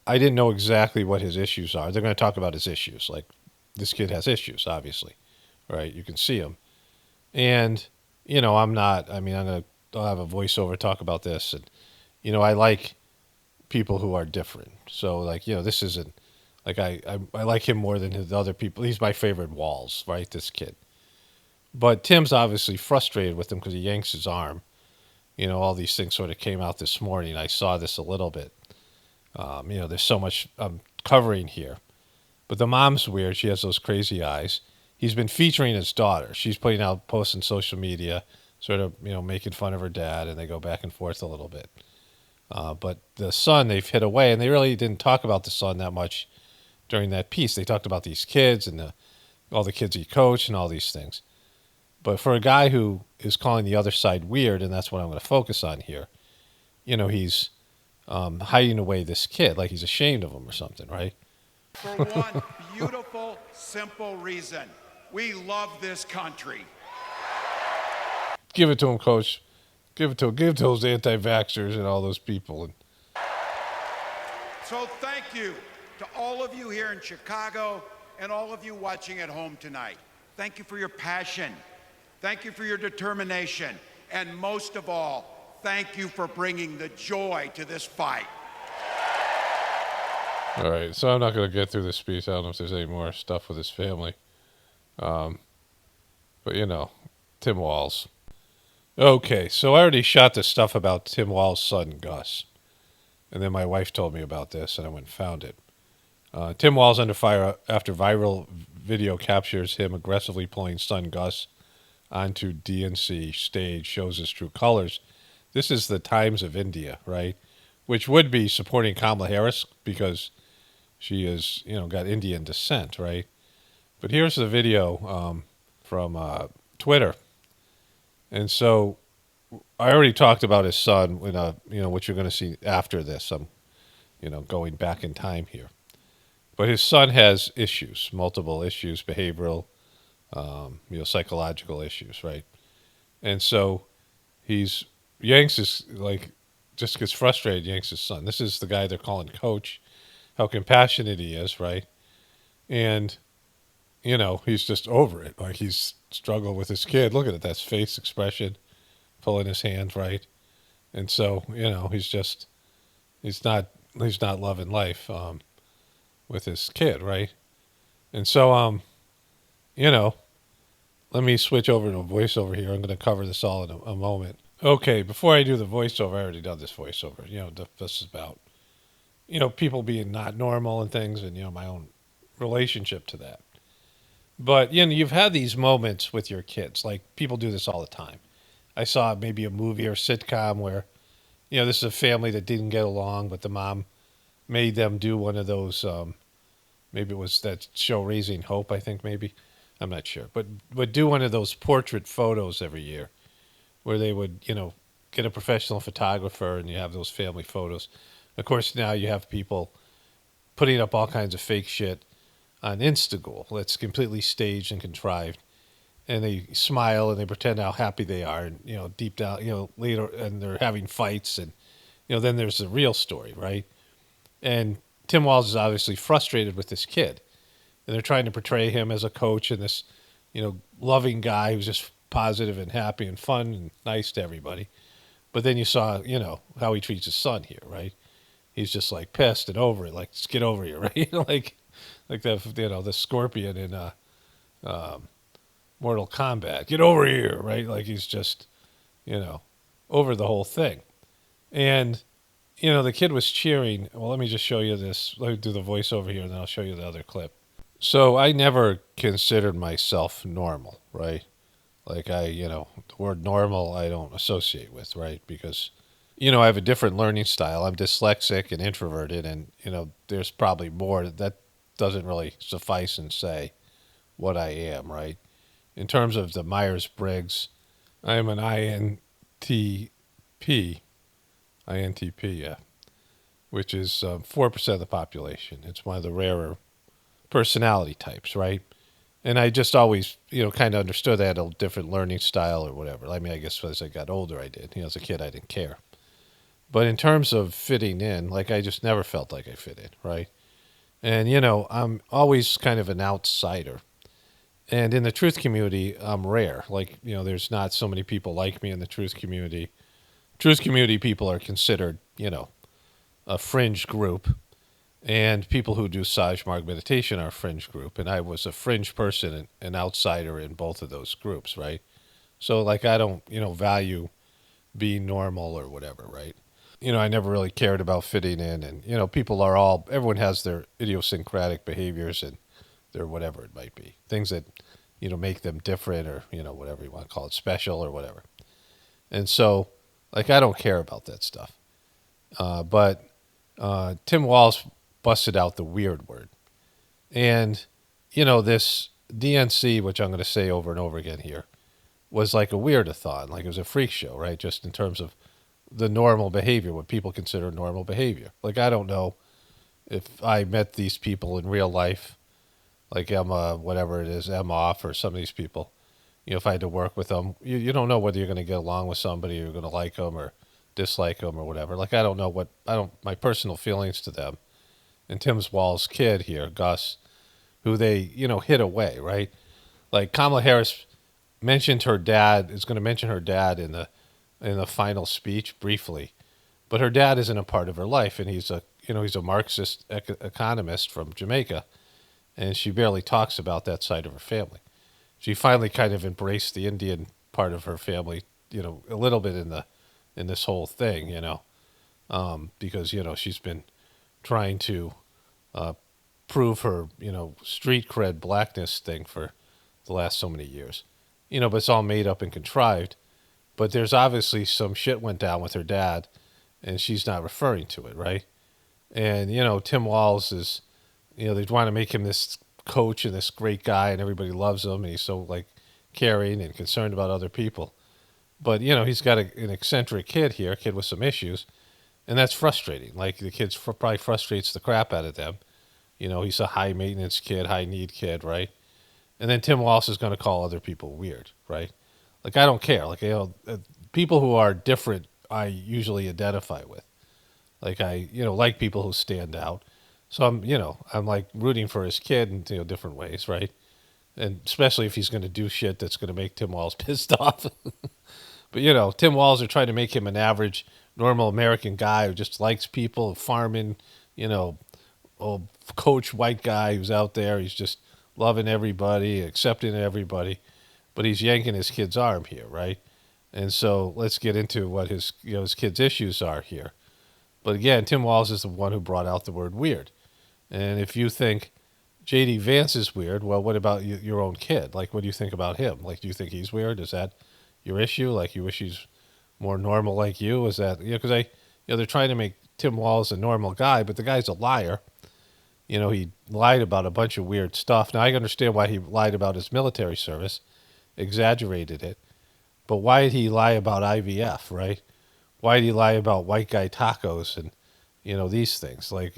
I didn't know exactly what his issues are. They're going to talk about his issues. Like, this kid has issues, obviously, right? You can see them. And, I'll have a voiceover talk about this. And, I like people who are different. So, this isn't, I like him more than the other people. He's my favorite Walz, right, this kid. But Tim's obviously frustrated with him because he yanks his arm. All these things sort of came out this morning. I saw this a little bit. There's so much I'm covering here. But the mom's weird. She has those crazy eyes. He's been featuring his daughter. She's putting out posts on social media, sort of, making fun of her dad, and they go back and forth a little bit. But the son, they've hit away, and they really didn't talk about the son that much during that piece. They talked about these kids and all the kids he coached and all these things. But for a guy who is calling the other side weird, and that's what I'm going to focus on here, he's hiding away this kid, like he's ashamed of him or something, right? For one beautiful, simple reason. We love this country. Give it to him, Coach. Give it to him. Give it to those anti-vaxxers and all those people. So thank you to all of you here in Chicago and all of you watching at home tonight. Thank you for your passion. Thank you for your determination. And most of all, thank you for bringing the joy to this fight. All right, so I'm not going to get through this speech. I don't know if there's any more stuff with his family. But, Tim Walz. Okay, so I already shot the stuff about Tim Walz's son, Gus. And then my wife told me about this, and I went and found it. Tim Walz under fire after viral video captures him aggressively pulling son Gus onto DNC stage, shows his true colors. This is the Times of India, right? Which would be supporting Kamala Harris because she is, got Indian descent, right? But here's the video from Twitter. And so I already talked about his son, what you're going to see after this. I'm, going back in time here. But his son has issues, multiple issues, behavioral, psychological issues, right? And so Yanks is just gets frustrated, yanks his son. This is the guy they're calling coach, how compassionate he is, right? And, he's just over it. Like he's struggled with his kid. Look at it, that's face expression, pulling his hand, right? And so, he's not loving life with his kid, right? And so, let me switch over to a voiceover here. I'm going to cover this all in a moment. Okay, before I do the voiceover, I already done this voiceover. This is about, people being not normal and things, and, my own relationship to that. But, you've had these moments with your kids. Like, people do this all the time. I saw maybe a movie or sitcom where, this is a family that didn't get along, but the mom made them do one of those, maybe it was that show Raising Hope, I think maybe. I'm not sure. But do one of those portrait photos every year where they would, get a professional photographer and you have those family photos. Of course, now you have people putting up all kinds of fake shit on Instagram that's completely staged and contrived. And they smile and they pretend how happy they are. And, deep down, later, and they're having fights. And, then there's the real story, right? And Tim Walz is obviously frustrated with this kid. And they're trying to portray him as a coach and this, loving guy who's just positive and happy and fun and nice to everybody. But then you saw, how he treats his son here, right? He's just like pissed and over it, like, just get over here, right? like the scorpion in Mortal Kombat. Get over here, right? Like he's just, over the whole thing. And, the kid was cheering. Well, let me just show you this. Let me do the voiceover here, and then I'll show you the other clip. So I never considered myself normal, right? Like the word normal I don't associate with, right? Because, I have a different learning style. I'm dyslexic and introverted, and, there's probably more. That doesn't really suffice and say what I am, right? In terms of the Myers-Briggs, I am an INTP, yeah, which is 4% of the population. It's one of the rarer personality types, right? And I just always, kind of understood I had a different learning style or whatever. I mean, I guess as I got older, I did. As a kid, I didn't care. But in terms of fitting in, like, I just never felt like I fit in, right? And, I'm always kind of an outsider. And in the truth community, I'm rare. Like, there's not so many people like me in the truth community. Truth community people are considered, a fringe group. And people who do Sajmarg meditation are a fringe group. And I was a fringe person, an outsider in both of those groups, right? So, like, I don't, value being normal or whatever, right? I never really cared about fitting in. And, everyone has their idiosyncratic behaviors and their whatever it might be. Things that, make them different or, whatever you want to call it, special or whatever. And so, like, I don't care about that stuff. But Tim Walz busted out the weird word. And, this DNC, which I'm going to say over and over again here, was like a weirdathon. Like it was a freak show, right? Just in terms of the normal behavior, what people consider normal behavior. Like, I don't know if I met these people in real life, like Emma, whatever it is, Emma Off or some of these people, if I had to work with them, you don't know whether you're going to get along with somebody, you're going to like them or dislike them or whatever. Like, I don't know my personal feelings to them. And Tim Walz's kid here, Gus, who they, hid away, right? Like Kamala Harris mentioned her dad, is going to mention her dad in the final speech briefly, but her dad isn't a part of her life. And he's a Marxist economist from Jamaica. And she barely talks about that side of her family. She finally kind of embraced the Indian part of her family, a little bit in this whole thing, because, she's been trying to prove her, street cred blackness thing for the last so many years. But it's all made up and contrived. But there's obviously some shit went down with her dad, and she's not referring to it, right? And, Tim Walz is, they want to make him this coach and this great guy, and everybody loves him, and he's so, like, caring and concerned about other people. But, he's got an eccentric kid here, a kid with some issues, and that's frustrating. Like, the kid probably frustrates the crap out of them. He's a high-maintenance kid, high-need kid, right? And then Tim Walz is going to call other people weird, right? Like, I don't care. Like, people who are different, I usually identify with. Like, I, like people who stand out. So I'm like rooting for his kid in, different ways, right? And especially if he's going to do shit that's going to make Tim Walz pissed off. But, Tim Walz are trying to make him an average, normal American guy who just likes people, farming, old coach white guy who's out there. He's just loving everybody, accepting everybody. but he's yanking his kid's arm here, right? And so let's get into what his kid's issues are here. But again, Tim Walz is the one who brought out the word weird. And if you think J.D. Vance is weird, well, what about your own kid? Like, what do you think about him? Like, do you think he's weird? Is that your issue? Like, you wish he's more normal like you? Is that, because they're trying to make Tim Walz a normal guy, but the guy's a liar. He lied about a bunch of weird stuff. Now, I understand why he lied about his military service, exaggerated it. But why did he lie about IVF, right? Why did he lie about white guy tacos and, these things? Like,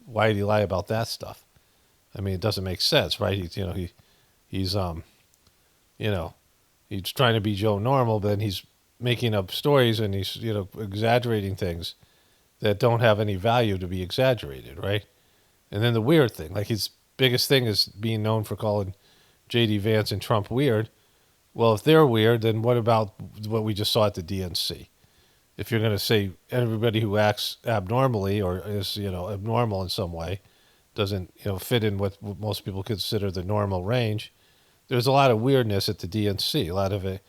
why did he lie about that stuff? I mean, it doesn't make sense, right? He's trying to be Joe Normal, but then he's making up stories and he's, exaggerating things that don't have any value to be exaggerated, right? And then the weird thing, like his biggest thing is being known for calling J.D. Vance and Trump weird. Well, if they're weird, then what about what we just saw at the DNC? If you're going to say everybody who acts abnormally or is, abnormal in some way doesn't, fit in what most people consider the normal range, there's a lot of weirdness at the DNC, a lot of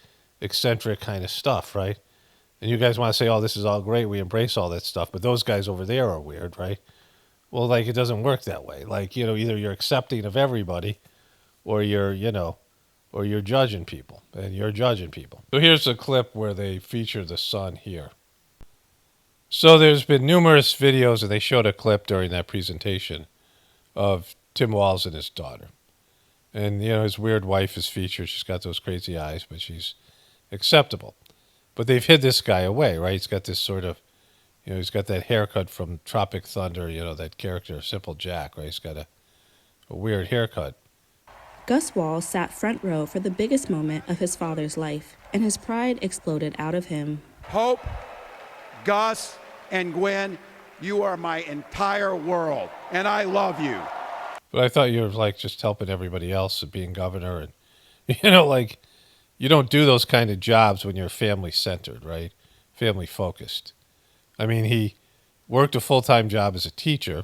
eccentric kind of stuff, right? And you guys want to say, oh, this is all great, we embrace all that stuff, but those guys over there are weird, right? Well, like, it doesn't work that way. Like, either you're accepting of everybody or you're judging people, and you're judging people. So here's a clip where they feature the son here. So there's been numerous videos, and they showed a clip during that presentation of Tim Walz and his daughter. And, his weird wife is featured. She's got those crazy eyes, but she's acceptable. But they've hid this guy away, right? He's got this sort of, he's got that haircut from Tropic Thunder, that character, Simple Jack, right? He's got a weird haircut. Gus Walz sat front row for the biggest moment of his father's life, and his pride exploded out of him. Hope, Gus, and Gwen, you are my entire world, and I love you. But I thought you were like just helping everybody else and being governor, and like you don't do those kind of jobs when you're family centered, right? Family focused. I mean, he worked a full-time job as a teacher,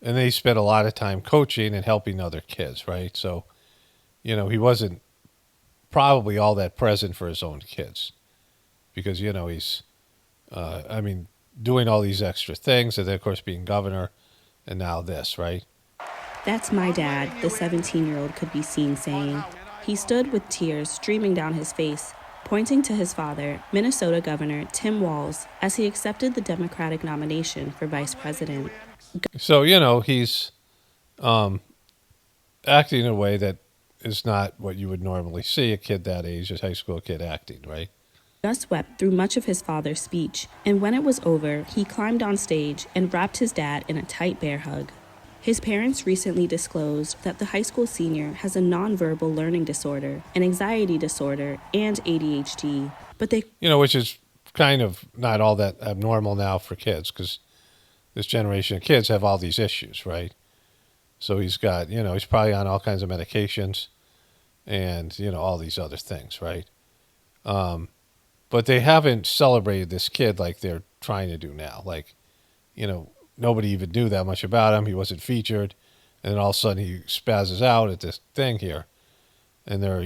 and then he spent a lot of time coaching and helping other kids, right? So, he wasn't probably all that present for his own kids because, he's, doing all these extra things, and then, of course, being governor, and now this, right? That's my dad, the 17-year-old could be seen saying. He stood with tears streaming down his face, pointing to his father, Minnesota Governor Tim Walz, as he accepted the Democratic nomination for vice president. So, he's acting in a way that is not what you would normally see a kid that age, a high school kid acting, right? Gus wept through much of his father's speech, and when it was over, he climbed on stage and wrapped his dad in a tight bear hug. His parents recently disclosed that the high school senior has a nonverbal learning disorder, an anxiety disorder, and ADHD, but they... which is kind of not all that abnormal now for kids, because this generation of kids have all these issues, right? So he's got, he's probably on all kinds of medications and, all these other things, right? But they haven't celebrated this kid like they're trying to do now. Like, nobody even knew that much about him. He wasn't featured. And then all of a sudden he spazzes out at this thing here. And they're,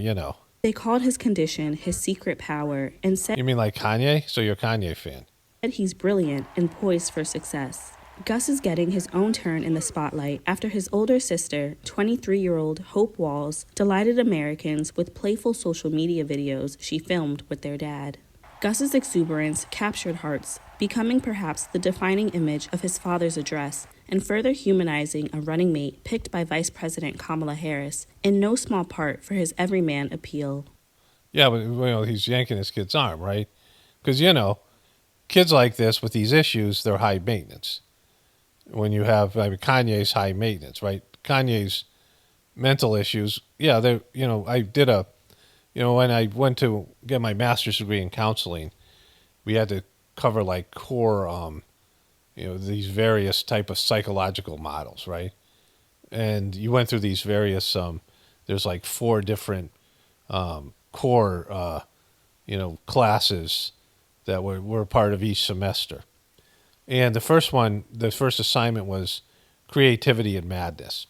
They called his condition his secret power and said... You mean like Kanye? So you're a Kanye fan. He's brilliant and poised for success. Gus is getting his own turn in the spotlight after his older sister, 23-year-old Hope Walz, delighted Americans with playful social media videos she filmed with their dad. Gus's exuberance captured hearts, becoming perhaps the defining image of his father's address and further humanizing a running mate picked by Vice President Kamala Harris, in no small part for his everyman appeal. Yeah, but he's yanking his kid's arm, right? Because, kids like this with these issues, they're high maintenance. When you have, Kanye's high maintenance, right? Kanye's mental issues, yeah, I did when I went to get my master's degree in counseling, we had to cover like core, these various type of psychological models, right? And you went through these various, there's like 4 different core, classes that were part of each semester. And the first assignment was creativity and madness.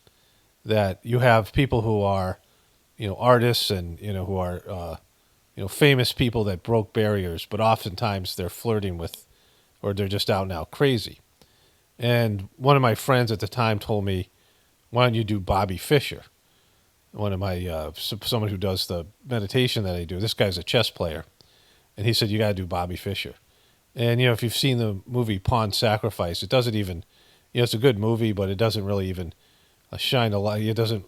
That you have people who are, artists and, who are, famous people that broke barriers, but oftentimes they're flirting with, or they're just out and out crazy. And one of my friends at the time told me, why don't you do Bobby Fischer? One of my, someone who does the meditation that I do. This guy's a chess player. And he said, you got to do Bobby Fischer. And, if you've seen the movie Pawn Sacrifice, it doesn't even, it's a good movie, but it doesn't really even shine a light. It doesn't,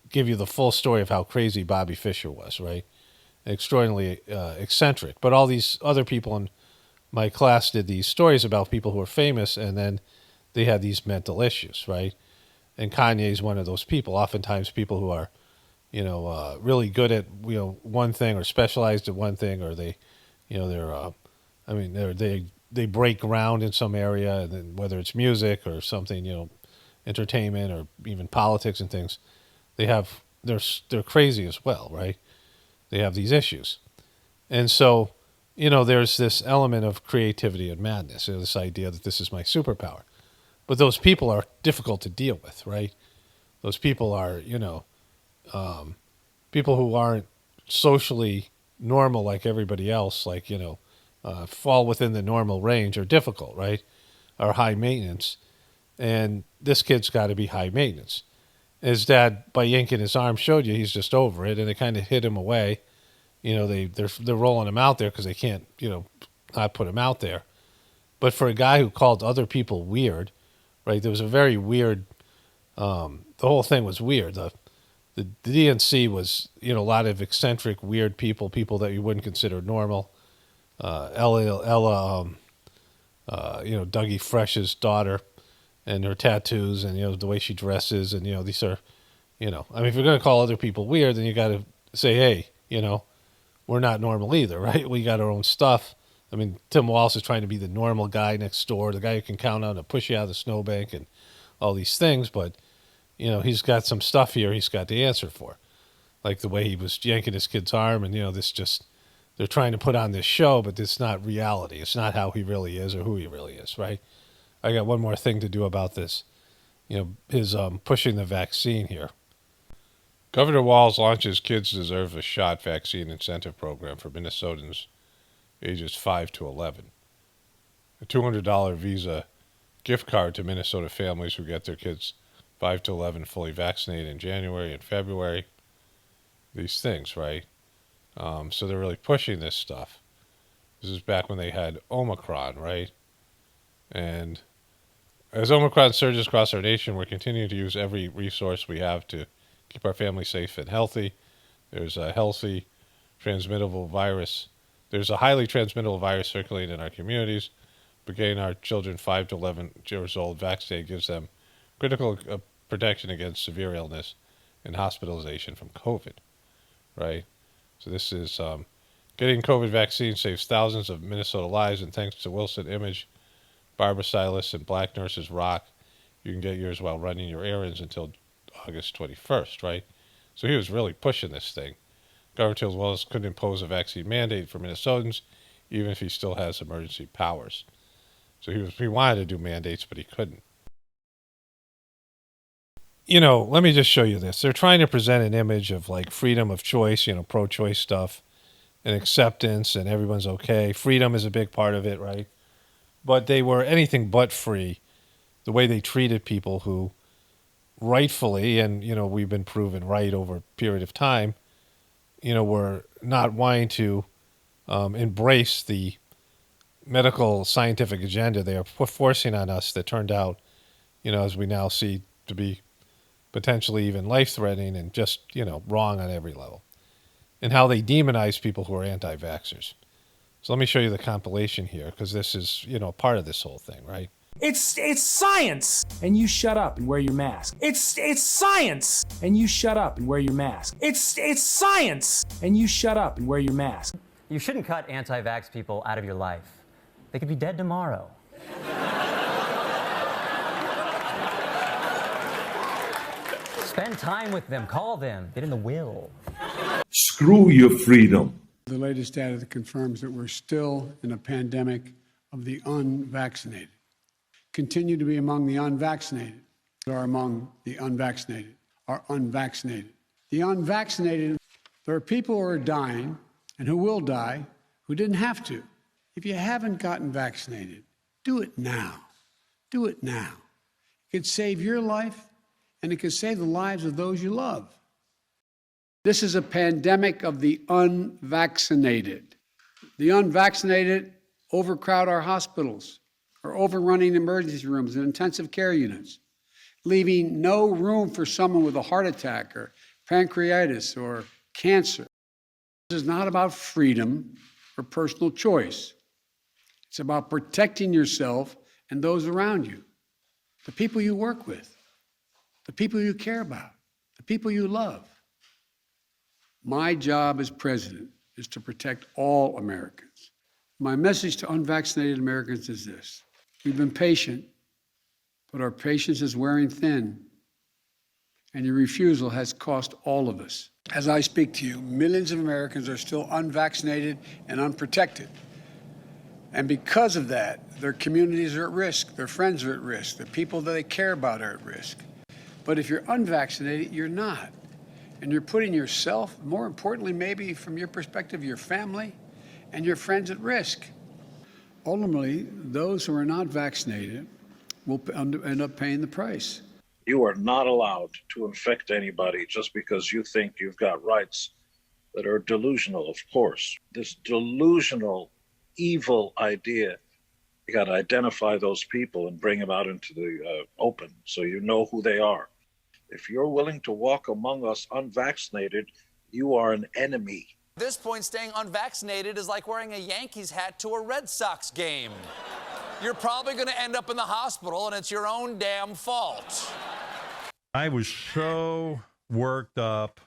give you the full story of how crazy Bobby Fischer was, right? Extraordinarily eccentric. But all these other people in my class did these stories about people who were famous, and then they had these mental issues, right? And Kanye's one of those people. Oftentimes people who are, really good at, one thing or specialized at one thing, or they, they break ground in some area, and then whether it's music or something, entertainment or even politics and things, they're crazy as well, right? They have these issues. And so, there's this element of creativity and madness, this idea that this is my superpower. But those people are difficult to deal with, right? Those people are, people who aren't socially normal like everybody else, like, fall within the normal range, are difficult, right? Are high maintenance. And this kid's got to be high maintenance. His dad, by yanking his arm, showed you he's just over it, and they kind of hid him away. They're rolling him out there because they can't, not put him out there. But for a guy who called other people weird, right? There was a very weird. The whole thing was weird. The DNC was, a lot of eccentric, weird people that you wouldn't consider normal. Ella, Dougie Fresh's daughter, and her tattoos, and the way she dresses, and these are, if you're going to call other people weird, then you got to say, hey, we're not normal either, right? We got our own stuff. Tim Walz is trying to be the normal guy next door, the guy you can count on to push you out of the snowbank and all these things, but he's got some stuff here he's got the answer for, like the way he was yanking his kid's arm, and they're trying to put on this show, but it's not reality. It's not how he really is or who he really is, right? I got one more thing to do about this. His pushing the vaccine here. Governor Walz launches Kids Deserve a Shot vaccine incentive program for Minnesotans ages 5 to 11. A $200 Visa gift card to Minnesota families who get their kids 5 to 11 fully vaccinated in January and February. These things, right? So they're really pushing this stuff. This is back when they had Omicron, right? And as Omicron surges across our nation, we're continuing to use every resource we have to keep our families safe and healthy. There's a transmittable virus circulating in our communities, but getting our children 5 to 11 years old vaccinated gives them critical protection against severe illness and hospitalization from COVID, right? So this is getting COVID vaccine saves thousands of Minnesota lives, and thanks to Wilson Image, Barbara Silas, and Black Nurses Rock, you can get yours while running your errands until August 21st, right? So he was really pushing this thing. Governor Tim Walz couldn't impose a vaccine mandate for Minnesotans, even if he still has emergency powers. So he wanted to do mandates, but he couldn't. Let me just show you this. They're trying to present an image of like freedom of choice, pro-choice stuff, and acceptance, and everyone's okay. Freedom is a big part of it, right? But they were anything but free, the way they treated people who rightfully, and, we've been proven right over a period of time, were not wanting to embrace the medical scientific agenda they are forcing on us that turned out, as we now see, to be potentially even life-threatening and just, wrong on every level. And how they demonize people who are anti-vaxxers. So let me show you the compilation here, because this is, part of this whole thing, right? It's science, and you shut up and wear your mask. It's science, and you shut up and wear your mask. It's science, and you shut up and wear your mask. You shouldn't cut anti-vax people out of your life. They could be dead tomorrow. Spend time with them, call them, get in the will. Screw your freedom. The latest data that confirms that we're still in a pandemic of the unvaccinated. Continue to be among the unvaccinated, are among the unvaccinated, are unvaccinated, The unvaccinated, there are people who are dying and who will die who didn't have to. If you haven't gotten vaccinated, do it now. Do it now. It could save your life, and it could save the lives of those you love. This is a pandemic of the unvaccinated. The unvaccinated overcrowd our hospitals, are overrunning emergency rooms and intensive care units, leaving no room for someone with a heart attack or pancreatitis or cancer. This is not about freedom or personal choice. It's about protecting yourself and those around you, the people you work with, the people you care about, the people you love. My job as president is to protect all Americans. My message to unvaccinated Americans is this: we've been patient, but our patience is wearing thin, and your refusal has cost all of us. As I speak to you, millions of Americans are still unvaccinated and unprotected. And because of that, their communities are at risk, their friends are at risk, the people that they care about are at risk. But if you're unvaccinated, you're not. And you're putting yourself, more importantly, maybe from your perspective, your family and your friends at risk. Ultimately, those who are not vaccinated will end up paying the price. You are not allowed to infect anybody just because you think you've got rights that are delusional, of course. This delusional, evil idea, you got to identify those people and bring them out into the open so you know who they are. If you're willing to walk among us unvaccinated, you are an enemy. At this point, staying unvaccinated is like wearing a Yankees hat to a Red Sox game. You're probably going to end up in the hospital, and it's your own damn fault. I was so worked up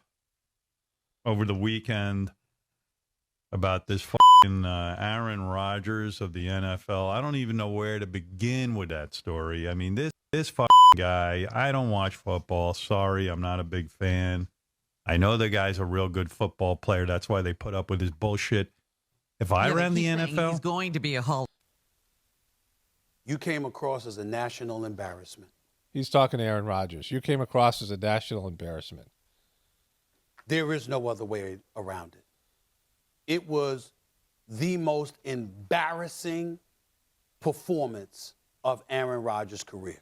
over the weekend about this fucking Aaron Rodgers of the NFL. I don't even know where to begin with that story. I mean, this fucking guy, I don't watch football. Sorry, I'm not a big fan. I know the guy's a real good football player. That's why they put up with his bullshit. If I ran the NFL, he's going to be a Hall. You came across as a national embarrassment. He's talking to Aaron Rodgers. You came across as a national embarrassment. There is no other way around it. It was the most embarrassing performance of Aaron Rodgers' career.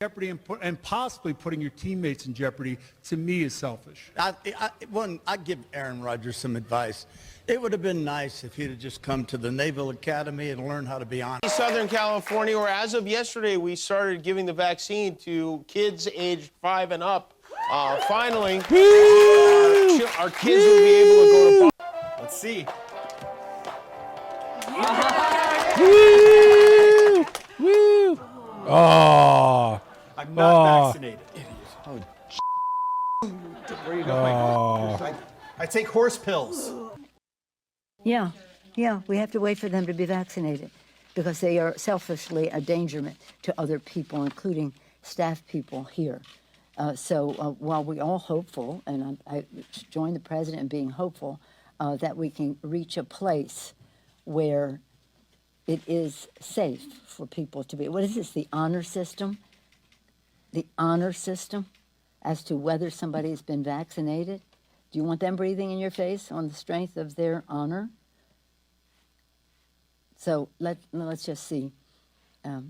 Jeopardy and possibly putting your teammates in jeopardy, to me, is selfish. I'd give Aaron Rodgers some advice. It would have been nice if he'd have just come to the Naval Academy and learned how to be honest. Southern California, where as of yesterday, we started giving the vaccine to kids aged 5 and up. Finally, our kids will be able to go to. Let's see. Woo! Woo! Oh. I'm not vaccinated. Oh, where are you going? Oh. I take horse pills. Yeah, we have to wait for them to be vaccinated because they are selfishly a endangerment to other people, including staff people here. So while we're all hopeful, and I join the president in being hopeful that we can reach a place where it is safe for people to be. What is this, the honor system? The honor system as to whether somebody's been vaccinated? Do you want them breathing in your face on the strength of their honor? So let's just see.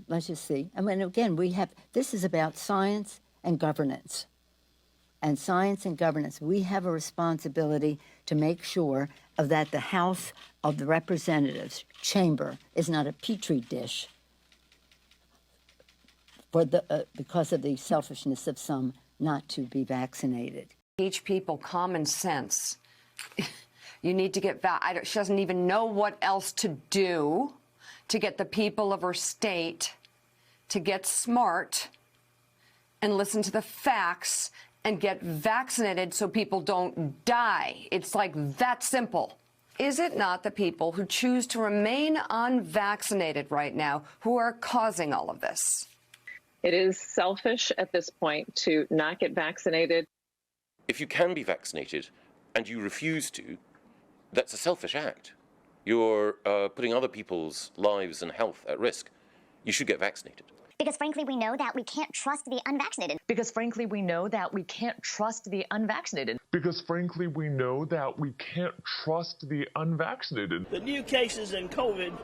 Let's just see. I mean, again, this is about science and governance. And science and governance, we have a responsibility to make sure that the House of the Representatives chamber is not a petri dish because of the selfishness of some not to be vaccinated. Teach people common sense. You need to get vaccinated. She doesn't even know what else to do to get the people of her state to get smart and listen to the facts and get vaccinated so people don't die. It's like that simple. Is it not the people who choose to remain unvaccinated right now who are causing all of this? It is selfish at this point to not get vaccinated. If you can be vaccinated and you refuse to, that's a selfish act. You're putting other people's lives and health at risk. You should get vaccinated. Because frankly, we know that we can't trust the unvaccinated. Because frankly, we know that we can't trust the unvaccinated. Because frankly, we know that we can't trust the unvaccinated. The new cases in COVID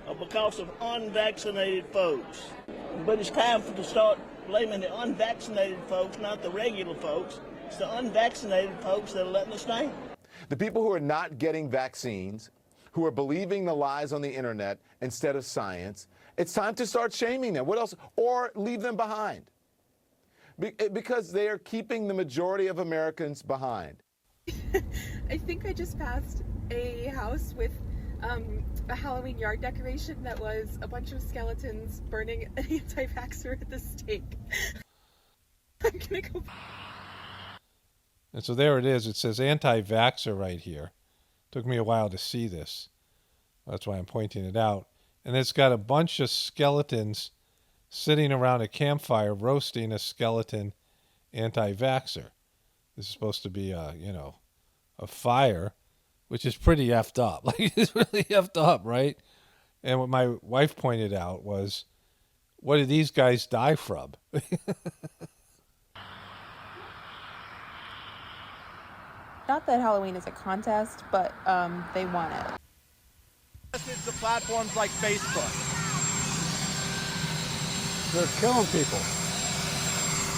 are because of unvaccinated folks. But it's time to start blaming the unvaccinated folks, not the regular folks. It's the unvaccinated folks that are letting us down. The people who are not getting vaccines, who are believing the lies on the internet instead of science, it's time to start shaming them. What else? Or leave them behind. Because they are keeping the majority of Americans behind. I think I just passed a house with a Halloween yard decoration that was a bunch of skeletons burning an anti-vaxxer at the stake. I'm gonna go. And so there it is. It says anti-vaxxer right here. Took me a while to see this. That's why I'm pointing it out. And it's got a bunch of skeletons sitting around a campfire roasting a skeleton anti-vaxxer. This is supposed to be a fire, which is pretty effed up. Like, it's really effed up, right? And what my wife pointed out was, what did these guys die from? Not that Halloween is a contest, but they want it. It's the platforms like Facebook. They're killing people.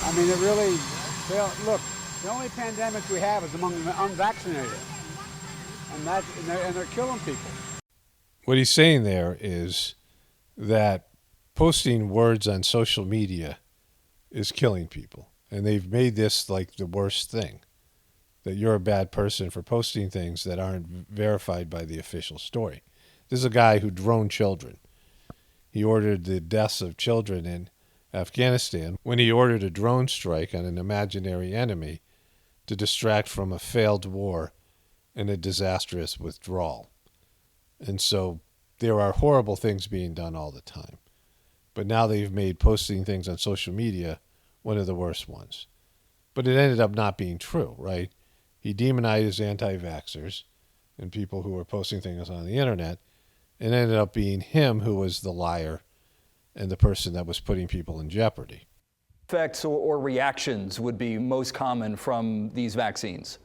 I mean, look, the only pandemic we have is among the unvaccinated. And they're killing people. What he's saying there is that posting words on social media is killing people. And they've made this like the worst thing. That you're a bad person for posting things that aren't verified by the official story. This is a guy who droned children. He ordered the deaths of children in Afghanistan when he ordered a drone strike on an imaginary enemy to distract from a failed war and a disastrous withdrawal. And so there are horrible things being done all the time. But now they've made posting things on social media one of the worst ones. But it ended up not being true, right? He demonized anti-vaxxers and people who were posting things on the internet, and ended up being him who was the liar and the person that was putting people in jeopardy. Effects or reactions would be most common from these vaccines?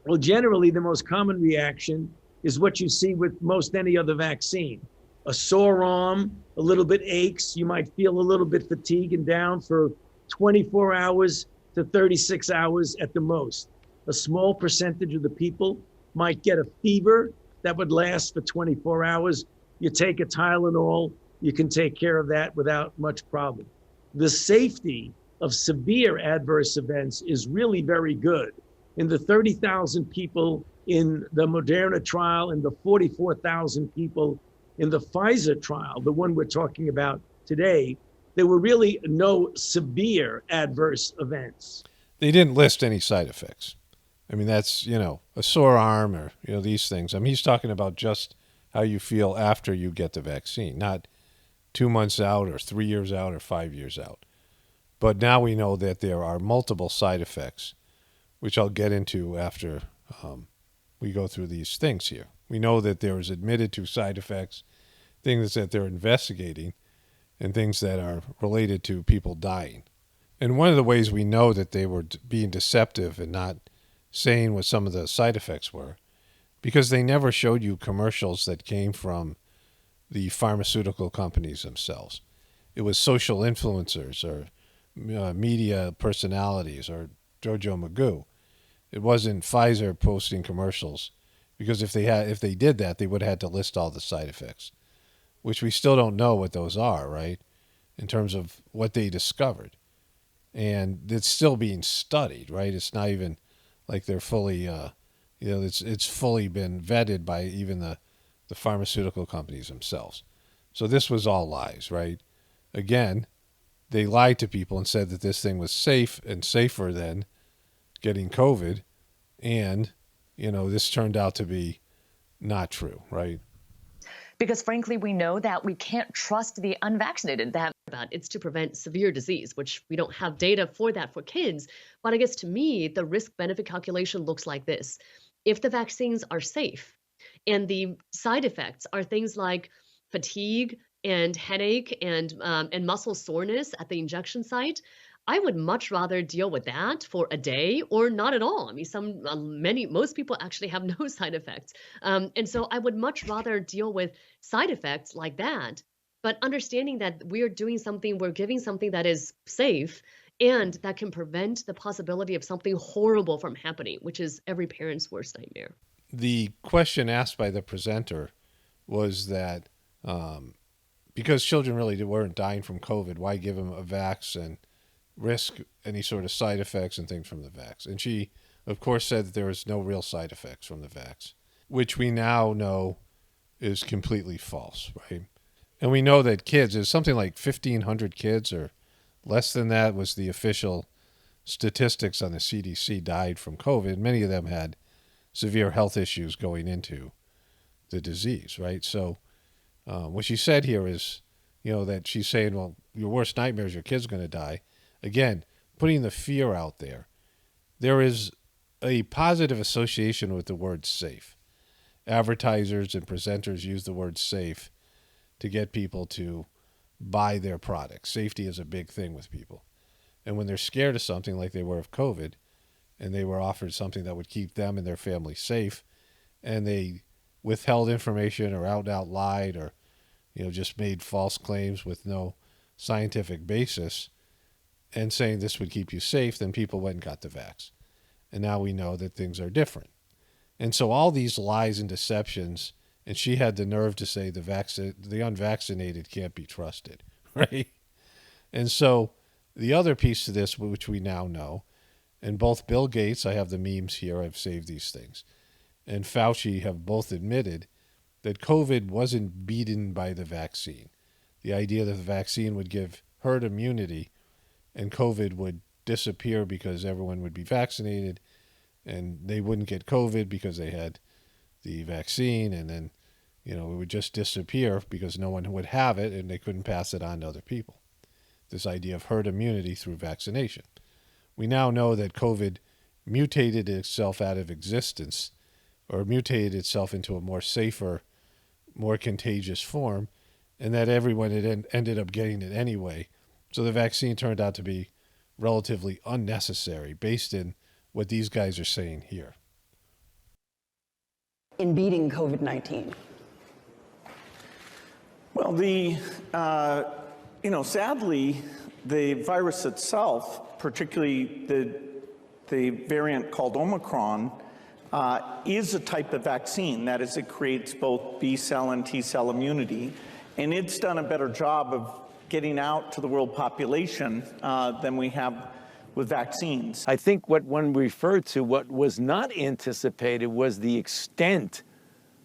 Well, generally, the most common reaction is what you see with most any other vaccine. A sore arm, a little bit aches, you might feel a little bit fatigued and down for 24 hours to 36 hours at the most. A small percentage of the people might get a fever that would last for 24 hours. You take a Tylenol, you can take care of that without much problem. The safety of severe adverse events is really very good. In the 30,000 people in the Moderna trial and the 44,000 people in the Pfizer trial, the one we're talking about today, there were really no severe adverse events. They didn't list any side effects. I mean, that's, a sore arm or, these things. I mean, he's talking about just how you feel after you get the vaccine, not 2 months out or 3 years out or 5 years out. But now we know that there are multiple side effects, which I'll get into after we go through these things here. We know that there is admitted to side effects, things that they're investigating, and things that are related to people dying. And one of the ways we know that they were being deceptive and not saying what some of the side effects were, because they never showed you commercials that came from the pharmaceutical companies themselves. It was social influencers or media personalities or Jojo Magoo. It wasn't Pfizer posting commercials, because if they did that, they would have had to list all the side effects, which we still don't know what those are, right, in terms of what they discovered. And it's still being studied, right? It's not even like they're fully, it's fully been vetted by even the pharmaceutical companies themselves. So this was all lies, right? Again, they lied to people and said that this thing was safe and safer than getting COVID. And, this turned out to be not true, right? Because frankly, we know that we can't trust the unvaccinated. It's to prevent severe disease, which we don't have data for that for kids. But I guess to me, the risk-benefit calculation looks like this. If the vaccines are safe and the side effects are things like fatigue, and headache and muscle soreness at the injection site, I would much rather deal with that for a day or not at all. I mean, most people actually have no side effects. And so I would much rather deal with side effects like that, but understanding that we're giving something that is safe and that can prevent the possibility of something horrible from happening, which is every parent's worst nightmare. The question asked by the presenter was that because children really weren't dying from COVID, why give them a vax and risk any sort of side effects and things from the vax? And she, of course, said that there was no real side effects from the vax, which we now know is completely false, right? And we know that kids, there's something like 1,500 kids or less than that was the official statistics on the CDC died from COVID. Many of them had severe health issues going into the disease, right? So what she said here is, that she's saying, well, your worst nightmare is your kid's going to die. Again, putting the fear out there. There is a positive association with the word safe. Advertisers and presenters use the word safe to get people to buy their products. Safety is a big thing with people. And when they're scared of something like they were of COVID, and they were offered something that would keep them and their family safe, and they withheld information or out lied or, just made false claims with no scientific basis and saying this would keep you safe, then people went and got the vax. And now we know that things are different. And so all these lies and deceptions, and she had the nerve to say the unvaccinated can't be trusted, right? And so the other piece to this, which we now know, and both Bill Gates, I have the memes here, I've saved these things, and Fauci have both admitted that COVID wasn't beaten by the vaccine. The idea that the vaccine would give herd immunity and COVID would disappear because everyone would be vaccinated and they wouldn't get COVID because they had the vaccine, and then, it would just disappear because no one would have it and they couldn't pass it on to other people. This idea of herd immunity through vaccination. We now know that COVID mutated itself out of existence, or mutated itself into a more safer, more contagious form, and that everyone had ended up getting it anyway. So the vaccine turned out to be relatively unnecessary based in what these guys are saying here. In beating COVID-19? Well, sadly, the virus itself, particularly the variant called Omicron, is a type of vaccine. That is, it creates both B cell and T cell immunity, and it's done a better job of getting out to the world population than we have with vaccines. I think what one referred to, what was not anticipated, was the extent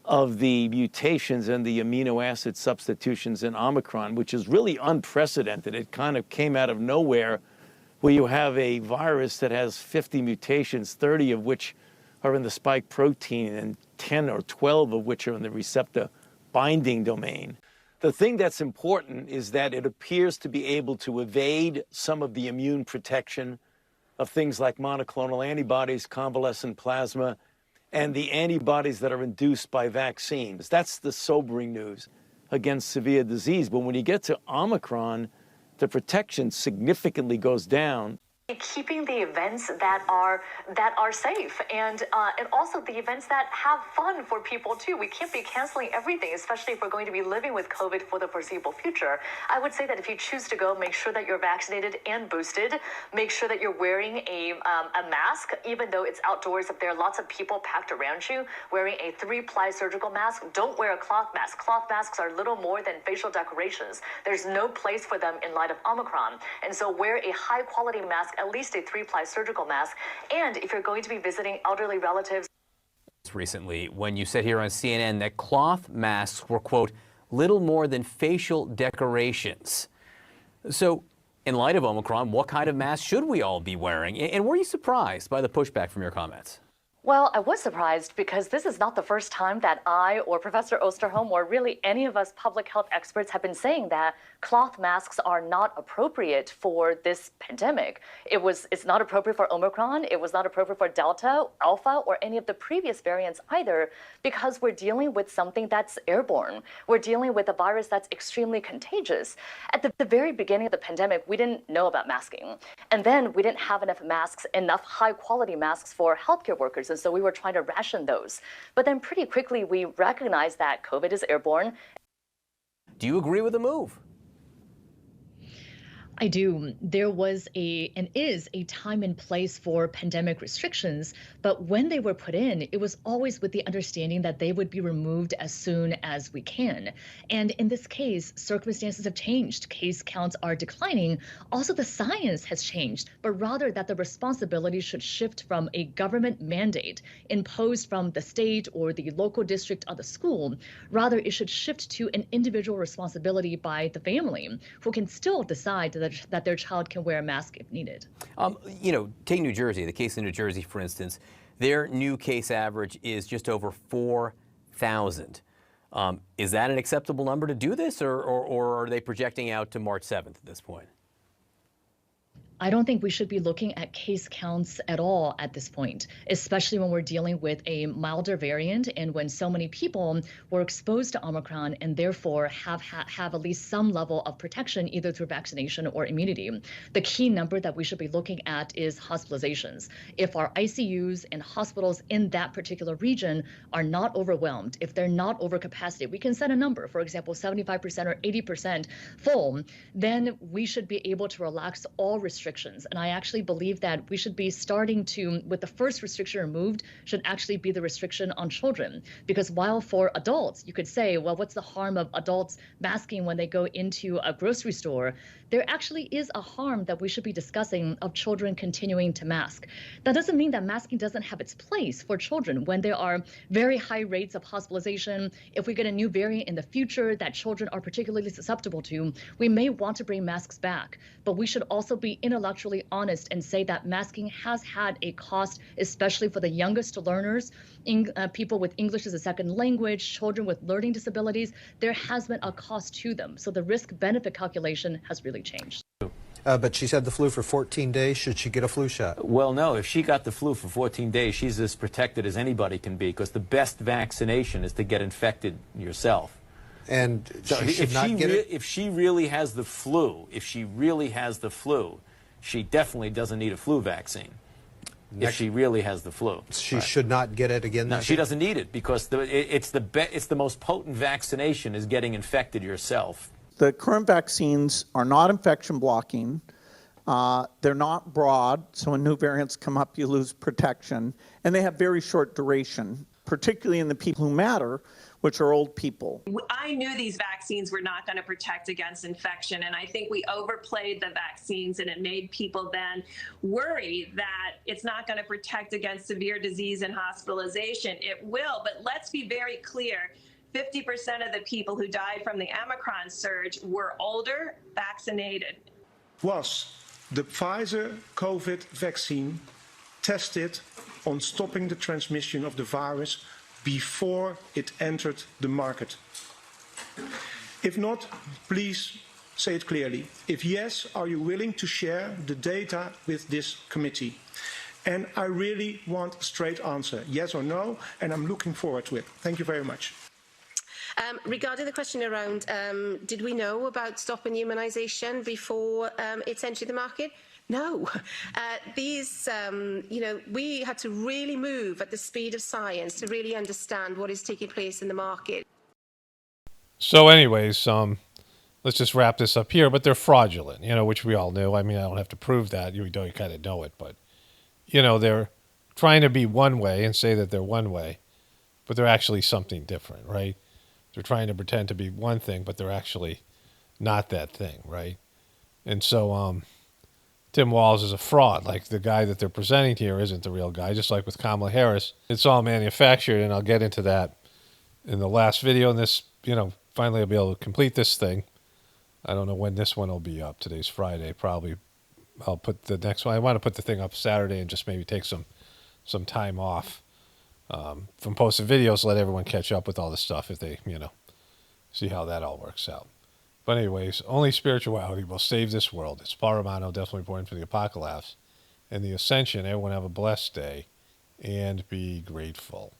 of the mutations and the amino acid substitutions in Omicron, which is really unprecedented. It kind of came out of nowhere, where you have a virus that has 50 mutations, 30 of which are in the spike protein and 10 or 12 of which are in the receptor binding domain. The thing that's important is that it appears to be able to evade some of the immune protection of things like monoclonal antibodies, convalescent plasma, and the antibodies that are induced by vaccines. That's the sobering news against severe disease. But when you get to Omicron, the protection significantly goes down. Keeping the events that are safe and also the events that have fun for people too. We can't be canceling everything, especially if we're going to be living with COVID for the foreseeable future. I would say that if you choose to go, make sure that you're vaccinated and boosted. Make sure that you're wearing a mask, even though it's outdoors. If there are lots of people packed around you, wearing a 3-ply surgical mask. Don't wear a cloth mask. Cloth masks are little more than facial decorations. There's no place for them in light of Omicron. And so wear a high-quality mask, at least a 3-ply surgical mask. And if you're going to be visiting elderly relatives. Recently, when you said here on CNN that cloth masks were, quote, little more than facial decorations. So in light of Omicron, what kind of mask should we all be wearing? And were you surprised by the pushback from your comments? Well, I was surprised because this is not the first time that I or Professor Osterholm or really any of us public health experts have been saying that cloth masks are not appropriate for this pandemic. It's not appropriate for Omicron. It was not appropriate for Delta, Alpha, or any of the previous variants either, because we're dealing with something that's airborne. We're dealing with a virus that's extremely contagious. At the very beginning of the pandemic, we didn't know about masking. And then we didn't have enough masks, enough high quality masks for healthcare workers. And so we were trying to ration those. But then pretty quickly, we recognized that COVID is airborne. Do you agree with the move? I do. There was and is a time and place for pandemic restrictions, but when they were put in, it was always with the understanding that they would be removed as soon as we can. And in this case, circumstances have changed. Case counts are declining. Also, the science has changed, but rather that the responsibility should shift from a government mandate imposed from the state or the local district of the school. Rather, it should shift to an individual responsibility by the family, who can still decide that their child can wear a mask if needed. Take New Jersey, the case in New Jersey, for instance, their new case average is just over 4,000. Is that an acceptable number to do this, or are they projecting out to March 7th at this point? I don't think we should be looking at case counts at all at this point, especially when we're dealing with a milder variant and when so many people were exposed to Omicron and therefore have at least some level of protection either through vaccination or immunity. The key number that we should be looking at is hospitalizations. If our ICUs and hospitals in that particular region are not overwhelmed, if they're not over capacity, we can set a number, for example, 75% or 80% full, then we should be able to relax all restrictions. And I actually believe that we should be starting to, with the first restriction removed, should actually be the restriction on children. Because while for adults, you could say, well, what's the harm of adults masking when they go into a grocery store? There actually is a harm that we should be discussing of children continuing to mask. That doesn't mean that masking doesn't have its place for children when there are very high rates of hospitalization. If we get a new variant in the future that children are particularly susceptible to, we may want to bring masks back. But we should also be intellectually honest and say that masking has had a cost, especially for the youngest learners, people with English as a second language, children with learning disabilities. There has been a cost to them. So the risk-benefit calculation has really changed. But she's had the flu for 14 days. Should she get a flu shot? Well, no. If she got the flu for 14 days, she's as protected as anybody can be, because the best vaccination is to get infected yourself. And so she should not get it? If she really has the flu, she definitely doesn't need a flu vaccine. If she really has the flu, she should not get it again. No, she doesn't need it, because it's the most potent vaccination is getting infected yourself. The current vaccines are not infection blocking. They're not broad, so when new variants come up, you lose protection. And they have very short duration, particularly in the people who matter, which are old people. I knew these vaccines were not going to protect against infection, and I think we overplayed the vaccines, and it made people then worry that it's not going to protect against severe disease and hospitalization. It will, but let's be very clear. 50% of the people who died from the Omicron surge were older, vaccinated. Was the Pfizer COVID vaccine tested on stopping the transmission of the virus before it entered the market? If not, please say it clearly. If yes, are you willing to share the data with this committee? And I really want a straight answer, yes or no, and I'm looking forward to it. Thank you very much. Regarding the question around, did we know about stopping immunisation before it's entered the market? No. We had to really move at the speed of science to really understand what is taking place in the market. So anyways, let's just wrap this up here. But they're fraudulent, which we all knew. I mean, I don't have to prove that. You kind of know it. But, they're trying to be one way and say that they're one way, but they're actually something different, right? They're trying to pretend to be one thing, but they're actually not that thing, right? And so Tim Walz is a fraud. Like, the guy that they're presenting here isn't the real guy, just like with Kamala Harris. It's all manufactured, and I'll get into that in the last video. And this, finally I'll be able to complete this thing. I don't know when this one will be up. Today's Friday. Probably I'll put the next one. I want to put the thing up Saturday and just maybe take some time off. from posting videos, let everyone catch up with all this stuff if they, see how that all works out. But anyways, only spirituality will save this world. It's Paramano, definitely important for the apocalypse and the ascension. Everyone have a blessed day and be grateful.